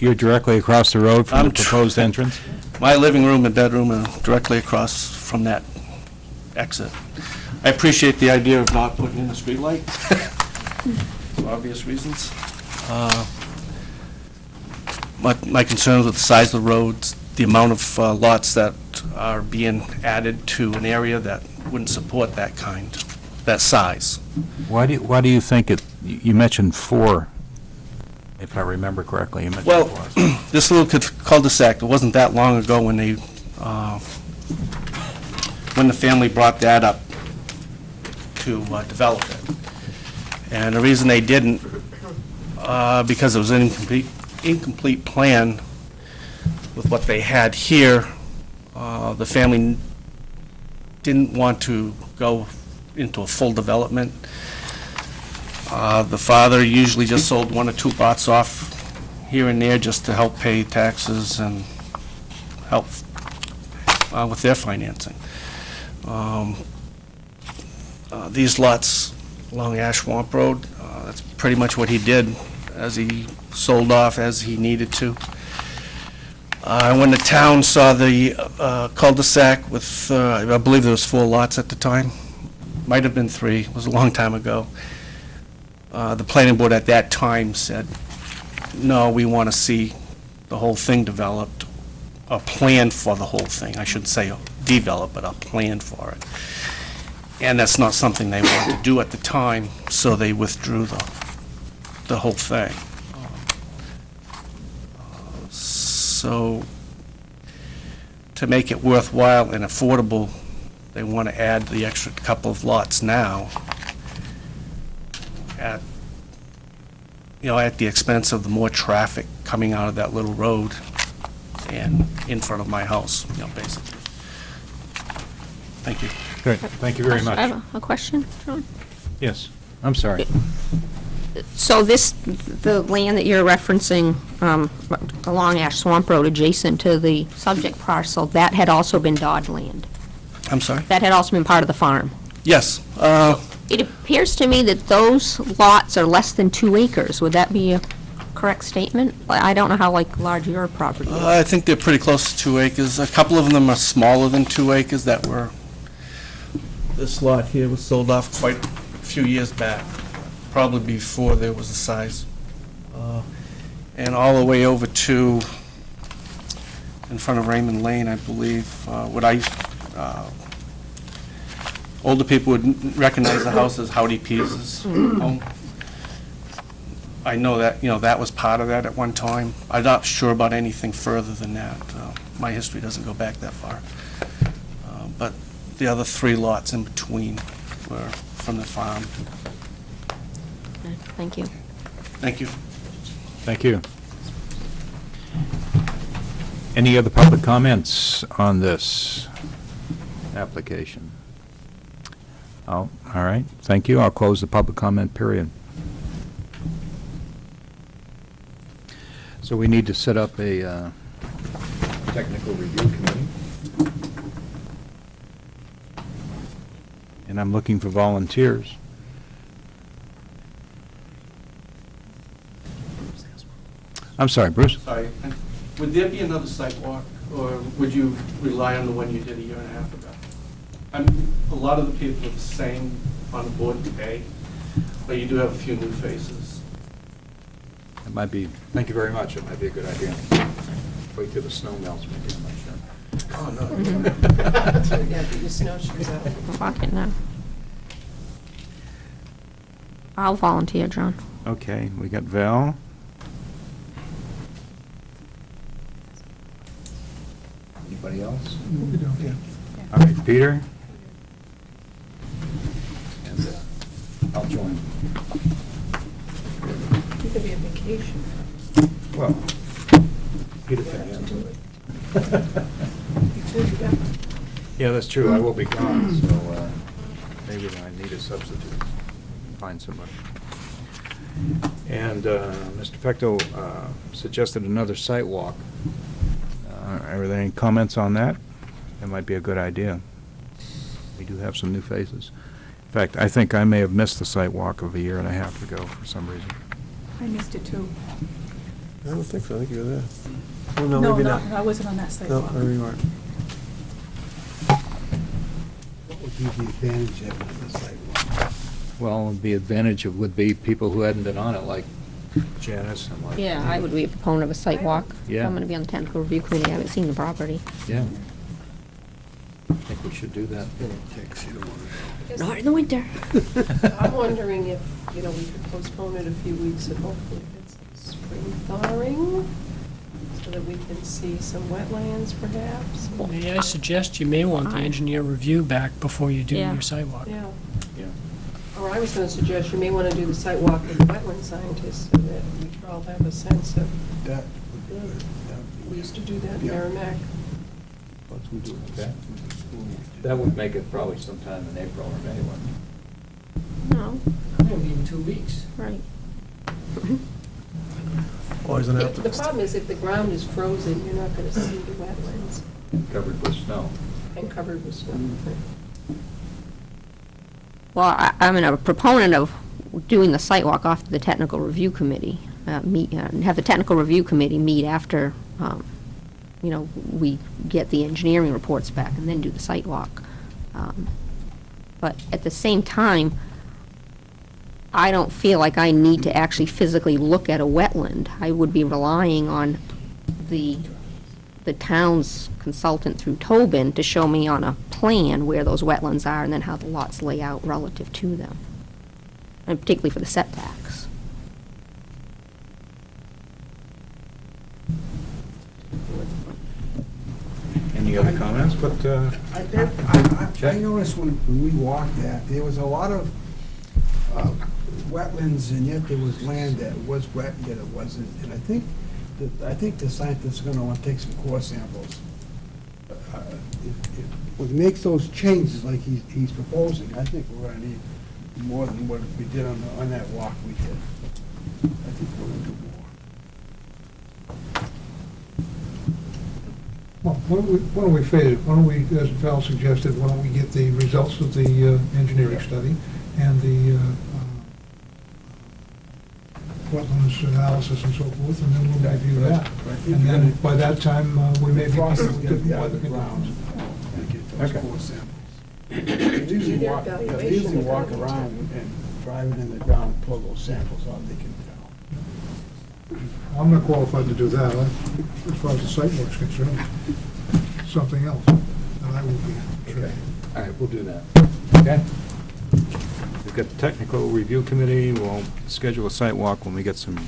You're directly across the road from the proposed entrance? My living room and bedroom are directly across from that exit. I appreciate the idea of not putting in a streetlight, for obvious reasons. My concerns with the size of the roads, the amount of lots that are being added to an area that wouldn't support that size. Why do you think you mentioned 4, if I remember correctly, you mentioned 4. Well, this little cul-de-sac, it wasn't that long ago when the family brought that up to develop it. And the reason they didn't, because it was an incomplete plan with what they had here, the family didn't want to go into a full development. The father usually just sold 1 or 2 lots off here and there just to help pay taxes and help with their financing. These lots along Ash Swamp Road, that's pretty much what he did as he sold off as he needed to. When the town saw the cul-de-sac with, I believe there was 4 lots at the time, might have been 3, it was a long time ago. The planning board at that time said, no, we want to see the whole thing developed, a plan for the whole thing. I shouldn't say develop, but a plan for it. And that's not something they wanted to do at the time, so they withdrew the whole thing. So to make it worthwhile and affordable, they want to add the extra couple of lots now at the expense of the more traffic coming out of that little road and in front of my house, basically. Thank you. Good, thank you very much. I have a question, John. Yes, I'm sorry. So the land that you're referencing along Ash Swamp Road adjacent to the subject parcel, that had also been Dodd land? I'm sorry? That had also been part of the farm? Yes. It appears to me that those lots are less than 2 acres. Would that be a correct statement? I don't know how large your property is. I think they're pretty close to 2 acres. A couple of them are smaller than 2 acres that were, this lot here was sold off quite a few years back, probably before there was a size. And all the way over to, in front of Raymond Lane, I believe, older people would recognize the house as Howdy Pease's home. I know that, that was part of that at one time. I'm not sure about anything further than that. My history doesn't go back that far. But the other 3 lots in between were from the farm. Thank you. Thank you. Thank you. Any other public comments on this application? Oh, all right, thank you. I'll close the public comment period. So we need to set up a technical review committee. And I'm looking for volunteers. I'm sorry, Bruce? Sorry. Would there be another site walk, or would you rely on the one you did a year and a half ago? A lot of the people are the same on the board today, but you do have a few new faces. It might be, thank you very much, it might be a good idea. Wait till the snow melts, maybe, I'm not sure. Oh, no. So you gotta put your snowshoes out. Walk it now. I'll volunteer, John. Okay, we got Val. Anybody else? We don't, yeah. All right, Peter? And I'll join. You could be on vacation. Well, Peter can handle it. Before you got Yeah, that's true, I will be gone, so maybe I need a substitute, find somebody. And Mr. Pecto suggested another site walk. Are there any comments on that? That might be a good idea. We do have some new faces. In fact, I think I may have missed the site walk of a year and a half ago for some reason. I missed it too. I don't think so. I think you were there. Oh, no, maybe not. I wasn't on that sidewalk. No, you weren't. What would be the advantage of the sidewalk? Well, the advantage would be people who hadn't been on it, like Janice and like... Yeah, I would be a proponent of a site walk. Yeah. I'm going to be on the technical review committee. I haven't seen the property. Yeah. I think we should do that. Not in the winter. I'm wondering if, we could postpone it a few weeks and hopefully get some spring thawing, so that we can see some wetlands perhaps. May I suggest you may want the engineer review back before you do Yeah. your sidewalk? Yeah. Yeah. Or I was gonna suggest you may wanna do the site walk with the wetland scientists, so that we could all have a sense of, That would be good. we used to do that in Yeah. Merrimack. Okay. That would make it probably sometime in April or May, wouldn't it? No, Maybe in 2 weeks. right. The problem is if the ground is frozen, you're not gonna see the wetlands Covered with snow. and covered with snow. Well, I'm a proponent of doing the site walk off to the technical review committee. Have the technical review committee meet after, we get the engineering reports back and then do the site walk. But at the same time, I don't feel like I need to actually physically look at a wetland. I would be relying on the town's consultant through Tobin to show me on a plan where those wetlands are and then how the lots lay out relative to them, and particularly for the setbacks. Any other comments? But I noticed when we walked that, there was a lot of wetlands, and yet there was land that was wet, yet it wasn't. And I think the scientists are gonna want to take some core samples. If we make those changes like he's proposing, I think we're gonna need more than what we did on that walk we did. I think we're gonna do more. Well, why don't we phase it? Why don't we, as Val suggested, why don't we get the results of the engineering study and the wetlands analysis and so forth, and then we'll review that. And then by that time, we may be Process able to gonna be do out other of the ground. conditions. And get those Okay. core samples. They usually walk around and drive it in the ground and pull those samples out, they can tell. I'm not qualified to do that, as far as the site work's concerned. Something else that I will be. all right, we'll do that. Okay? We've got the technical review committee. We'll schedule a site walk when we get some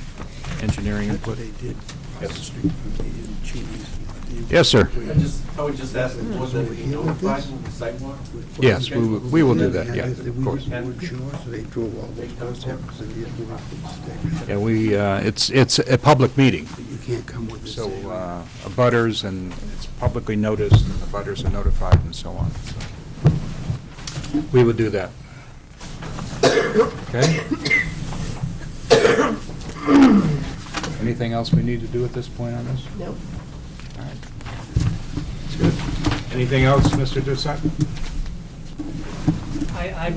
engineering input. Yes. Yes, sir. I would just ask the board that we notify them of the sidewalk. Yes, we will do that, yeah, of course. Yeah, it's a public meeting. You can't come with the So, same. abutters, and it's publicly noticed, and the abutters are notified, and so on. So we would do that. Okay? Anything else we need to do at this point on this? No. All right. That's good. Anything else, Mr. Doucette? I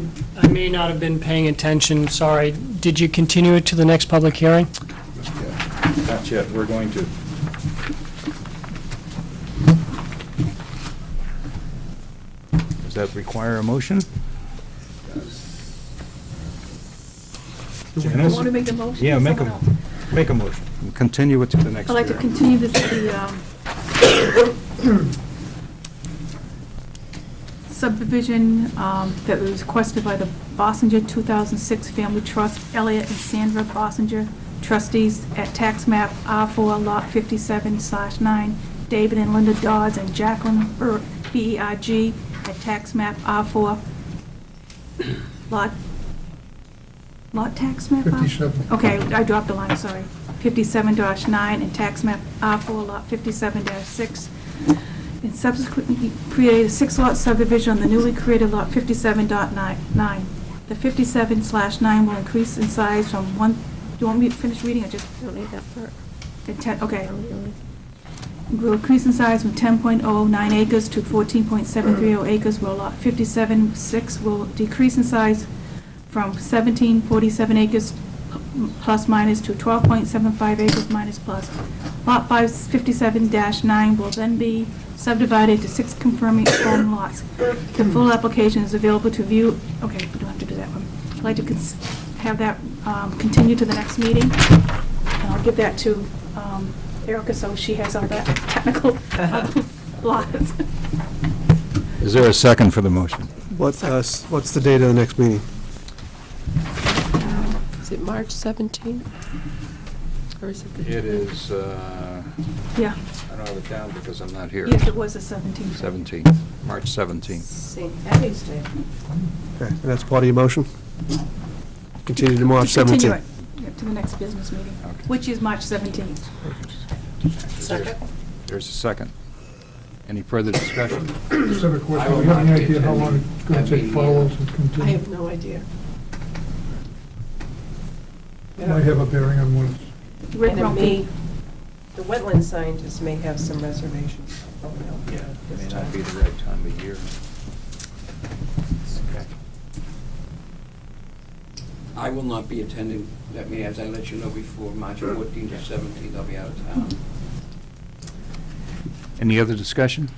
may not have been paying attention, sorry. Did you continue it to the next public hearing? Not yet, we're going to. Does that require a motion? Janice? Want to make the motion? Yeah, or make someone else? make a motion. Continue it to the next I'd like to hearing. continue the subdivision that was requested by the Bossinger 2006 Family Trust, Elliot and Sandra Bossinger, trustees at tax map R4 lot 57/9, David and Linda Dodds and Jacqueline BERG at tax map R4 lot tax map? 57. Okay, I dropped the line, sorry. 57-9 and tax map R4 lot 57-6. And subsequently created a 6-lot subdivision on the newly created lot 57.9. The 57/9 will increase in size from one, do you want me to finish reading or just? Don't need that part. Okay. Will increase in size from 10.09 acres to 14.730 acres, while lot 57/6 will decrease in size from 1747 acres plus minus to 12.75 acres minus plus. Lot 57-9 will then be subdivided to 6 conforming lots. The full application is available to view, okay, we don't have to do that one. I'd like to have that continue to the next meeting, and I'll give that to Erica, so she has all that technical lots. Is there a second for the motion? What's the date of the next meeting? Is it March 17th? Or is it the It is, Yeah, I don't have it down because I'm not here. yes, it was the 17th. 17th, March 17th. St. Patty's Day. Okay, and that's part of your motion? Continue to March Continue 17th. it, yeah, to the next business meeting, Okay. which is March 17th. Second. There's a second. Any further discussion? Just have a question. Do you have any idea how long it's going to take follows and I continue? have no idea. Might have a bearing on when it's Rick And it Rumpke. may, the wetland scientists may have some reservations. Oh, no. Yeah, it may not be the right time of year. Okay. I will not be attending that meeting, as I let you know before, March 14th or 17th, I'll be out of town. Any other discussion?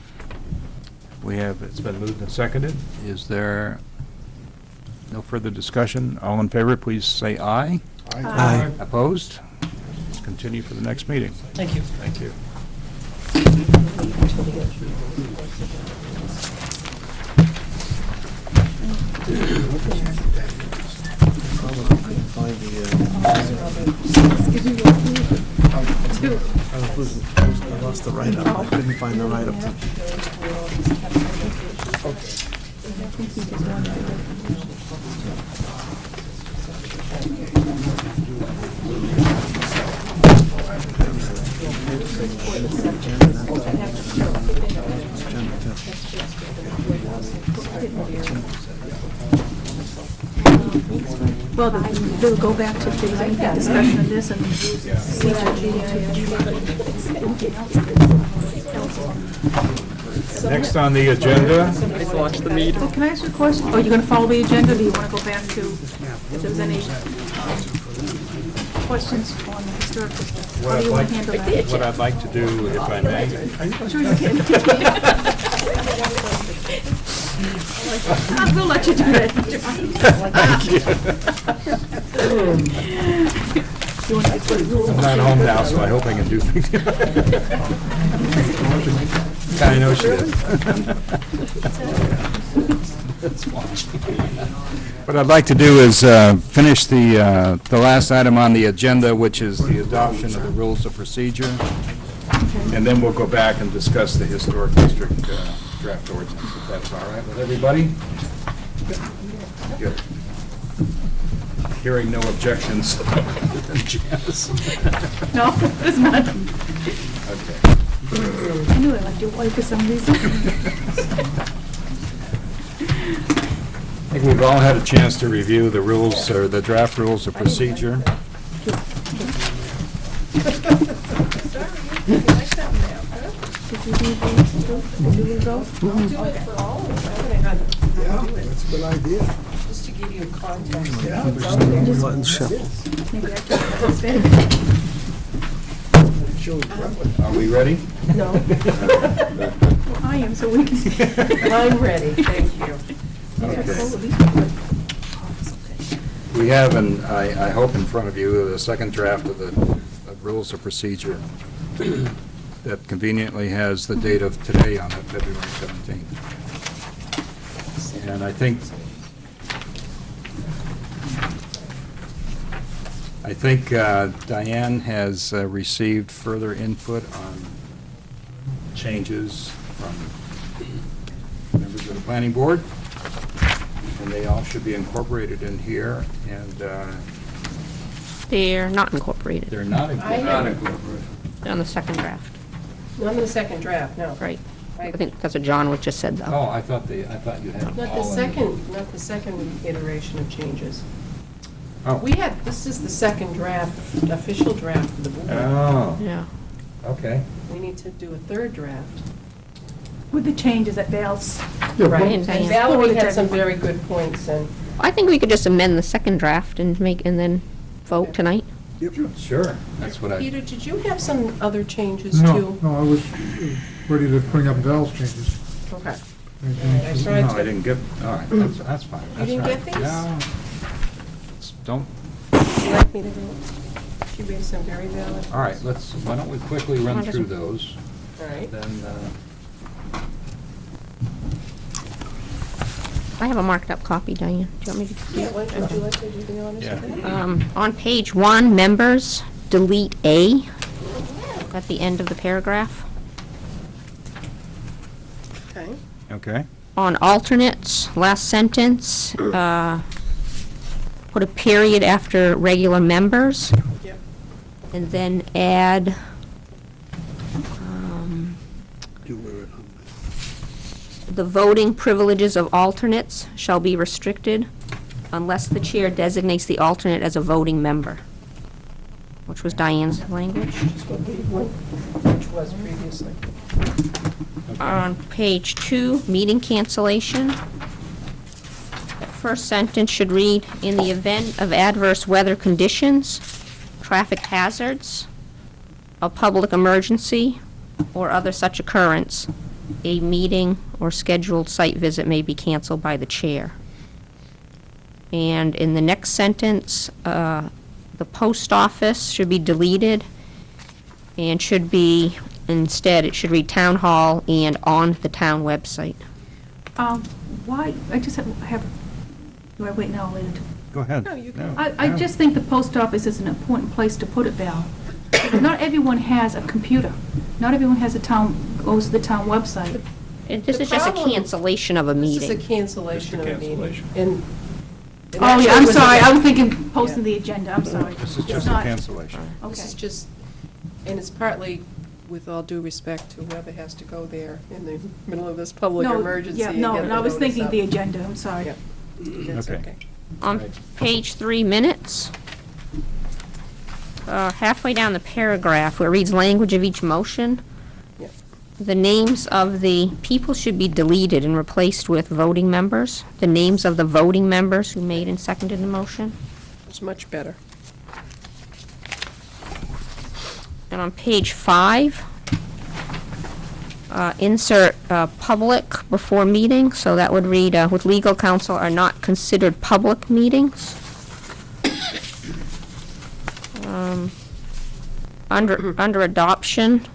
It's been moved and seconded. Is there no further discussion? All in favor, please say aye. Aye. Opposed? Let's continue for the next meeting. Thank you. Thank you. I lost the write-up. I couldn't find the write-up. Well, they'll go back to if there's any discussion of this and see Next on the agenda, Well, can I ask you a question? Oh, you're going to follow the agenda, or do you want to go back to, if there's any questions on the historical stuff? How do you want to handle that? what I'd like to do, if I may, Sure you can. I will let you do that. I'm not home now, so I hope I can do things. I know she is. that's watching. What I'd like to do is finish the last item on the agenda, which is the adoption of the rules of procedure. And then we'll go back and discuss the historic district draft ordinance, if that's all right with everybody? Good. Hearing no objections. Janice? No, it's not. Okay. I knew I liked your wife for some reason. I think we've all had a chance to review the rules, or the draft rules of procedure. Yeah, that's a good idea. Just to give you context. Maybe I can Are we ready? No. Well, I am, so we can. I'm ready, thank you. We have, I hope in front of you, the second draft of the rules of procedure that conveniently has the date of today on it, February 17th. And I think Diane has received further input on changes from members of the planning board, and they all should be incorporated in here, and They're not incorporated. they're not incorporated. On the second draft. Not in the second draft, no. Right. I think that's what John just said, though. Oh, I thought you had them Not all the in. not the second iteration of changes. Oh. This is the second draft, official draft for the board. Oh, Yeah. okay. We need to do a third draft. With the changes that Val's. Right, And and Diane. Valerie had some very good points, and I think we could just amend the second draft and then vote tonight. Sure, that's what I, Peter, did you have some other changes No, too? no, I was ready to bring up Val's changes. Okay. Anything- I tried no, to. I didn't get, all right, that's fine. You That's didn't all get right. these? No. Don't, Would you like me to do it? She made some very valid. all right, why don't we quickly run through those? All right. Then, I have a marked up copy, Diane. Do you want me to? Yeah, would you like to do the honors with that? On page 1, members, delete A at the end of the paragraph. Okay. okay, On alternates, last sentence, put a period after regular members. Yep. And then add, the voting privileges of alternates shall be restricted unless the chair designates the alternate as a voting member, which was Diane's language. Which was previously. On page 2, meeting cancellation. The first sentence should read, in the event of adverse weather conditions, traffic hazards, a public emergency, or other such occurrence, a meeting or scheduled site visit may be canceled by the chair. And in the next sentence, the post office should be deleted and should be, instead, it should read town hall and on the town website. Why, I just have, do I wait now or later? go ahead. No, you can. I just think the post office is an important place to put it, Val. Because not everyone has a computer. Not everyone has goes to the town website. This is just a problem- cancellation of a This meeting. is a cancellation of a meeting. cancellation. And Oh, yeah, actually I'm was sorry, a- I was thinking posting the agenda, I'm sorry. This is It's just a not- cancellation. This is Okay. just, and it's partly, with all due respect to whoever has to go there in the middle of this public No, emergency. yeah, and no, get and the I was notice thinking up. the agenda, I'm sorry. Yep. That's Okay. okay. On page 3, minutes, halfway down the paragraph where it reads language of each motion, Yep. the names of the people should be deleted and replaced with voting members. The names of the voting members who made and seconded the motion. It's much better. And on page 5, insert public before meeting, so that would read, with legal counsel are not considered public meetings. Under adoption,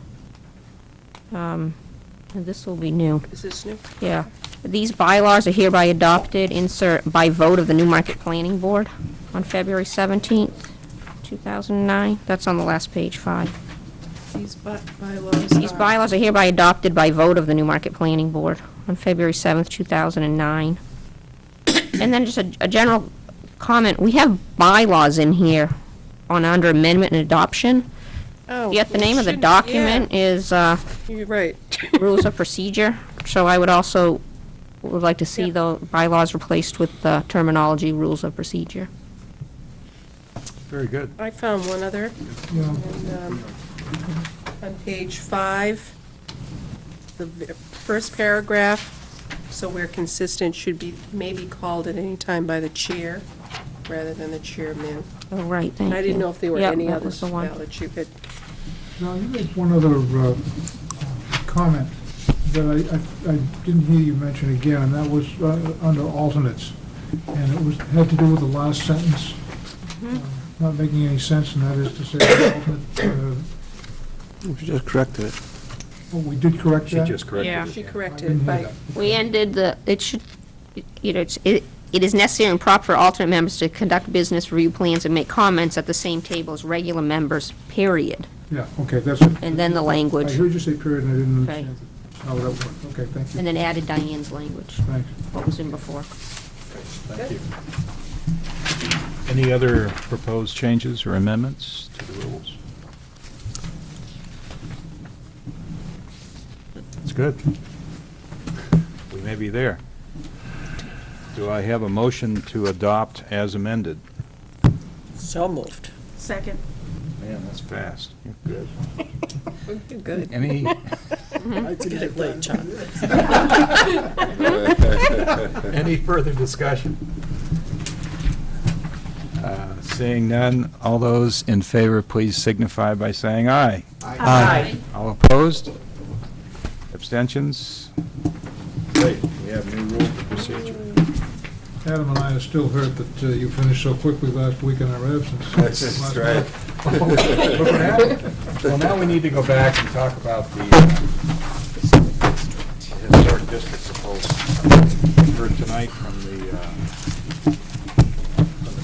This will be new. Is this new? Yeah. These bylaws are hereby adopted, insert by vote of the Newmarket Planning Board on February 17th, 2009. That's on the last page, 5. These bylaws These bylaws are hereby adopted by vote of the Newmarket Planning Board on February 7th, 2009. And then just a general comment, we have bylaws in here on under amendment and adoption, Oh, yet the name of the shouldn't- document is You're right. Rules of Procedure. So I would also would like to see the bylaws replaced with the terminology Rules of Procedure. Very good. I found one other. Yeah. And, on page 5, the first paragraph, so we're consistent, should be maybe called at any time by the chair rather than the chairman. Oh, right, thank And you. I didn't know if there were Yep, any that others was the one. that you could. Now, you made one other comment that I didn't hear you mention again, and that was under alternates. And it had to do with the last sentence, not making any sense, and that is to say the alternate, We just corrected it. oh, we did correct that? Yeah. She I corrected didn't it hear by, that. We ended the, it should, you know, it is necessary and proper for alternate members to conduct business, review plans, and make comments at the same table as regular members, period. Yeah, okay, that's it. And then the language. I heard you say period, and I didn't Okay. understand how that worked. Okay, thank you. And then added Diane's language, Thanks. what was in before. Thank you. Any other proposed changes or amendments to the rules? That's good. We may be there. Do I have a motion to adopt as amended? So moved. Second. Man, that's fast. You're good. good. Any, Get it late, John. any further discussion? Seeing none, all those in favor, please signify by saying aye. Aye. All opposed? Abstentions? Great, we have new rules of procedure. Adam and I are still hurt that you finished so quickly last week in our absence. That's right. Well, now we need to go back and talk about the historic district proposal. We heard tonight from the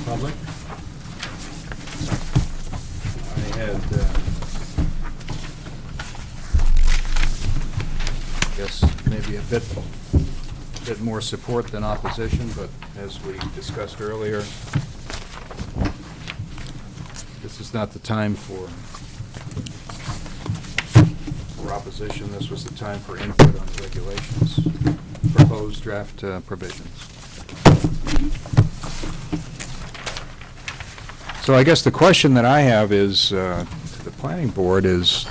public. I had, I guess, maybe a bit more support than opposition, but as we discussed earlier, this is not the time for opposition. This was the time for input on the regulations, proposed draft provisions. So I guess the question that I have is, to the planning board is,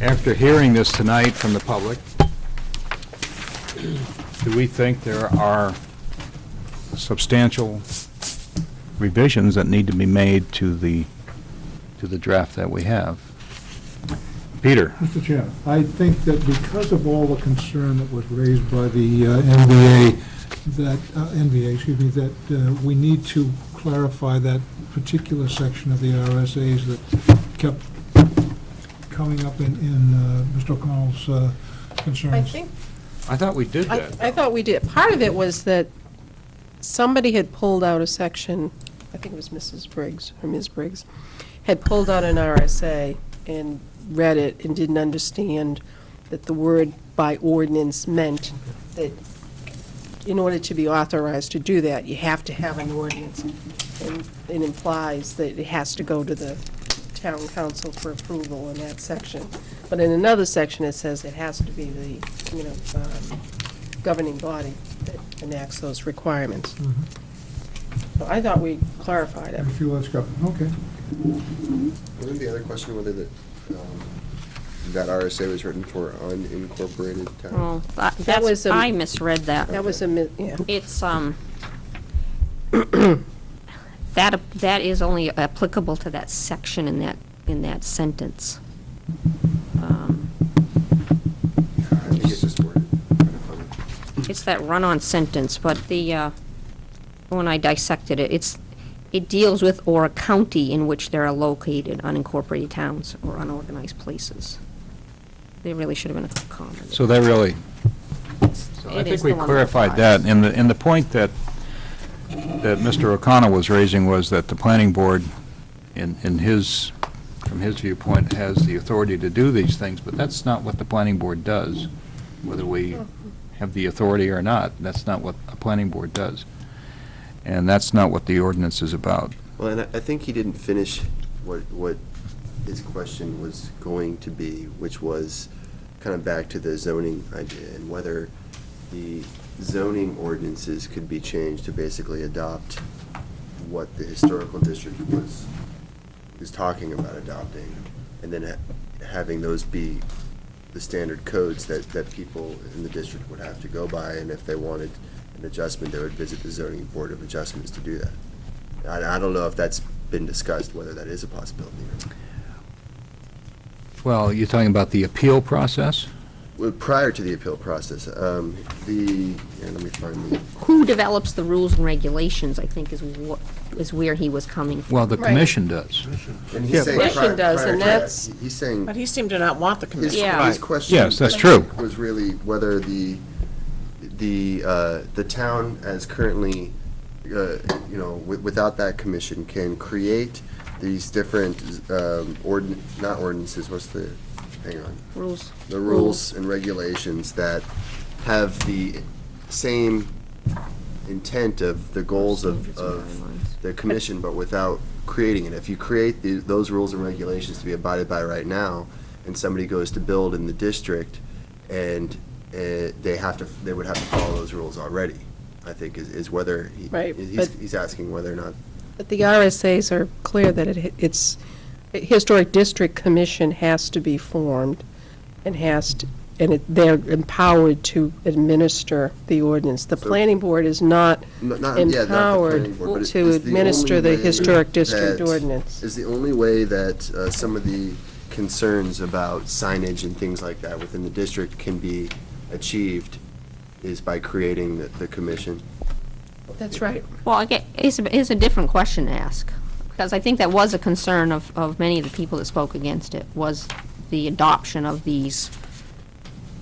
after hearing this tonight from the public, do we think there are substantial revisions that need to be made to the draft that we have? Peter? Mr. Chairman, I think that because of all the concern that was raised by the NBA, that we need to clarify that particular section of the RSAs that kept coming up in Mr. O'Connell's concerns. I thought we did that. I thought we did. Part of it was that somebody had pulled out a section, I think it was Mrs. Briggs, or Ms. Briggs, had pulled out an RSA and read it and didn't understand that the word by ordinance meant that in order to be authorized to do that, you have to have an ordinance. And it implies that it has to go to the town council for approval in that section. But in another section, it says it has to be the, governing body that enacts those requirements. So I thought we clarified it. I feel that's covered. Okay. Wasn't the other question whether that RSA was written for unincorporated towns? Well, That was a- I misread that. That was yeah. It's, that is only applicable to that section in that sentence. I think it's just worded kind of funny. It's that run-on sentence, but when I dissected it, it deals with or a county in which there are located unincorporated towns or unorganized places. There really should have been a comment. So that really, I It think is we the one clarified applies. that, and the point that Mr. O'Connell was raising was that the planning board, from his viewpoint, has the authority to do these things, but that's not what the planning board does, whether we have the authority or not. That's not what a planning board does. And that's not what the ordinance is about. Well, and I think he didn't finish what his question was going to be, which was kind of back to the zoning idea and whether the zoning ordinances could be changed to basically adopt what the historical district is talking about adopting, and then having those be the standard codes that people in the district would have to go by, and if they wanted an adjustment, they would visit the zoning board of adjustments to do that. I don't know if that's been discussed, whether that is a possibility or not. Well, you're talking about the appeal process? Well, prior to the appeal process, let me find the. Who develops the rules and regulations, I think, is where he was coming from. Well, the commission does. And he's saying Commission does, prior and to that, that's- He's saying. But he seemed to not want the His, commission. Yeah. his question. Yes, that's I true. think, was really whether the town as currently, without that commission, can create these different, not ordinances, hang on. Rules. The rules and regulations that have the same intent of the goals of the commission, but without creating it. If you create those rules and regulations to be abided by right now, and somebody goes to build in the district, and they would have to follow those rules already, I think, is whether, Right, but- he's asking whether or not. But the RSAs are clear that it's, a Historic District Commission has to be formed and they're empowered to administer the ordinance. The planning board is not Not the planning empowered board, but to it's the administer only the way Historic District that- ordinance. Is the only way that some of the concerns about signage and things like that within the district can be achieved is by creating the commission. That's right. Well, again, it's a different question to ask, because I think that was a concern of many of the people that spoke against it, was the adoption of these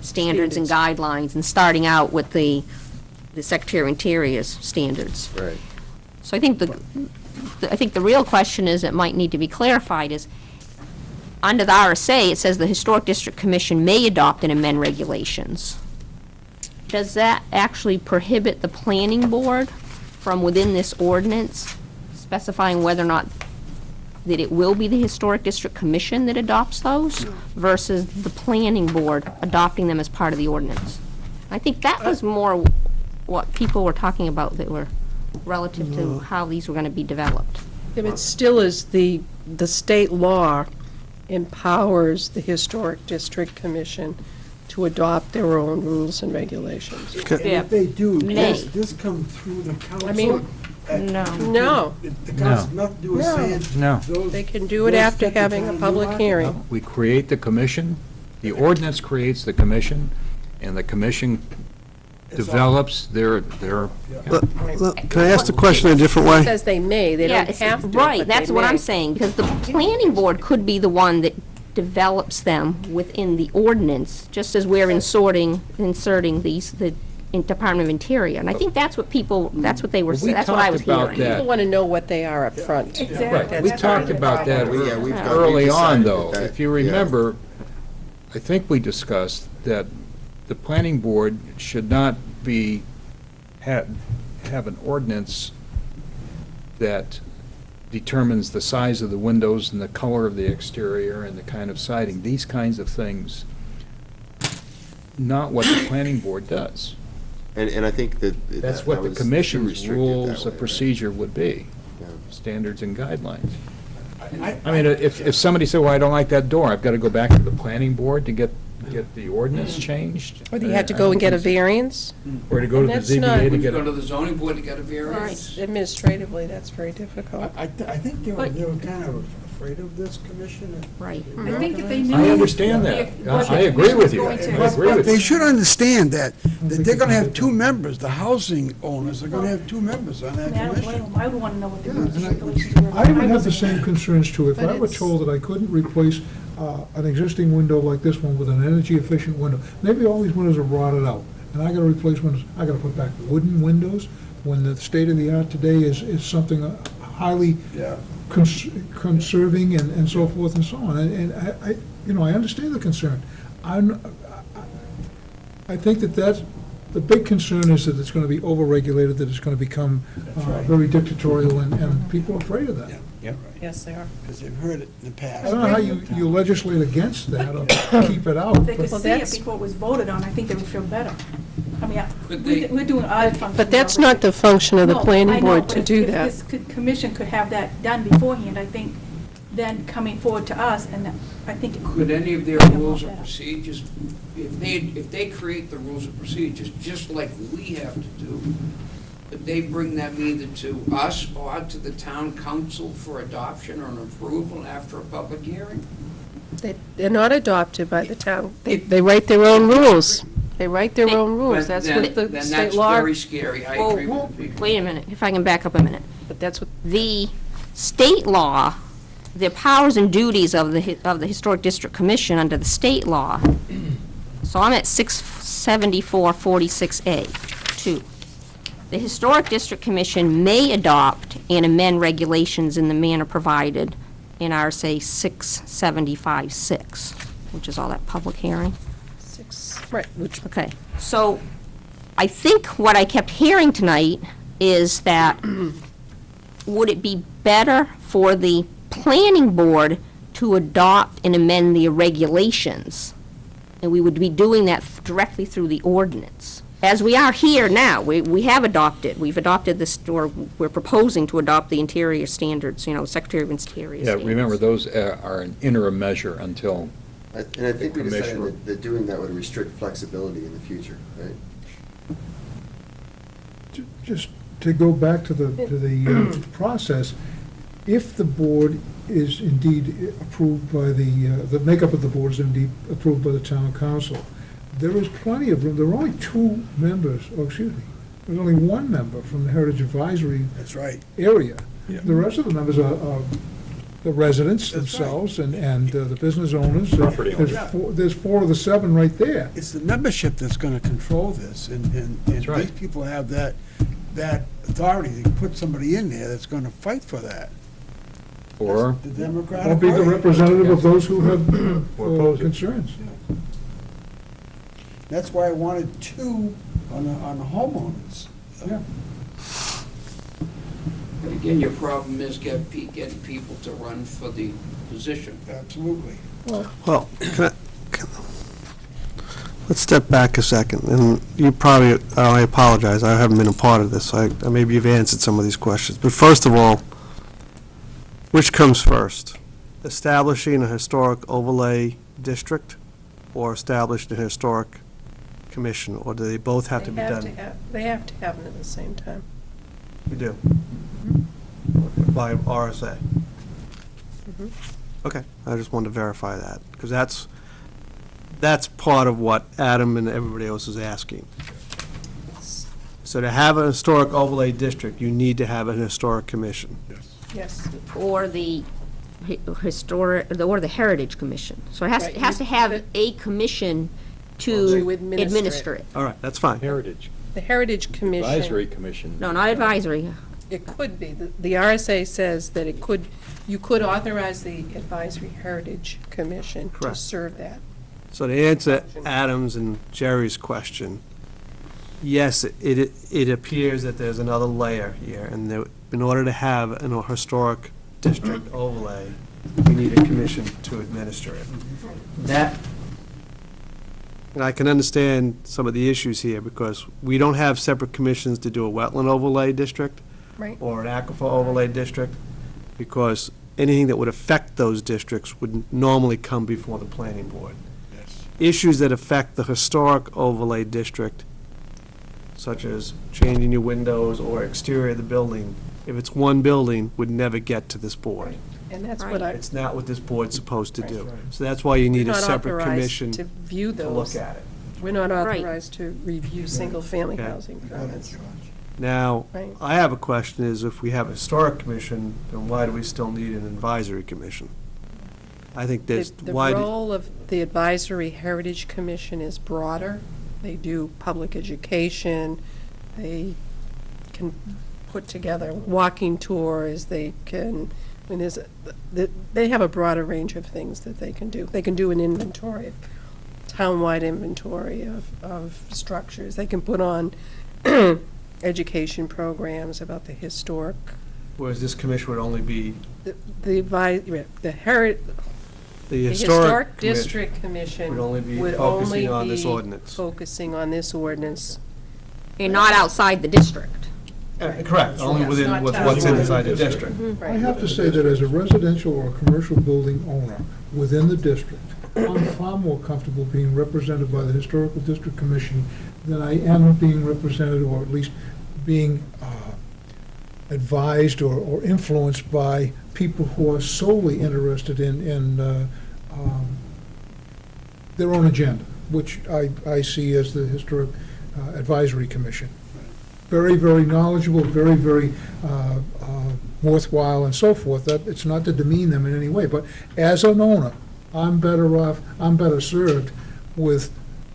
standards and guidelines, and starting out with the Secretary of Interior's standards. Right. So I think the real question is, that might need to be clarified, is, under the RSA, it says the Historic District Commission may adopt and amend regulations. Does that actually prohibit the planning board from within this ordinance specifying whether or not that it will be the Historic District Commission that adopts those versus the planning board adopting them as part of the ordinance? I think that was more what people were talking about, that were relative to how these were going to be developed. If it still is the state law empowers the Historic District Commission to adopt their own rules and regulations. And if they do, May. does this come through the council? I mean, no. The council, nothing to do with saying. No. those- They can do it those after fit the having town a of public Newmarket? hearing. We create the commission, the ordinance creates the commission, and the commission develops their. Can I ask the question a different It way? says they may, they Yeah, don't it's- have to, right, but that's they what I'm may. saying, because the planning board could be the one that develops them within the ordinance, just as we're inserting these, the Department of Interior. And I think that's what that's what they were, Well, we that's what I was talked about hearing. that. People want to know what they are up front. Right, we talked about that we've early on, decided though. that, If you yeah. remember, I think we discussed that the planning board should not have an ordinance that determines the size of the windows and the color of the exterior and the kind of siding, these kinds of things, not what the planning board does. And I think that. That's that what the was too commission's restrictive rules that of way, right? procedure would be, Yeah. standards and guidelines. I mean, if somebody said, well, I don't like that door, I've got to go back to the planning board to get the ordinance changed? Or do you have to go and get a variance? Or to go to the That's not- ZBA to Would you get go to a... the zoning board to get a variance? Administratively, that's very difficult. I think they were kind of afraid of this commission. Right. I think if they knew. I understand that. what I the agree with commission you. was going I to- agree But with they you. should understand that they're gonna have two members, the housing owners are gonna have two members on I that mean, I don't blame commission. them. I would want to know what the Yeah, rules and and regulations were. I would have the wasn't same there. concerns too. If But I were it's- told that I couldn't replace an existing window like this one with an energy-efficient window, maybe all these windows are rotted out, and I gotta replace windows, I gotta put back wooden windows, when the state of the art today is something highly Yeah. conserving and so forth and so on. And I understand the concern. I think that's, the big concern is that it's gonna be overregulated, that it's gonna become very dictatorial, and people are afraid of that. Yeah, Yes, they are. because they've heard it in the past. I don't know how you legislate against that or keep it out. If they could but- see it before it was voted on, I think they would feel better. I mean, But they- we're doing odd functions. But that's already. not the function of the No, I planning know, board but to if- do if that. this commission could have that done beforehand, I think, then coming forward to us, and I think. Could any of their rules or procedures, if they create the rules and procedures, just like we have to do, could they bring them either to us or to the town council for adoption or an approval after a public hearing? They're not adopted by the town. They write their own rules. They write their own rules. But That's then- what the then state that's law. very scary. I agree with people. Wait a minute, if I can back up a minute. But that's what, The state law, the powers and duties of the Historic District Commission under the state law, so I'm at 674-46A, 2. The Historic District Commission may adopt and amend regulations in the manner provided in RSA 675-6, which is all that public hearing. right, which, Okay, so I think what I kept hearing tonight is that would it be better for the planning board to adopt and amend the regulations? And we would be doing that directly through the ordinance. As we are here now, we've adopted this, or we're proposing to adopt the interior standards, Secretary of Interior Yeah, standards. remember, those are an interim measure until, And I think we Commissioner. decided that doing that would restrict flexibility in the future, right? Just to go back to the process, if the board is indeed approved by the makeup of the board is indeed approved by the town council, there is plenty of room. There are only two members, there's only one member from the Heritage Advisory That's right. area. Yeah. The rest of the members are the residents That's right. themselves and the business owners. Property owners. There's four of the seven right there. It's the membership that's gonna control this, and That's right. these people have that authority to put somebody in there that's gonna fight for that. or, The Democratic I'll be the Party. representative of those who have Or oppose it. concerns. That's why I wanted two on the homeowners. Yeah. But again, your problem is getting people to run for the position. Absolutely. Well, let's step back a second, and you probably, I apologize, I haven't been a part of this, so maybe you've answered some of these questions. But first of all, which comes first? Establishing a historic overlay district or establishing a historic commission, or do they both have to be done? They have to have them at the same time. You do? By RSA? Okay, I just wanted to verify that, because that's part of what Adam and everybody else is asking. So to have a historic overlay district, you need to have an historic commission. Yes. Or the Heritage Commission. So it Right, has to have a commission To to administer administer it. All right, that's fine. Heritage, The Heritage Commission. Advisory Commission. No, not advisory. It could be. The RSA says that you could authorize the Advisory Heritage Commission to Correct. serve that. So to answer Adam's and Jerry's question, yes, it appears that there's another layer here, and in order to have a historic district overlay, we need a commission to administer it. That, and I can understand some of the issues here, because we don't have separate commissions to do a wetland overlay district Right. or an aquifer overlay district, because anything that would affect those districts would normally come before the planning board. Yes. Issues that affect the historic overlay district, such as changing your windows or exterior of the building, if it's one building, would never get to this board. And that's what I, It's not what this board's supposed to do. So that's why you need a not separate authorized commission to view to those. look at it. We're not Right. authorized to review single-family Okay. housing permits. Now, Right. I have a question is if we have a historic commission, then why do we still need an advisory commission? I think there's, The why, role of the Advisory Heritage Commission is broader. They do public education, they can put together walking tours, they can, I mean, they have a broader range of things that they can do. They can do an inventory, townwide inventory of structures. They can put on education programs about the historic, whereas this commission would only be the the Historic commission District Commission would only be would focusing only on this be ordinance. focusing on this ordinance. And not outside the district. Correct, only within Not what's townwide. inside the district. I have to say that as a residential or commercial building owner within the district, I'm far more comfortable being represented by the Historical District Commission than I am being represented, or at least being advised or influenced by people who are solely interested in their own agenda, which I see as the Historic Advisory Commission. Very, very knowledgeable, very, very worthwhile and so forth. That, it's not to demean them in any way, but as an owner, I'm better off, I'm better served with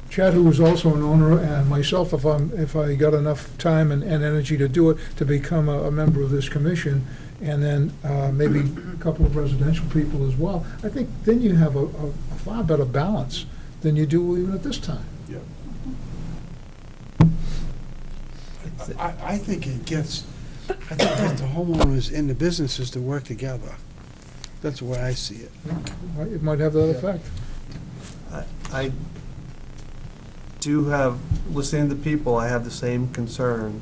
Chad, who is also an owner, and myself, if I got enough time and energy to do it, to become a member of this commission, and then maybe a couple of residential people as well. I think then you have a far better balance than you do even at this time. I think it gets the homeowners and the businesses to work together. That's the way I see it. It might have that effect. I do have, listening to people, I have the same concern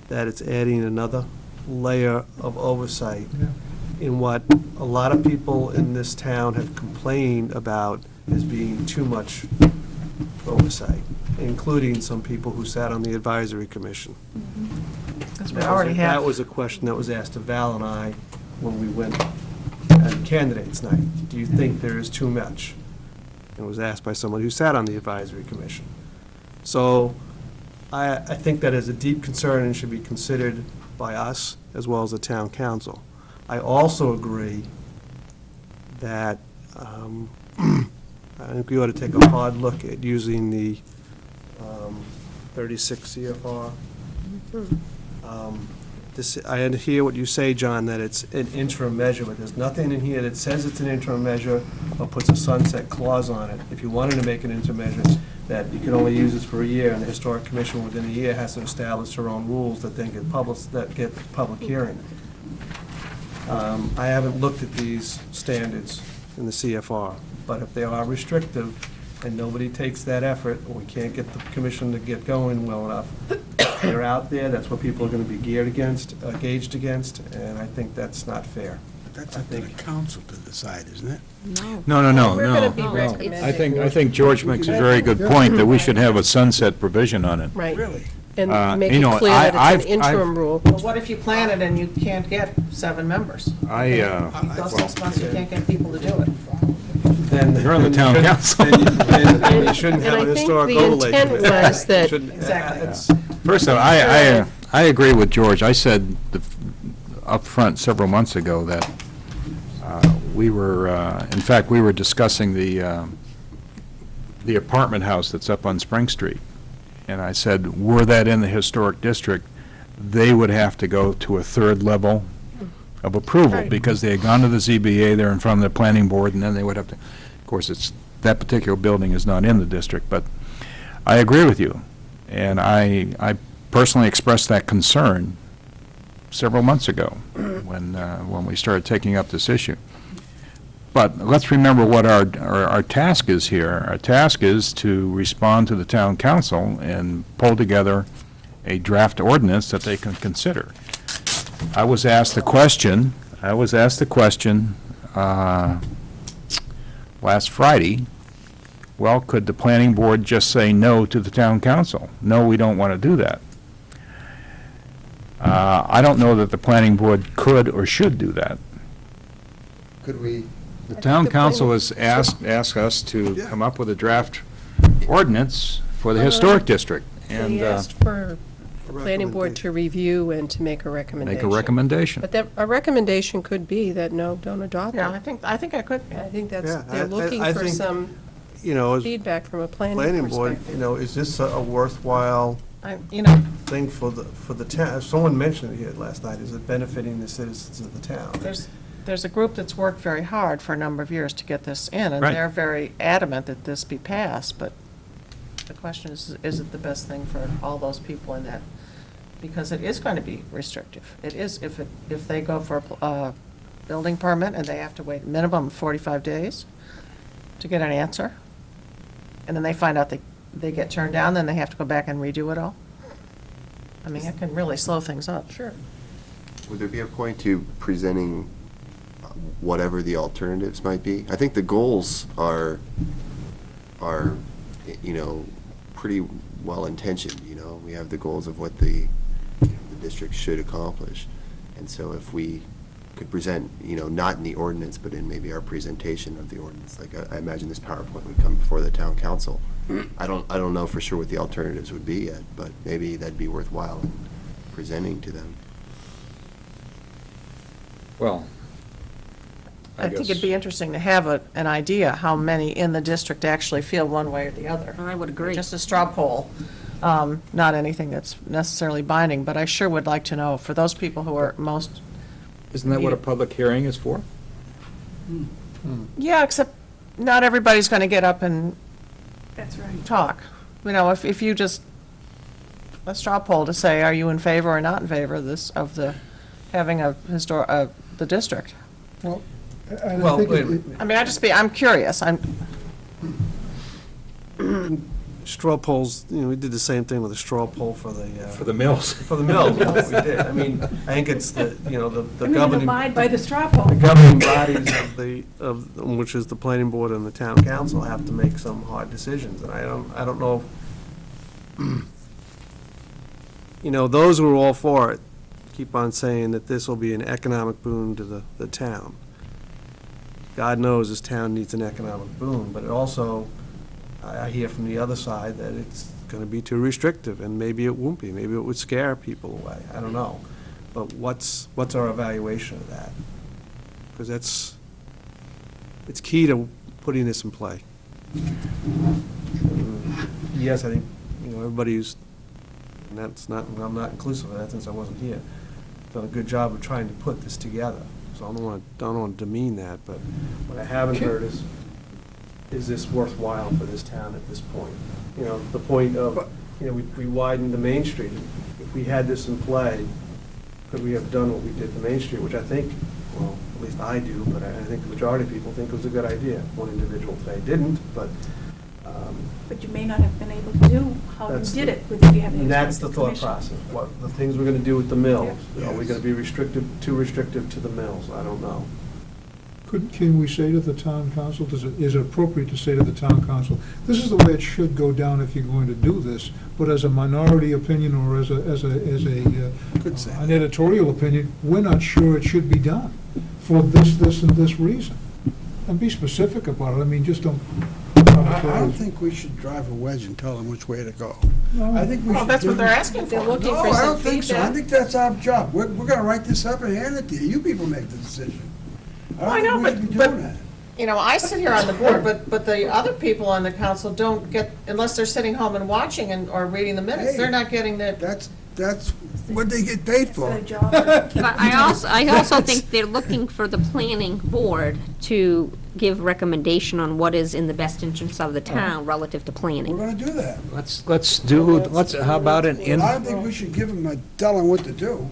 that it's adding another layer of oversight in what a lot of people in this town have complained about as being too much oversight, including some people who sat on the advisory commission. Because we already have. That was a question that was asked of Val and I when we went at candidates night. Do you think there is too much? It was asked by someone who sat on the advisory commission. So I think that is a deep concern and should be considered by us as well as the town council. I also agree that I think we ought to take a hard look at using the 36 CFR. I hear what you say, John, that it's an interim measure, but there's nothing in here that says it's an interim measure or puts a sunset clause on it. If you wanted to make an interim measure, that you can only use this for a year, and the Historic Commission within a year has to establish their own rules that then get public hearing. I haven't looked at these standards in the CFR, but if they are restrictive and nobody takes that effort, or we can't get the commission to get going well enough, they're out there, that's what people are gonna be gauged against, and I think that's not fair. That's up to the council to decide, isn't it? No. We're gonna be recommending. I think George makes a very good point, that we should have a sunset provision on it. Right. Really? And make you it know, clear that it's I've- an interim rule. Well, what if you plan it and you can't get 7 members? Those 6 months, you can't get people to do it. Then You're on the town then- council. Then you shouldn't have And a I think historic the overlay intent commission. was that- Shouldn't- Exactly. it's- First of all, I agree with George. I said up front several months ago that we were, in fact, we were discussing the apartment house that's up on Spring Street. And I said, were that in the historic district, they would have to go to a third level of approval, Right. because they had gone to the ZBA, they're in front of the planning board, and then they would have to, of course, that particular building is not in the district, but I agree with you. And I personally expressed that concern several months ago when we started taking up this issue. But let's remember what our task is here. Our task is to respond to the town council and pull together a draft ordinance that they can consider. I was asked the question last Friday, well, could the planning board just say no to the town council? No, we don't want to do that. I don't know that the planning board could or should do that. Could we? The town council has asked us to come up with a draft ordinance for the historic district, and They asked for the planning board to review and to make a recommendation. make a recommendation. But a recommendation could be that, no, don't adopt it. Yeah, I think I could. I think that's, Yeah, they're looking I for think, some You know, as feedback from a planning planning board, perspective. you know, is this a worthwhile You know, thing for the town? Someone mentioned it here last night, is it benefiting the citizens of the town? there's a group that's worked very hard for a number of years to get this in, and Right. they're very adamant that this be passed, but the question is it the best thing for all those people in that? Because it is going to be restrictive. It is, if they go for a building permit and they have to wait minimum 45 days to get an answer, and then they find out they get turned down, then they have to go back and redo it all. I mean, it can really slow things up. Sure. Would there be a point to presenting whatever the alternatives might be? I think the goals are, you know, pretty well intentioned, you know? We have the goals of what the district should accomplish. And so if we could present, you know, not in the ordinance, but in maybe our presentation of the ordinance, like I imagine this PowerPoint would come before the town council. I don't know for sure what the alternatives would be yet, but maybe that'd be worthwhile in presenting to them. Well, I think it'd be interesting to have an idea how many in the district actually feel one way or the other. I would agree. Just a straw poll, not anything that's necessarily binding, but I sure would like to know, for those people who are most. Isn't that what a public hearing is for? Yeah, except not everybody's going to get up and That's right. talk. You know, if you just, a straw poll to say, are you in favor or not in favor of this, of the, having the district? Well, Well, wait a minute. I mean, I'm curious. Straw polls, you know, we did the same thing with a straw poll for the. For the mills. For the mills, that's what we did. I mean, I think it's the, you know, the governing. Abide by the straw poll. The governing bodies which is the planning board and the town council, have to make some hard decisions, and I don't know. You know, those who are all for it keep on saying that this will be an economic boon to the town. God knows this town needs an economic boon, but it also, I hear from the other side that it's gonna be too restrictive, and maybe it won't be, maybe it would scare people away, I don't know. But what's our evaluation of that? Because it's key to putting this in play. Yes, I think, you know, everybody who's, and that's not, I'm not inclusive of that since I wasn't here, done a good job of trying to put this together. So I don't want to demean that, but what I haven't heard is this worthwhile for this town at this point? You know, the point of, you know, we widened the Main Street. If we had this in play, could we have done what we did to Main Street, which I think, well, at least I do, but I think the majority of people think it was a good idea. One individual today didn't, but. But you may not have been able to do how you did it with if you have. And that's the thought process, what, the things we're gonna do with the mills. Are we gonna be too restrictive to the mills? I don't know. Can we say to the town council, is it appropriate to say to the town council, this is the way it should go down if you're going to do this, but as a minority opinion or as an editorial opinion, we're not sure it should be done for this, and this reason? And be specific about it. I mean, just don't. I don't think we should drive a wedge and tell them which way to go. I think we should. That's what they're asking for. They're looking No, for I some don't think so. I feedback. think that's our job. We're gonna write this up and hand it to you. You people make the decision. I know, don't think we should be but, doing that. you know, I sit here on the board, but the other people on the council don't get, unless they're sitting home and watching or reading the minutes, Hey, they're not getting the. That's what they get paid for. But I also think they're looking for the planning board to give recommendation on what is in the best interest of the town relative to planning. We're gonna do that. How about an I don't think we should give them tell them what to do.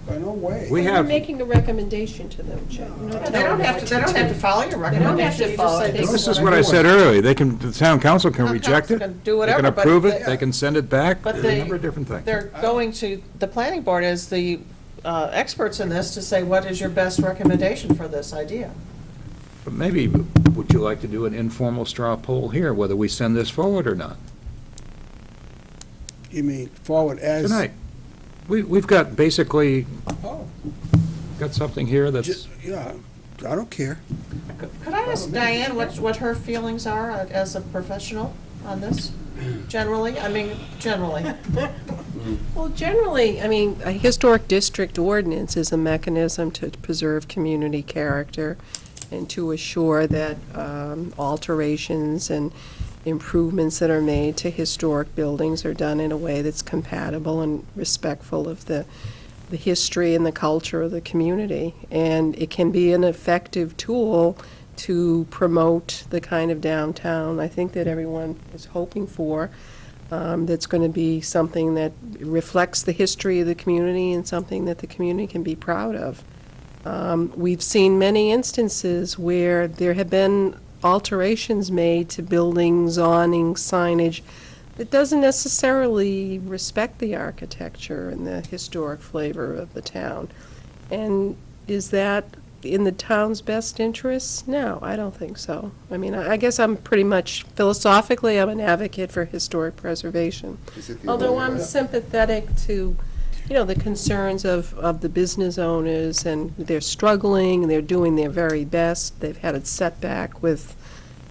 By no way. We're making a recommendation to them, Chuck. They don't have to follow your recommendation. You just say this This is what I said earlier, the town council can reject it, can they do whatever, can but approve the- it, they can send it back, But a number of different things. They're going to, the planning board as the experts in this to say, what is your best recommendation for this idea? But maybe, would you like to do an informal straw poll here, whether we send this forward or not? You mean forward as? Tonight. We've got basically, Oh. got something here that's Yeah, I don't care. Could I ask Diane what her feelings are as a professional on this, generally? I mean, generally. Well, generally, I mean, a historic district ordinance is a mechanism to preserve community character and to assure that alterations and improvements that are made to historic buildings are done in a way that's compatible and respectful of the history and the culture of the community. And it can be an effective tool to promote the kind of downtown I think that everyone is hoping for. That's going to be something that reflects the history of the community and something that the community can be proud of. We've seen many instances where there have been alterations made to buildings, awnings, signage that doesn't necessarily respect the architecture and the historic flavor of the town. And is that in the town's best interests? No, I don't think so. I mean, I guess I'm pretty much, philosophically, I'm an advocate for historic preservation. Although I'm sympathetic to, you know, the concerns of the business owners, and they're struggling, and they're doing their very best. They've had a setback with,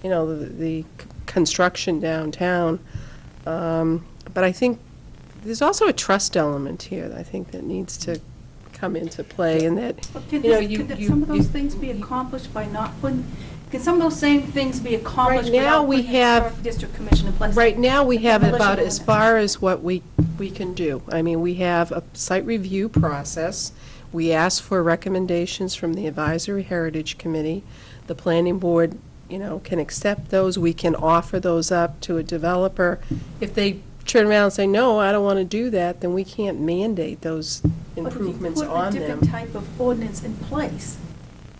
you know, the construction downtown. But I think there's also a trust element here that I think that needs to come into play, and that, Could you know, some of those things be accomplished by not putting, can some of those same things be accomplished Right now without we putting a have- historic district commission in place? Right now, we have Demolition about as ordinance. far as what we can do. I mean, we have a site review process. We ask for recommendations from the Advisory Heritage Committee. The planning board, you know, can accept those. We can offer those up to a developer. If they turn around and say, no, I don't want to do that, then we can't mandate those improvements on But if you put a them. different type of ordinance in place.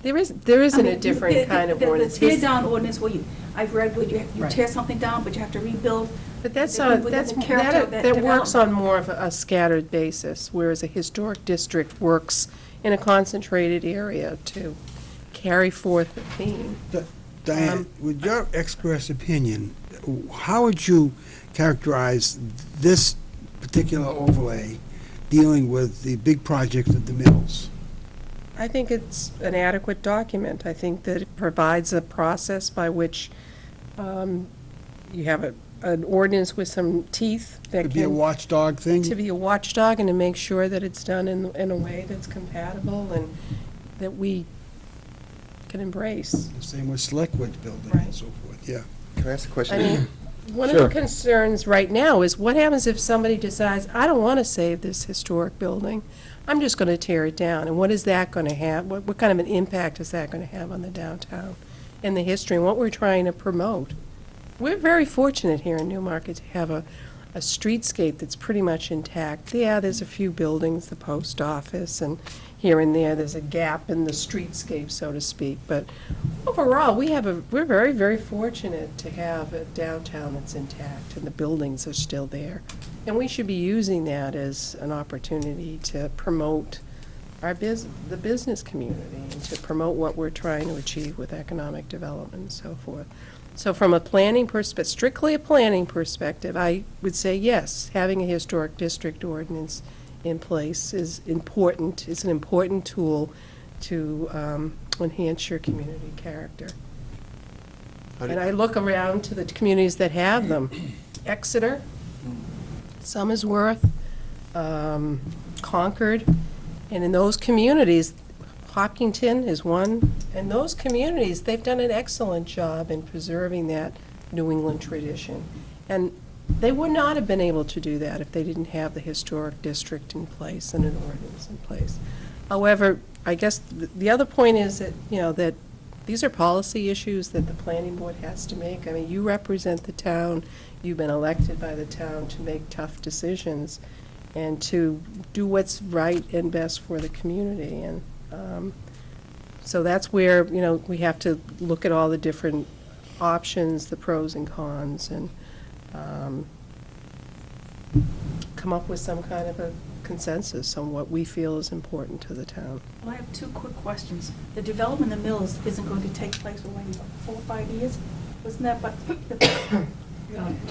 There isn't I a mean, different kind of ordinance. The tear-down ordinance where I've read where you Right. tear something down, but you have to rebuild. But that's With on, the that's, character of that that works on development. more of a scattered basis, whereas a historic district works in a concentrated area to carry forth the theme. Diane, with your expert opinion, how would you characterize this particular overlay dealing with the big project at the mills? I think it's an adequate document. I think that it provides a process by which you have an ordinance with some teeth that To be a can, watchdog thing? to be a watchdog and to make sure that it's done in a way that's compatible and that we can embrace. The same with Slickwood building Right. and so forth, yeah. Can I ask a question? I mean, one of Sure. the concerns right now is what happens if somebody decides, I don't want to save this historic building, I'm just going to tear it down, and what is that going to have? What kind of an impact is that going to have on the downtown and the history and what we're trying to promote? We're very fortunate here in Newmarket to have a streetscape that's pretty much intact. Yeah, there's a few buildings, the post office, and here and there's a gap in the streetscape, so to speak. But overall, we're very, very fortunate to have a downtown that's intact and the buildings are still there. And we should be using that as an opportunity to promote the business community and to promote what we're trying to achieve with economic development and so forth. So from a planning perspective, strictly a planning perspective, I would say yes, having a historic district ordinance in place is important. It's an important tool to enhance your community character. And I look around to the communities that have them. Exeter, Somersworth, Concord, and in those communities, Hopkinton is one, and those communities, they've done an excellent job in preserving that New England tradition. And they would not have been able to do that if they didn't have the historic district in place and an ordinance in place. However, I guess the other point is that, you know, that these are policy issues that the planning board has to make. I mean, you represent the town, you've been elected by the town to make tough decisions and to do what's right and best for the community. And so that's where, you know, we have to look at all the different options, the pros and cons, and come up with some kind of a consensus on what we feel is important to the town. Well, I have two quick questions. The development of mills isn't going to take place for maybe 4 or 5 years? Wasn't that, but,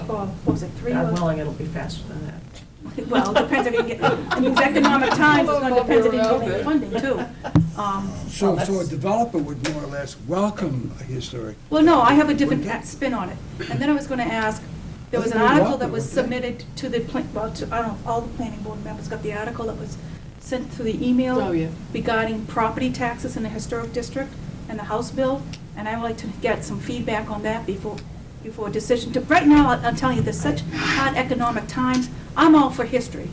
what was it, 3 God or? willing, it'll be faster than that. Well, it depends if you get, in these economic times, it's going to depend if you can get funding, too. So a developer would more or less welcome a historic. Well, no, I have a different spin on it. And then I was going to ask, there was an article that was submitted to the, well, to, I don't know, if all the planning board members got the article that was sent through the email Oh, yeah. regarding property taxes in the historic district and the House bill, and I would like to get some feedback on that before a decision. Right now, I'm telling you, there's such hard economic times. I'm all for history.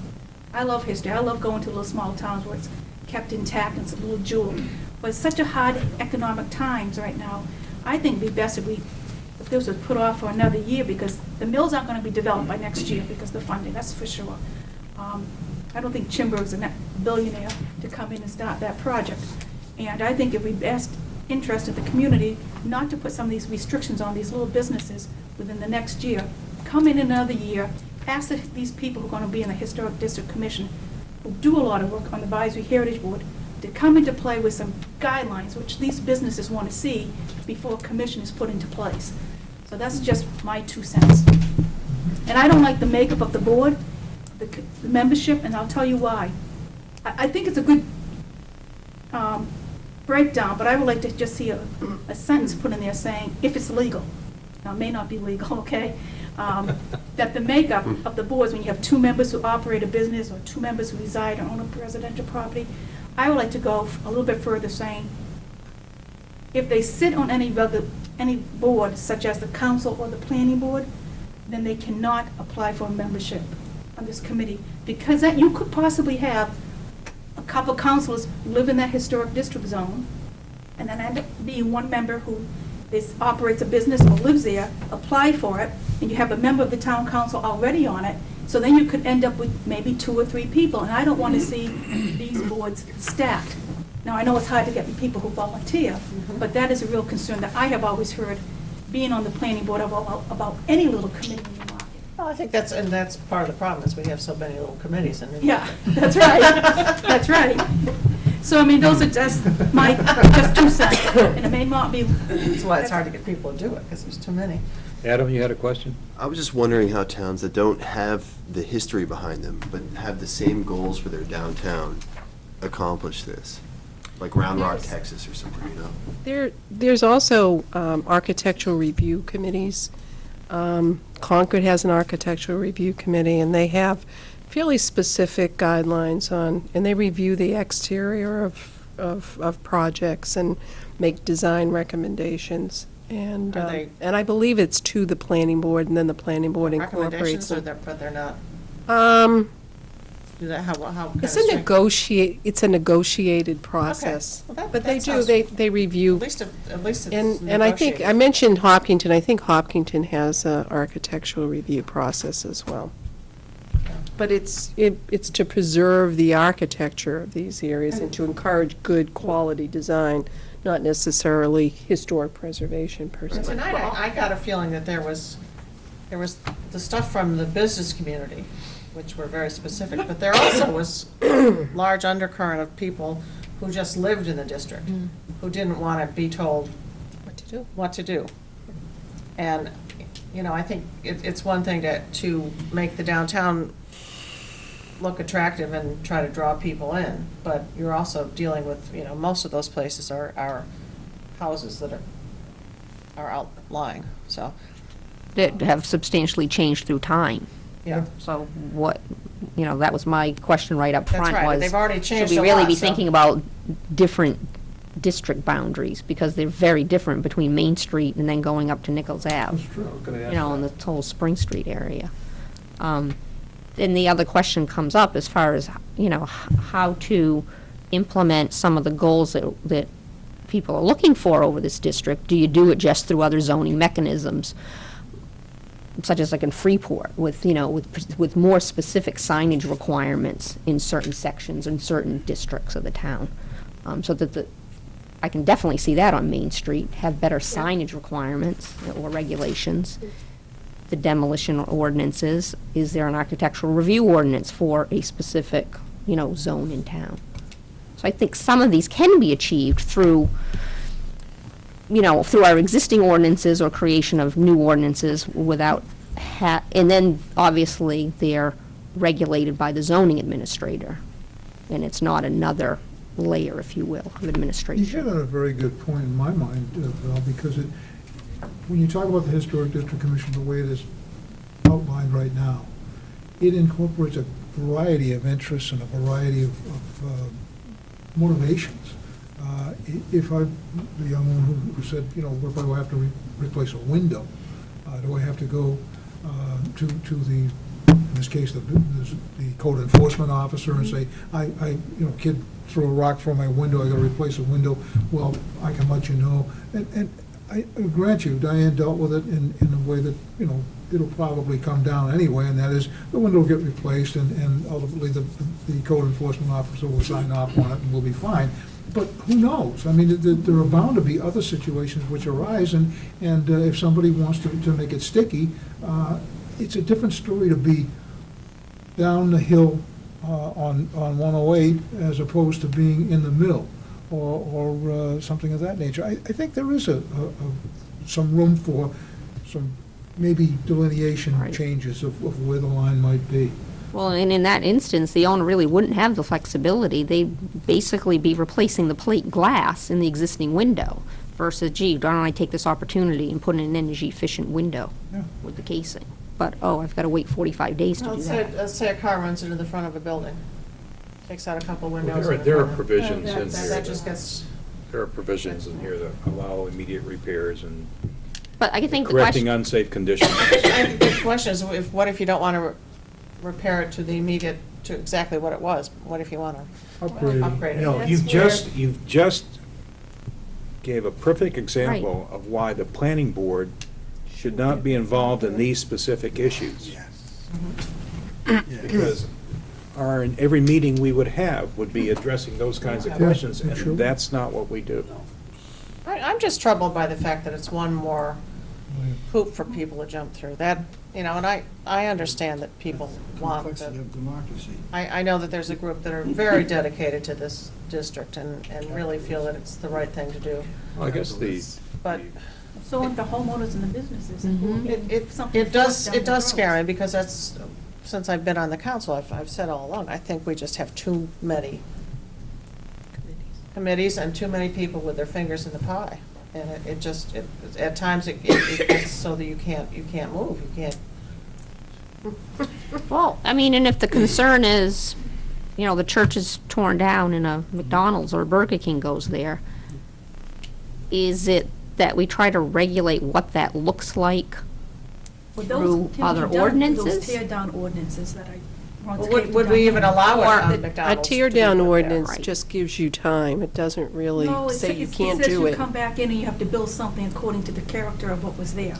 I love history. I love going to little small towns where it's kept intact and it's a little jewel. But it's such a hard economic times right now. I think it'd be best if this was put off for another year, because the mills aren't going to be developed by next year because of the funding, that's for sure. I don't think Chimberg's a billionaire to come in and start that project. And I think it'd be best interest of the community not to put some of these restrictions on these little businesses within the next year. Come in another year, ask these people who are going to be in the Historic District Commission, who do a lot of work on the Advisory Heritage Board, to come into play with some guidelines which these businesses want to see before a commission is put into place. So that's just my 2 cents. And I don't like the makeup of the board, the membership, and I'll tell you why. I think it's a good breakdown, but I would like to just see a sentence put in there saying, if it's legal. Now, it may not be legal, okay? That the makeup of the boards, when you have 2 members who operate a business or 2 members who reside or own a residential property, I would like to go a little bit further, saying, if they sit on any board, such as the council or the planning board, then they cannot apply for a membership on this committee, because that you could possibly have a couple councilors live in that historic district zone, and then end up being one member who operates a business or lives there, apply for it, and you have a member of the town council already on it, so then you could end up with maybe 2 or 3 people, and I don't want to see these boards stacked. Now, I know it's hard to get people who volunteer, but that is a real concern that I have always heard, being on the planning board, about any little committee in Newmarket. Well, I think that's part of the problem, is we have so many little committees in Newmarket. Yeah, that's right, that's right. So, I mean, those are just my, just 2 cents, and it may not be. That's why it's hard to get people to do it, because there's too many. Adam, you had a question? I was just wondering how towns that don't have the history behind them, but have the same goals for their downtown, accomplish this. Like Round Rock, Texas or somewhere, you know? There's also architectural review committees. Concord has an architectural review committee, and they have fairly specific guidelines on, and they review the exterior of projects and make design recommendations. And I believe it's to the planning board, and then the planning board incorporates Recommendations, them. but they're not, do that, how kind It's of it's a negotiated process. Well, that- But that they do, sounds- they review. at least it's And I think, I mentioned Hopkinton, I think Hopkinton has an architectural review process as well. But it's to preserve the architecture of these areas and to encourage good quality design, not necessarily historic preservation per se. Tonight, I got a feeling that there was the stuff from the business community, which were very specific, but there also was large undercurrent of people who just lived in the district, who didn't want to be told what to do. And, you know, I think it's one thing to make the downtown look attractive and try to draw people in, but you're also dealing with, you know, most of those places are houses that are outlying, so. That have substantially changed through time. Yeah. So what, you know, that was my question right up That's front, right, was, they've already changed should a we really lot, be so- thinking about different district boundaries? Because they're very different between Main Street and then going up to Nichols Ave. That's true. I was gonna ask You know, in the that. whole Spring Street area. Then the other question comes up as far as, you know, how to implement some of the goals that people are looking for over this district. Do you do it just through other zoning mechanisms, such as like in Freeport, with, you know, with more specific signage requirements in certain sections and certain districts of the town? So that I can definitely see that on Main Street, have better signage requirements or regulations. The demolition ordinances, is there an architectural review ordinance for a specific, you know, zone in town? So I think some of these can be achieved through, you know, through our existing ordinances or creation of new ordinances without and then obviously they're regulated by the zoning administrator, and it's not another layer, if you will, of You administration. hit on a very good point in my mind, Val, because when you talk about the Historic District Commission, the way it is outlined right now, it incorporates a variety of interests and a variety of motivations. If the young woman who said, what if I have to replace a window? Do I have to go to the, in this case, the code enforcement officer and say, kid threw a rock through my window, I gotta replace a window? Well, I can let you know. And I grant you, Diane dealt with it in a way that, it'll probably come down anyway, and that is, the window will get replaced, and ultimately the code enforcement officer will sign off on it, and we'll be fine. But who knows? I mean, there are bound to be other situations which arise, and if somebody wants to make it sticky, it's a different story to be down the hill on 108 as opposed to being in the middle, or something of that nature. I think there is some room for some maybe delineation changes of where the line might be. Well, and in that instance, the owner really wouldn't have the flexibility. They'd basically be replacing the plate glass in the existing window versus, gee, why don't I take this opportunity and put in an energy-efficient window with the casing? But, I've got to wait 45 days to do that. Let's say a car runs into the front of a building, takes out a couple windows. There are provisions in That here. just gets. There are provisions in here that allow immediate repairs and But I think the correcting question, unsafe conditions. The question is, what if you don't want to repair it to exactly what it was? What if you want to upgrade it? No, That's you've just gave a perfect example of why the planning board should not be involved in these specific issues. Because every meeting we would have would be addressing those kinds of questions, and that's not what we do. I'm just troubled by the fact that it's one more hoop for people to jump through. That, and I understand that people want Complexity of democracy. I know that there's a group that are very dedicated to this district and really feel that it's the right thing to do. Well, I guess But So aren't the homeowners and the businesses. it does scare me, because that's, since I've been on the council, I've said all along, I think we just have too many committees and too many people with their fingers in the pie. And at times it gets so that you can't move, you can't. well, I mean, and if the concern is, the church is torn down and a McDonald's or a Burger King goes there, is it that we try to regulate what that looks like through other ordinances? Those tear-down ordinances that I want to take Would we even allow it on A McDonald's? tear-down ordinance Right. just gives you time. It doesn't really No, say you it can't says do you it. come back in and you have to build something according to the character of what was there.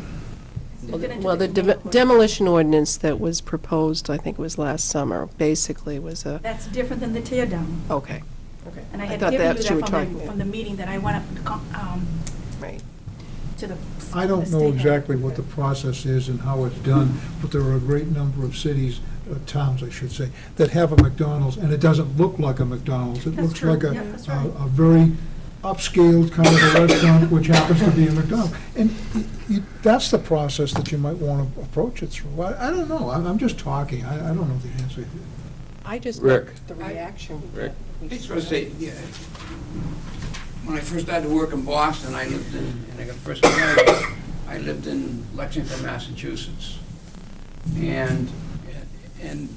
It's definitive Well, the in neighborhood. demolition ordinance that was proposed, I think it was last summer, basically was a, That's different than the tear-down. okay, And I I had thought given you that's what you were that talking about. from the meeting that I went up right. to the. I don't the know state exactly head. what the process is and how it's done, but there are a great number of cities, towns, I should say, that have a McDonald's, and it doesn't look like a McDonald's. It That's looks true. like Yeah, that's right. a very upscaled kind of a restaurant, which happens to be a McDonald's. And that's the process that you might want to approach it through. I don't know, I'm just talking, I don't know the answer. I just Rick. like the reaction. Rick. I was going to say, when I first started to work in Boston, I lived in Lexington, Massachusetts. And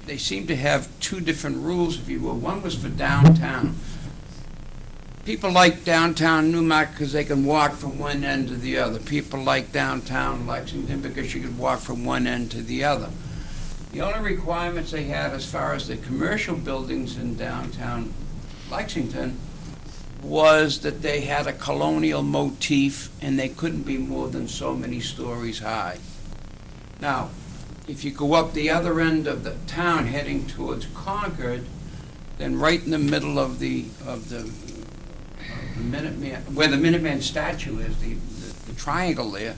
they seemed to have two different rules, if you will. One was for downtown. People like downtown Newmarket because they can walk from one end to the other. People like downtown Lexington because you could walk from one end to the other. The only requirements they had as far as the commercial buildings in downtown Lexington was that they had a colonial motif and they couldn't be more than so many stories high. Now, if you go up the other end of the town heading towards Concord, then right in the middle of the Minuteman, where the Minuteman statue is, the triangle there,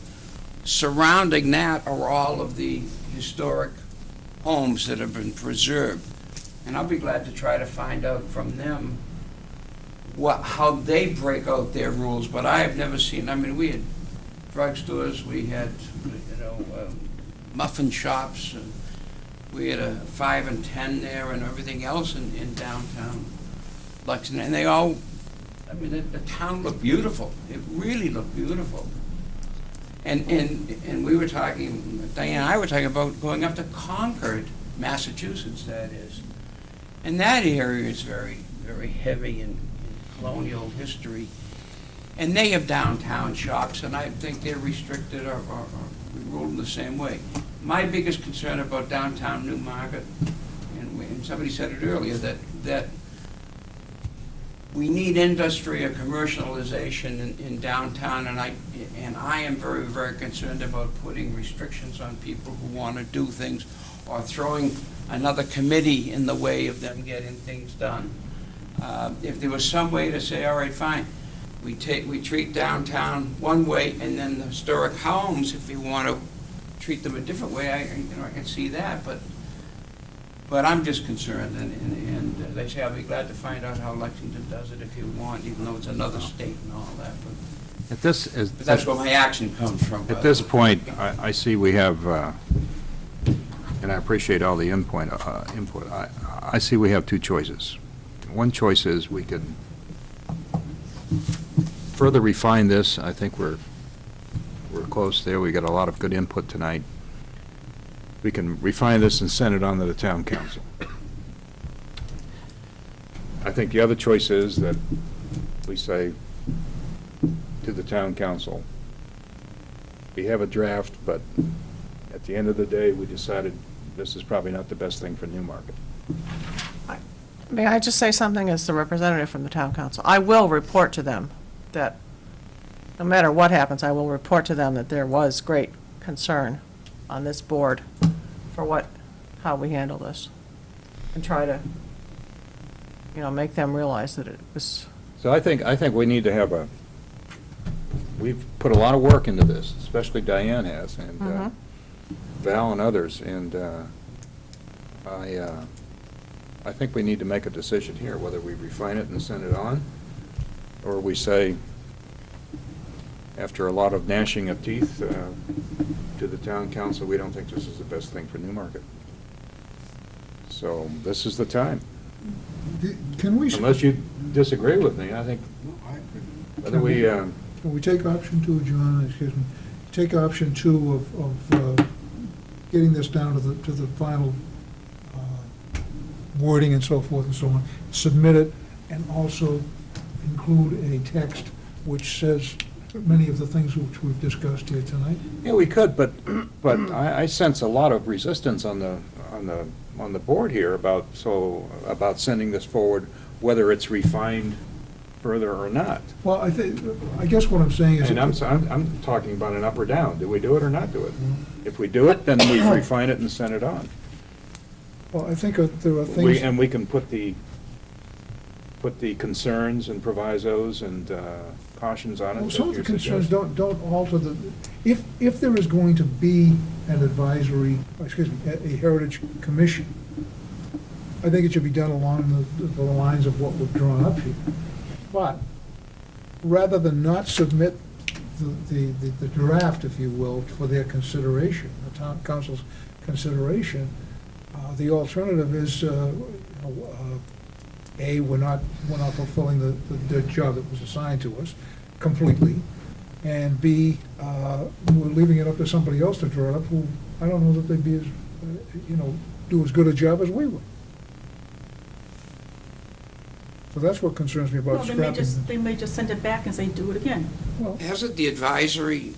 surrounding that are all of the historic homes that have been preserved. And I'll be glad to try to find out from them how they break out their rules, but I have never seen, we had drugstores, we had, muffin shops, We had a 5 and 10 there and everything else in downtown Lexington, and they all, I mean, the town looked beautiful. It really looked beautiful. And we were talking, Diane and I were talking about going up to Concord, Massachusetts, that is. And that area is very, very heavy in colonial history. And they have downtown shops, and I think they're restricted or ruled in the same way. My biggest concern about downtown Newmarket, and somebody said it earlier, that we need industry or commercialization in downtown, and I am very, very concerned about putting restrictions on people who want to do things or throwing another committee in the way of them getting things done. If there was some way to say, all right, fine, we treat downtown one way, and then the historic homes, if you want to treat them a different way, I can see that, but I'm just concerned, and as I say, I'll be glad to find out how Lexington does it if you want, even though it's another state and all that, but that's where my action comes from. At this point, I see we have, and I appreciate all the input. I see we have two choices. One choice is we can further refine this. I think we're close there. We got a lot of good input tonight. We can refine this and send it on to the town council. I think the other choice is that we say to the town council, we have a draft, but at the end of the day, we decided this is probably not the best thing for Newmarket. May I just say something as the representative from the town council? I will report to them that no matter what happens, I will report to them that there was great concern on this board for how we handle this, and try to, make them realize that it was. So I think we need to have we've put a lot of work into this, especially Diane has, and Val and others, and I think we need to make a decision here, whether we refine it and send it on, or we say, after a lot of gnashing of teeth to the town council, we don't think this is the best thing for Newmarket. So this is the time. Can we? Unless you disagree with me, I think whether we. Can we take option 2, John? Excuse me. Take option 2 of getting this down to the final wording and so forth and so on. Submit it, and also include a text which says many of the things which we've discussed here tonight. Yeah, we could, but I sense a lot of resistance on the board here about sending this forward, whether it's refined further or not. Well, I guess what I'm saying is. And I'm talking about an up or down. Do we do it or not do it? If we do it, then we refine it and send it on. Well, I think there are things. And we can put the concerns and provisos and cautions on it. Well, some of the concerns don't alter if there is going to be an advisory, a heritage commission, I think it should be done along the lines of what we've drawn up here. But rather than not submit the draft, if you will, for their consideration, the town council's consideration, the alternative is, A, we're not fulfilling the job that was assigned to us completely, and B, we're leaving it up to somebody else to draw it up, who I don't know that they'd be do as good a job as we would. So that's what concerns me about Well, scrapping. they may just send it back and say, do it again. Well, Hasn't the advisory,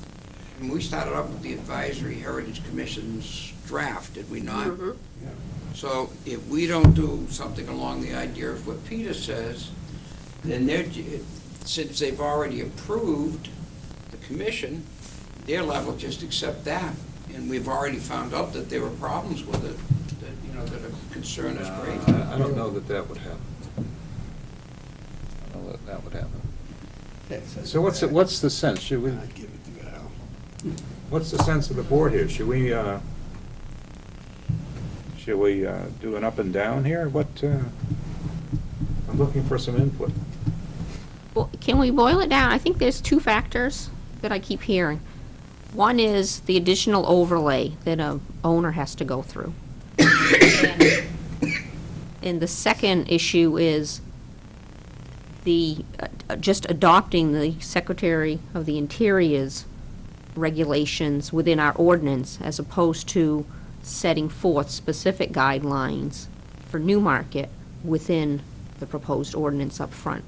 when we started up with the Advisory Heritage Commission's draft, did we not? Mm-hmm. So if we don't do something along the idea of what Peter says, then since they've already approved the commission, they're liable to just accept that. And we've already found out that there were problems with it, that a concern is great. I don't know that would happen. I don't know that would happen. So what's the sense? Should we? I'd give it to Val. What's the sense of the board here? Should we do an up and down here? I'm looking for some input. Well, can we boil it down? I think there's 2 factors that I keep hearing. One is the additional overlay that a owner has to go through. And the second issue is the, just adopting the Secretary of the Interior's regulations within our ordinance, as opposed to setting forth specific guidelines for Newmarket within the proposed ordinance up front.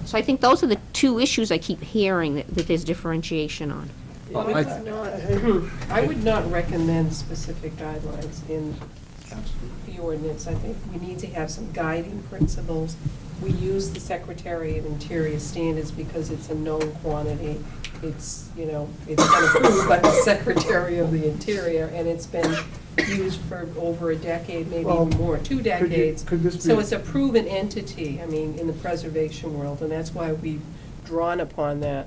So I think those are the two issues I keep hearing that there's differentiation on. I would not recommend specific guidelines in the ordinance. I think we need to have some guiding principles. We use the Secretary of Interior standards because it's a known quantity. It's, you know, it's been approved by the Secretary of the Interior, and it's been used for over a decade, maybe even more, 2 decades. Could this be? So it's a proven entity, I mean, in the preservation world, and that's why we've drawn upon that.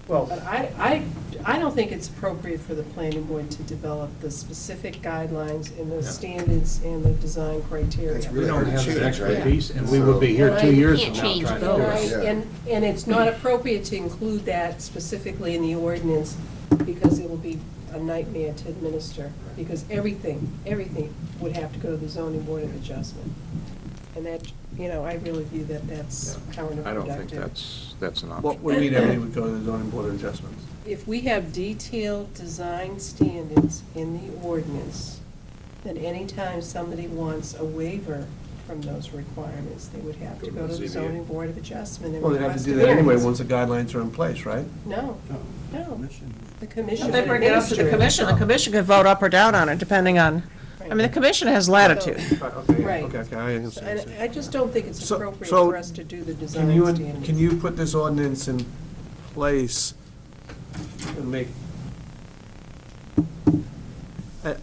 But I don't think it's appropriate for the planning board to develop the specific guidelines and the standards and the design criteria. We don't have the expertise, and we So- would be here 2 years from Can't now change trying to do Right, it. Yeah. and it's not appropriate to include that specifically in the ordinance, because it will be a nightmare to administer, because everything would have to go to the zoning board of adjustment. And that, you know, I really view that that's counterproductive. I don't think that's an option. What would mean everything would go to the zoning board of adjustments? If we have detailed design standards in the ordinance, then anytime somebody wants a waiver from those requirements, they would have to go to the zoning board of adjustment and Well, they have to request do a that anyway, variance. once the guidelines are in place, right? No, the commission. They bring it up to the commission can vote up or down on it, depending on, I mean, the commission has latitude. Right. Okay, I understand. And I just don't think it's So- appropriate so for us to do the design Can you, standards. can you put this ordinance in place and make,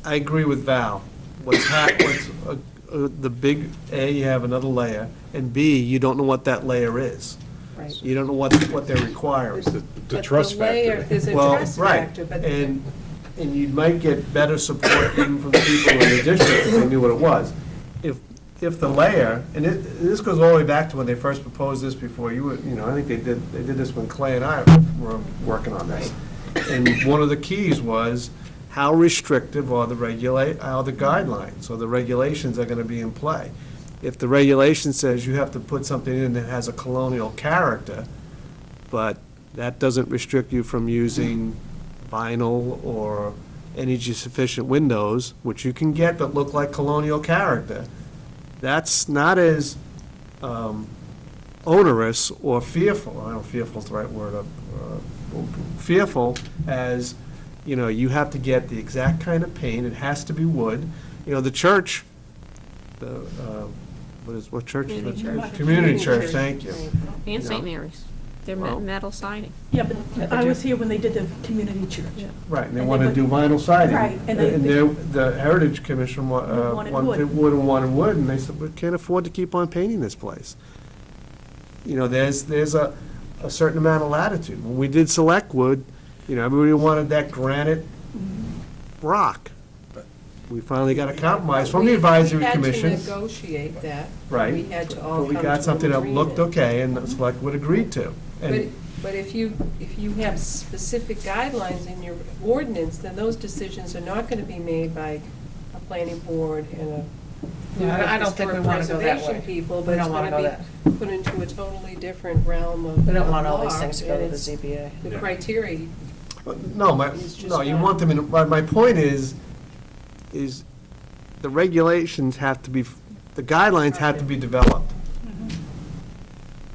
I agree with Val. The big, A, you have another layer, and B, you don't know what that layer is. Right. You don't know what they're requiring. The But trust layer- factor. There's a Well, trust right, factor, but. and you might get better support even from the people in the district if they knew what it was. If the layer, and this goes all the way back to when they first proposed this before you were, I think they did this when Clay and I were working on this. And one of the keys was how restrictive are the guidelines, or the regulations are gonna be in play. If the regulation says you have to put something in that has a colonial character, but that doesn't restrict you from using vinyl or energy-sufficient windows, which you can get that look like colonial character, that's not as onerous or fearful, I don't know if fearful is the right word, fearful as, you have to get the exact kind of paint, it has to be wood. The church, what church is Community that? church. Community church, thank you. And St. Mary's, they're Well- metal siding. Yeah, but I was here when they did the community church. Right, and they And want to they do vinyl siding. Right, and the Heritage Commission Wanted wanted wood and wanted wood, and they said, we can't afford to keep on painting this place. There's a certain amount of latitude. When we did select wood, everybody wanted that granite rock. We finally got a compromise from the advisory commission. We had to negotiate that. Right. We had to all But we come to got an something that looked agreement. okay, and the select would agreed to. And But if you have specific guidelines in your ordinance, then those decisions are not gonna be made by a planning board and a. Yeah, I don't think we wanna go that way. Preservation people, We but it's don't wanna gonna go be put into a totally different realm of. We don't want of all these law, things to go and to the it's- ZBA. The criteria, No, It's just no, you not. want them in, my point is the regulations have to be, the guidelines have to be developed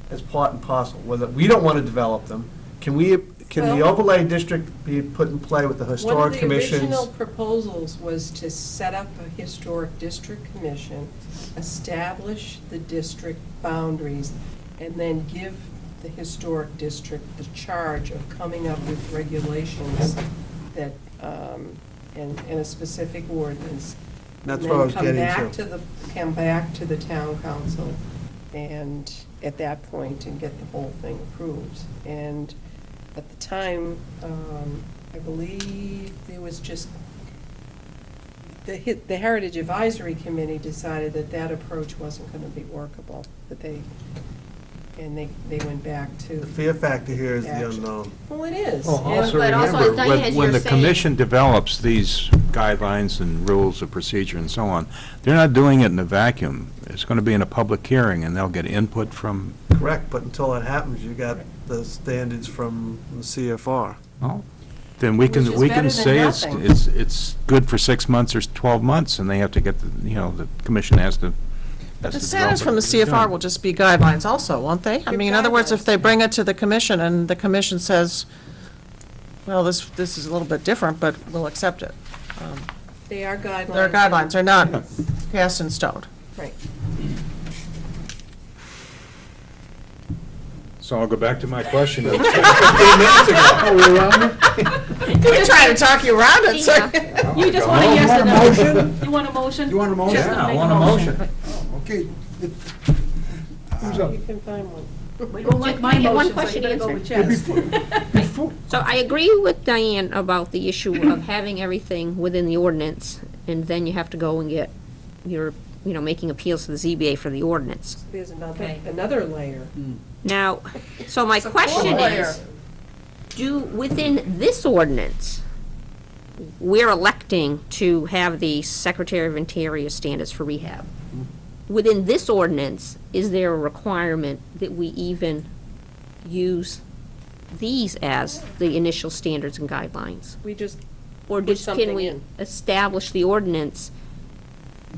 as part and parcel. Whether, we don't want to develop them, can the Well- overlay district be put in play with the historic commissions? One of the original proposals was to set up a historic district commission, establish the district boundaries, and then give the historic district the charge of coming up with regulations that, and a specific ordinance. That's And what I then was getting come back to the town council, and at that point, and get the whole thing approved. And at the time, I believe there was just, the Heritage Advisory Committee decided that that approach wasn't gonna be workable, that they went back to. The fear factor here is the action. unknown. Well, it is. Well, And- also But also, remember, Diane, when you're the saying- commission develops these guidelines and rules of procedure and so on. They're not doing it in a vacuum. It's going to be in a public hearing, and they'll get input from, Correct, but until that happens, you got the standards from the CFR. well, then we can, Which is we better can than say nothing. it's good for 6 months or 12 months, and they have to get, the commission has to. But the has to standards develop from the it. CFR will just be guidelines also, won't they? I mean, in other words, if they bring it to the commission and the commission says, well, this is a little bit different, but we'll accept it. They are guidelines. They're guidelines, they're not cast in stone. Right. So I'll go back to my question. of 15 minutes ago. We're trying to talk you around it, sir. You just want a You yes want or a no? motion? You want a motion? You want a motion? Just Yeah, I make want a motion. Okay. Who's up? You can find one. We don't like my Can I get one motion, so you question better go with answered? Chess. So I agree with Diane about the issue of having everything within the ordinance, and then you have to go and get your, making appeals to the ZBA for the ordinance. There's Okay. another layer. Now, so my question layer. is, within this ordinance, we're electing to have the Secretary of Interior standards for rehab. Within this ordinance, is there a requirement that we even use these as the initial standards and guidelines? We just Or put just something can we in. establish the ordinance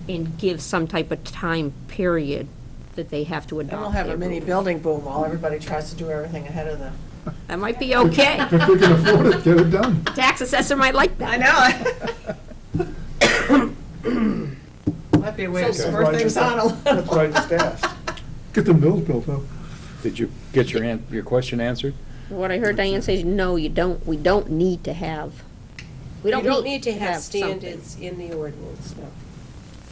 and give some type of time period that they have to adopt? And we'll have a their mini rule? building boom while everybody tries to do everything ahead of them. That might be okay. If they can afford it, get it done. Tax assessor might like that. I know. Might be a way to spur things on a little. That's what I just asked. Get the bills built up. Did you get your question answered? What I heard Diane say is, no, we don't need to have, You don't need to have something. standards in the ordinance, no.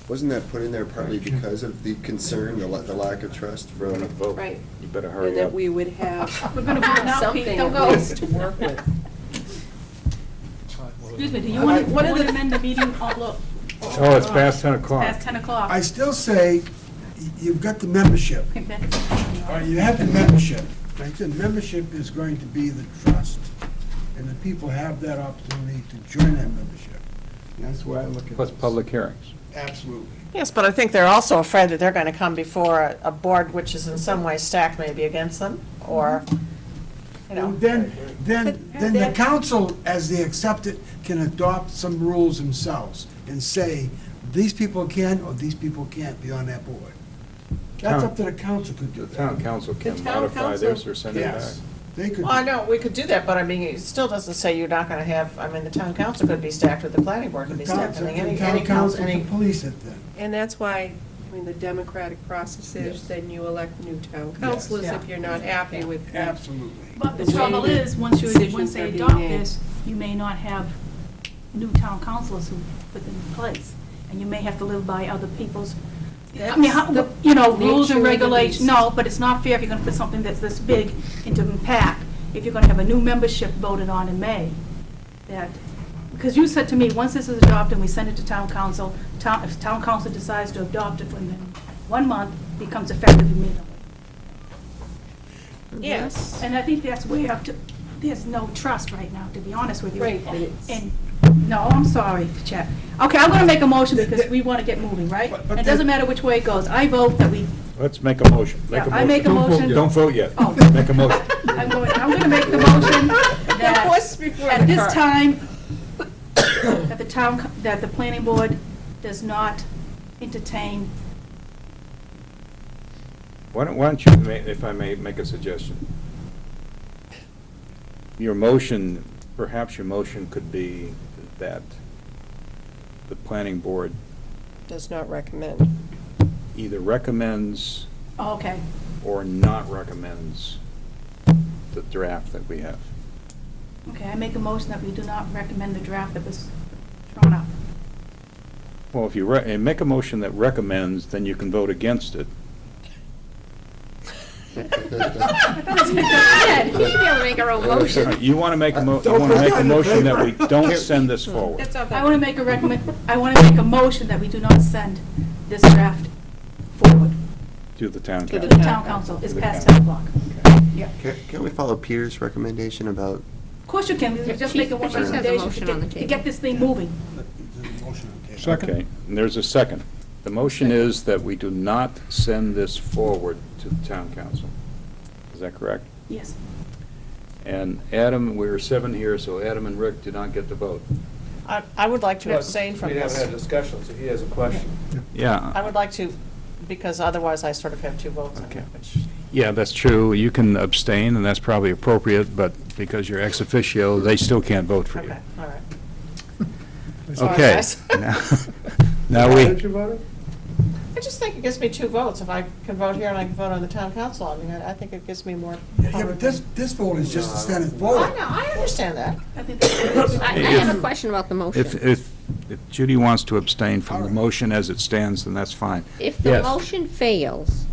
Wasn't that put in there partly because of the concern, the lack of trust from? Vote. Right. You better And hurry that up. we would have We're gonna vote now, Pete, something don't at go. least to work with. Excuse me, do you want One of to the- amend the meeting? Oh, look. Oh, it's past 10 o'clock. Past 10 o'clock. I still say, you've got the membership, Okay, that's- or you have the membership. I said membership is going to be the trust, and the people have that opportunity to join that membership. And that's why I look at Plus this. public hearings. Absolutely. Yes, but I think they're also afraid that they're going to come before a board which is in some way stacked maybe against them, or, And then the council, as they accept it, can adopt some rules themselves and say, these people can or these people can't be on that board. That's up to the council to do that. Town council can The town modify council- theirs or send it back. Yes, they could. Well, I know, we could do that, but I mean, it still doesn't say you're not going to have, I mean, the town council could be stacked with the planning board, could be stacked, I mean, any Town council, council any. can police it then. And that's why, the democratic process is, then you elect new town councilors Yeah. if you're not happy with. Absolutely. But the The trouble way is, once decisions they are being adopt made. this, you may not have new town councilors who put them in place. And you may have to live by other people's, I mean, That's the rules nature and of the regulations. beast. No, but it's not fair if you're gonna put something that's this big into impact, if you're gonna have a new membership voted on in May. Because you said to me, once this is adopted and we send it to town council, if town council decides to adopt it within 1 month, it becomes effective immediately. Yes. And I think that's way up to, there's no trust right now, to be honest with you. Right, but it's- And, no, I'm sorry, Chet. Okay, I'm gonna make a motion because we wanna get moving, right? But It doesn't matter which way it goes. I vote that we, Let's make a motion. yeah, I make a motion. Don't vote yet. Oh. Make a motion. I'm gonna make the motion that Voice before at the this cart. time, that the planning board does not entertain. Why don't you, if I may make a suggestion? Your motion, perhaps your motion could be that the planning board Does not recommend. either recommends Oh, okay. or not recommends the draft that we have. Okay, I make a motion that we do not recommend the draft that was drawn up. Well, if you make a motion that recommends, then you can vote against it. He should be able to make our own motion. You want to make a Don't put that in the motion that we paper. don't send this forward. I want to make a motion that we do not send this draft forward To the town to the council. town council. It's To the past town. 10 o'clock. Yeah. Can we follow Peter's recommendation about? Of course you can, we just make a one Chief has a recommendation motion to on the get, to table. get this thing moving. Second? Okay, and there's a second. The motion is that we do not send this forward to the town council. Is that correct? Yes. And Adam, we're 7 here, so Adam and Rick did not get the vote. I would like to abstain from We haven't this. had discussions, if he has a question. Yeah, I would like to, because otherwise I sort of have 2 votes on it, which, yeah, that's true. You can abstain, and that's probably appropriate, but because you're ex officio, they still can't vote for you. okay, all right. Okay. Now Why we, didn't you vote it? I just think it gives me 2 votes. If I can vote here and I can vote on the town council, I mean, I think it gives me more power. Yeah, but this vote is just to send it I forward. know, I understand that. I think that's I have a question about the motion. if Judy wants to abstain from the motion as it stands, then that's fine. If the Yes. motion fails,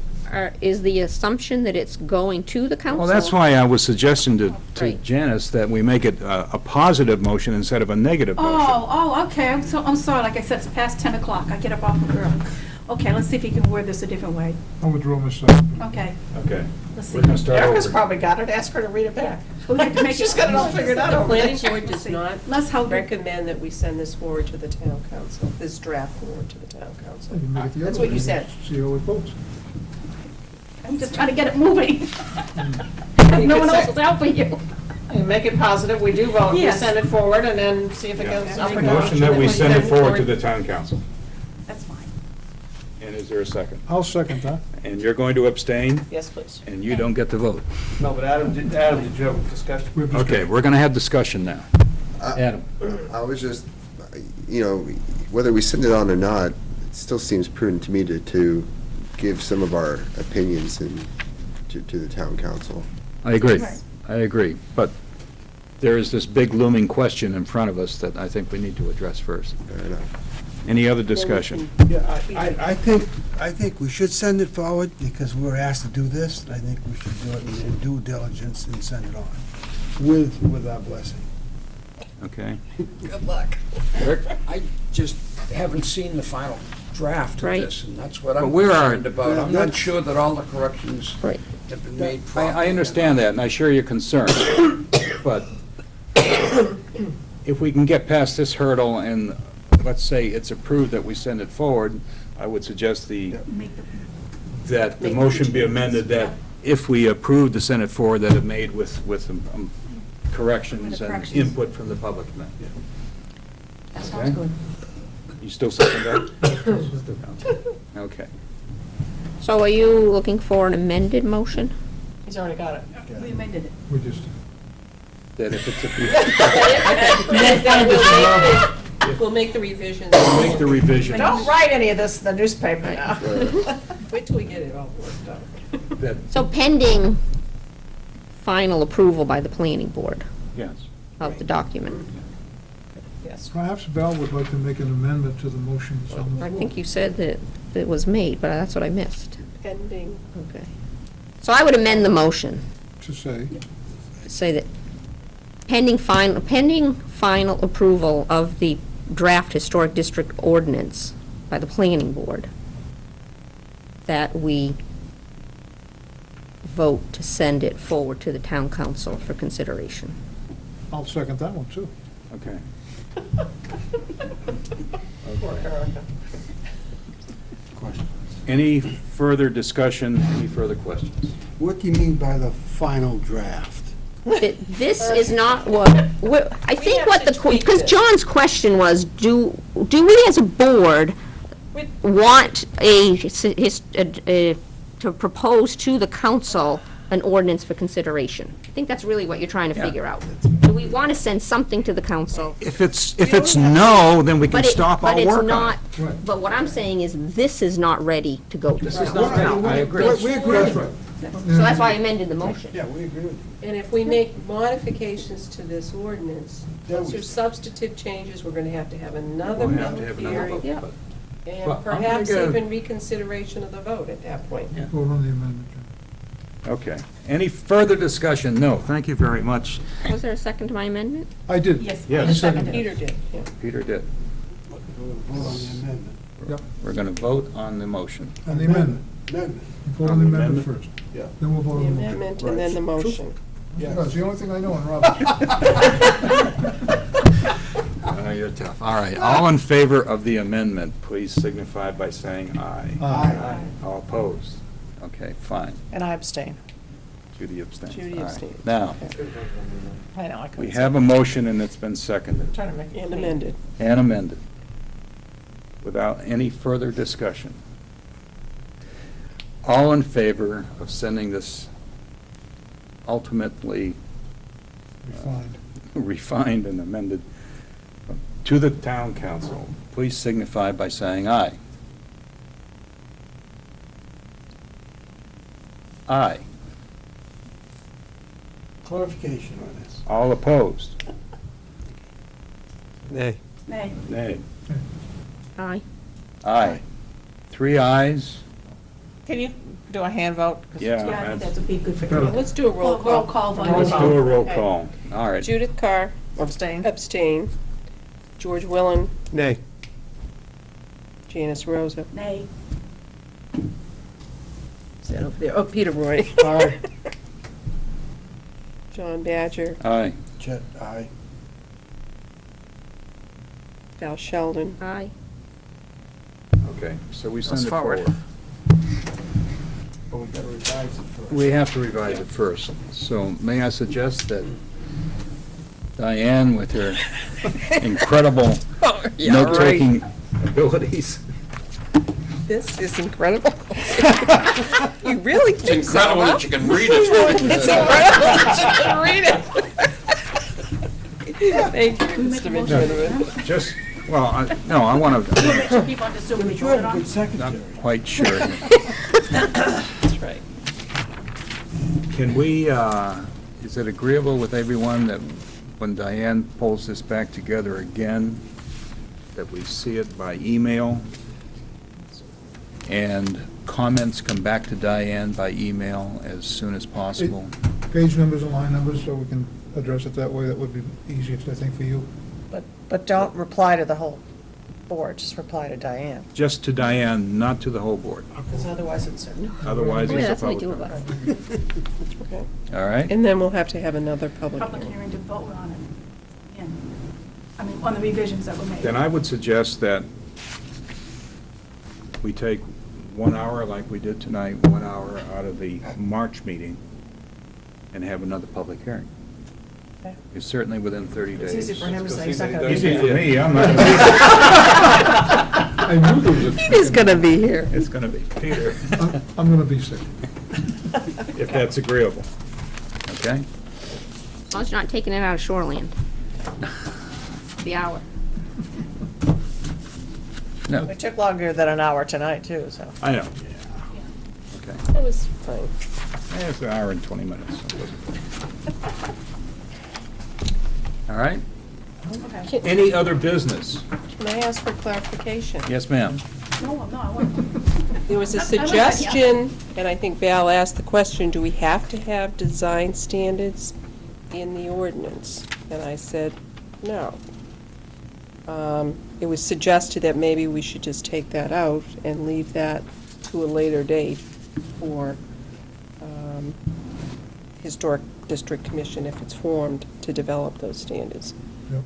is the assumption that it's going to the council? Well, that's why I was suggesting to Right. Janice that we make it a positive motion instead of a negative motion. Oh, okay, I'm sorry, like I said, it's past 10 o'clock, I get up awful early. Okay, let's see if you can word this a different way. I'll withdraw my second. Okay, Okay. let's see. We're going to start Erica's over. probably got it. Ask her to read it back. We have to make She's it- got it all figured out The over planning there. board does not Let's hope. recommend that we send this forward to the town council, this draft forward to the town council. You make it the That's other what you way, said. See how it votes. I'm just trying to get it moving. You No could one say- else is helping you. You make it positive, we do vote, we Yes. send it forward, and then see if it Yeah. goes up or down. Motion that we send it forward to the town council. That's fine. And is there a second? I'll second that. And you're going to abstain, Yes, please. and you don't get to vote. No, but Adam, did you have a discussion? We've Okay, we're going to have discussion now. Adam? I was just, whether we send it on or not, it still seems prudent to me to give some of our opinions to the town council. I agree. Right. I agree. But there is this big looming question in front of us that I think we need to address first. Fair enough. Any other discussion? Yeah, I think we should send it forward because we were asked to do this. I think we should do it in due diligence and send it on with our blessing. Okay. Good luck. I just haven't seen the final draft of Right. this, and that's what But I'm where are- concerned about. I'm not sure that all the corrections Right. have been made properly. I understand that, and I share your concern. But if we can get past this hurdle and, let's say, it's approved that we send it forward, I would suggest that the motion be amended that if we approve to send it forward, that it made with corrections and input from the public. That Okay. sounds good. You still second that? Okay. So are you looking for an amended motion? He's already got it. We amended it. We just, That if it's We'll make the revisions. make the revision. Don't write any of this in the newspaper now. Wait till we get it all worked out. That- So pending final approval by the planning board Yes. of the document. Yes. perhaps Val would like to make an amendment to the motion that's on the I floor. think you said that it was made, but that's what I missed. Pending. Okay. So I would amend the motion, To say, say that pending final approval of the draft historic district ordinance by the planning board, that we vote to send it forward to the town council for consideration. I'll second that one, too. Okay. Poor Erica. Any further discussion, any further questions? What do you mean by the final draft? This is not what, I think what the, because John's question was, do we as a board want to propose to the council an ordinance for consideration? I think that's really what you're trying to figure out. Do we want to send something to the council? If it's no, then we can stop all work But on it's not, it. but what I'm saying is, this is not ready to go to This the is council. not ready. I agree. We agree with you. So that's why I amended the motion. Yeah, we agree with you. And if we make modifications to this ordinance, those are substantive changes, we're gonna have to have another We'll have to public have another hearing. vote, Yeah. but- And But I'm perhaps gonna- even reconsideration of the vote at that point. Vote on the amendment. Okay. Any further discussion? No. Thank you very much. Was there a second to my amendment? I did. Yes, Yes. I seconded. Peter did, yeah. Peter did. Vote on the amendment. Yep. We're going to vote on the motion. On the amendment. Amendment. Vote on the amendment first. Yeah. Then we'll vote The on the motion. amendment and then the motion. That's the only thing I know in Robert. Oh, you're tough. All right, all in favor of the amendment, please signify by saying aye. Aye. All opposed? Okay, fine. And I abstain. Judy abstains. Judy All right. abstains. Now, I know, I couldn't. we have a motion and it's been seconded Trying to make it And clean. amended. and amended without any further discussion. All in favor of sending this ultimately refined and amended to the town council, please signify by saying aye. Aye. Clarification on this. All opposed? Nay. Nay. Nay. Aye. Aye. 3 ayes. Can you do a hand vote? 'Cause Yeah. Yeah, I think that's- that would be good for Yeah, you. let's do a roll call. Roll call vote. Let's do a roll Okay. call. All right. Judith Carr. Abstain. Abstain. George Willen. Nay. Janice Rosa. Nay. Is that over there? Oh, Peter Roy. Aye. John Badger. Aye. Chet, aye. Val Sheldon. Aye. Okay, so we Goes send it forward. forward. But we gotta revise it first. We have to revise it first. So may I suggest that Diane, with her incredible Yeah, note-taking abilities. This is incredible. You really think so, Incredible huh? that you can read it. It's incredible that you can read it. Thank you, Mr. McGinnis. Just, well, no, I want to, Make sure people understood what we But you have voted a on. good secretary. not quite sure. That's right. Can we, is it agreeable with everyone that when Diane pulls this back together again, that we see it by email? And comments come back to Diane by email as soon as possible? Page numbers and line numbers, so we can address it that way. That would be easiest, I think, for you. But don't reply to the whole board, just reply to Diane, Just to Diane, not to the whole board. because otherwise it's. Otherwise, Oh, yeah, it's that's a what we public do with comment. us. Okay. All right? And then we'll have to have another public Public hearing. hearing to vote on it. And, I mean, on the revisions that were made. Then I would suggest that we take 1 hour, like we did tonight, 1 hour out of the March meeting, and have another public hearing. Okay. It's certainly within 30 days. It's easy for him to say he's not gonna be Easy here. for me, I'm not gonna I knew there was a. He is gonna be here. be. It's gonna be Peter, I'm gonna be sick. if that's agreeable. Okay? As long as you're not taking it out of shoreland. The hour. No, It took longer than an hour tonight, too, so. I know. Okay. That was fine. Yeah, it's an hour and 20 minutes. so it wasn't- All right? Can Any other business? can I ask for clarification? Yes, ma'am. No, I want. There was a I like that, yeah. suggestion, and I think Val asked the question, do we have to have design standards in the ordinance? And I said, no. It was suggested that maybe we should just take that out and leave that to a later date for Historic District Commission, if it's formed, to develop those standards. Yep.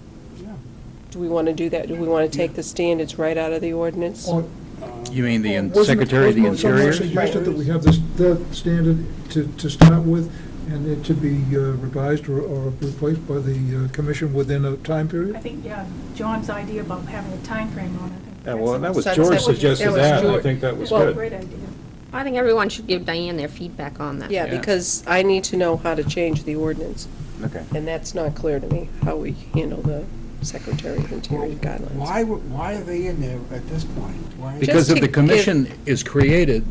Do we want to do that? Do we want to take the standards right out of the ordinance? Or- You mean the Wasn't it- Secretary of the wasn't someone Interior? suggested that we have this, the standard to start with, and it to be revised or replaced by the commission within a time I period? think, yeah, John's idea about having a time frame on it. Yeah, well, that was That's- George that was- suggested that was that, and I George. think that was Well, good. Great idea. I think everyone should give Diane their feedback on that. Yeah, Yeah. because I need to know how to change the ordinance, Okay. and that's not clear to me, how we handle the Secretary of Interior guidelines. Why are they in there at this point? Why? Because Just if to the give- commission is created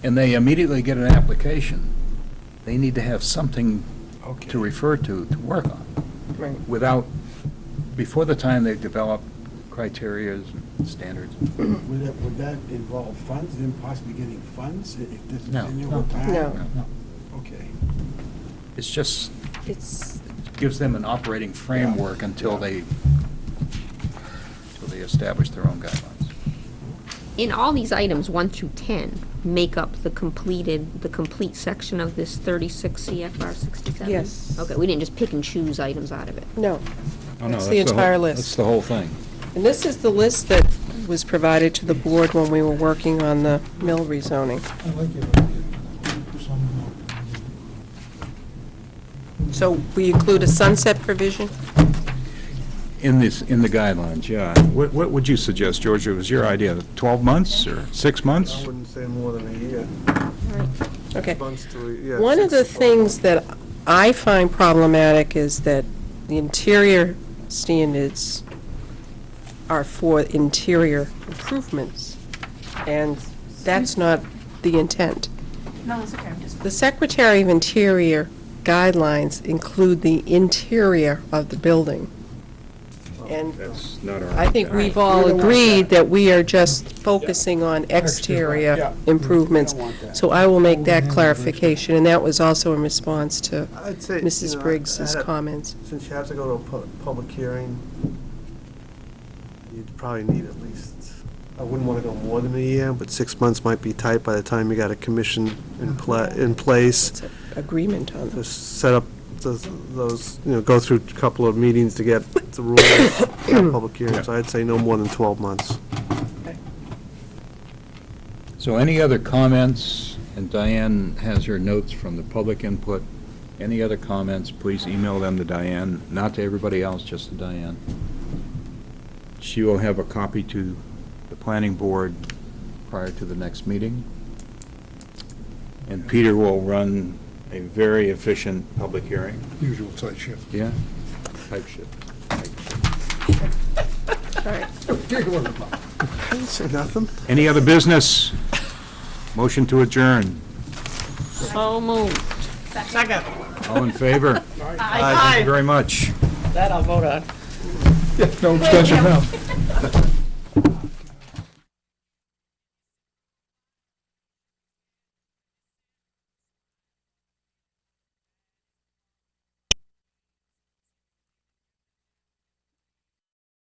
and they immediately get an application, they need to have something Okay. to refer to work on, Right. without, before the time they develop criteria and standards. Would that involve funds, then possibly getting funds if this is No. in your time? No. Okay. It's just, It's, gives them an operating framework until they establish their own guidelines. In all these items, 1 through 10, make up the complete section of this 36 CFR 67? Yes. Okay, we didn't just pick and choose items out of it. no. Oh, no, That's the entire That's list. the whole thing. And this is the list that was provided to the board when we were working on the mill rezoning. I like your idea. So we include a sunset provision? In the guidelines, yeah. What would you suggest, George? It was your idea, 12 months or 6 months? I wouldn't say more than a year. Okay. Months to, yeah, One of the 6 to 12 things that I find problematic is that the interior standards are for interior improvements, and that's not the intent. No, it's okay, I'm just. The Secretary of Interior guidelines include the interior of the building. And That's not our... I think we've all We don't want agreed that. that we are just focusing on exterior Yeah. improvements. We don't want that. So I will make that clarification, and that was also in response to I'd say, Mrs. you know, Briggs's I had a- comments. Since you have to go to a public hearing, you'd probably need at least, I wouldn't want to go more than a year, but 6 months might be tight by the time you got a commission in place. It's an agreement on To this. set up those, you know, go through a couple of meetings to get the rules, have public hearings. I'd say no more than 12 months. So any other comments? And Diane has her notes from the public input. Any other comments, please email them to Diane, not to everybody else, just to Diane. She will have a copy to the planning board prior to the next meeting. And Peter will run a very efficient public hearing. Usual tight ship. Yeah? Type shit. All right. Didn't say nothing. Any other business? Motion to adjourn. So moved. Second. All in favor? Thank you very much. That I'll vote on. No extension now.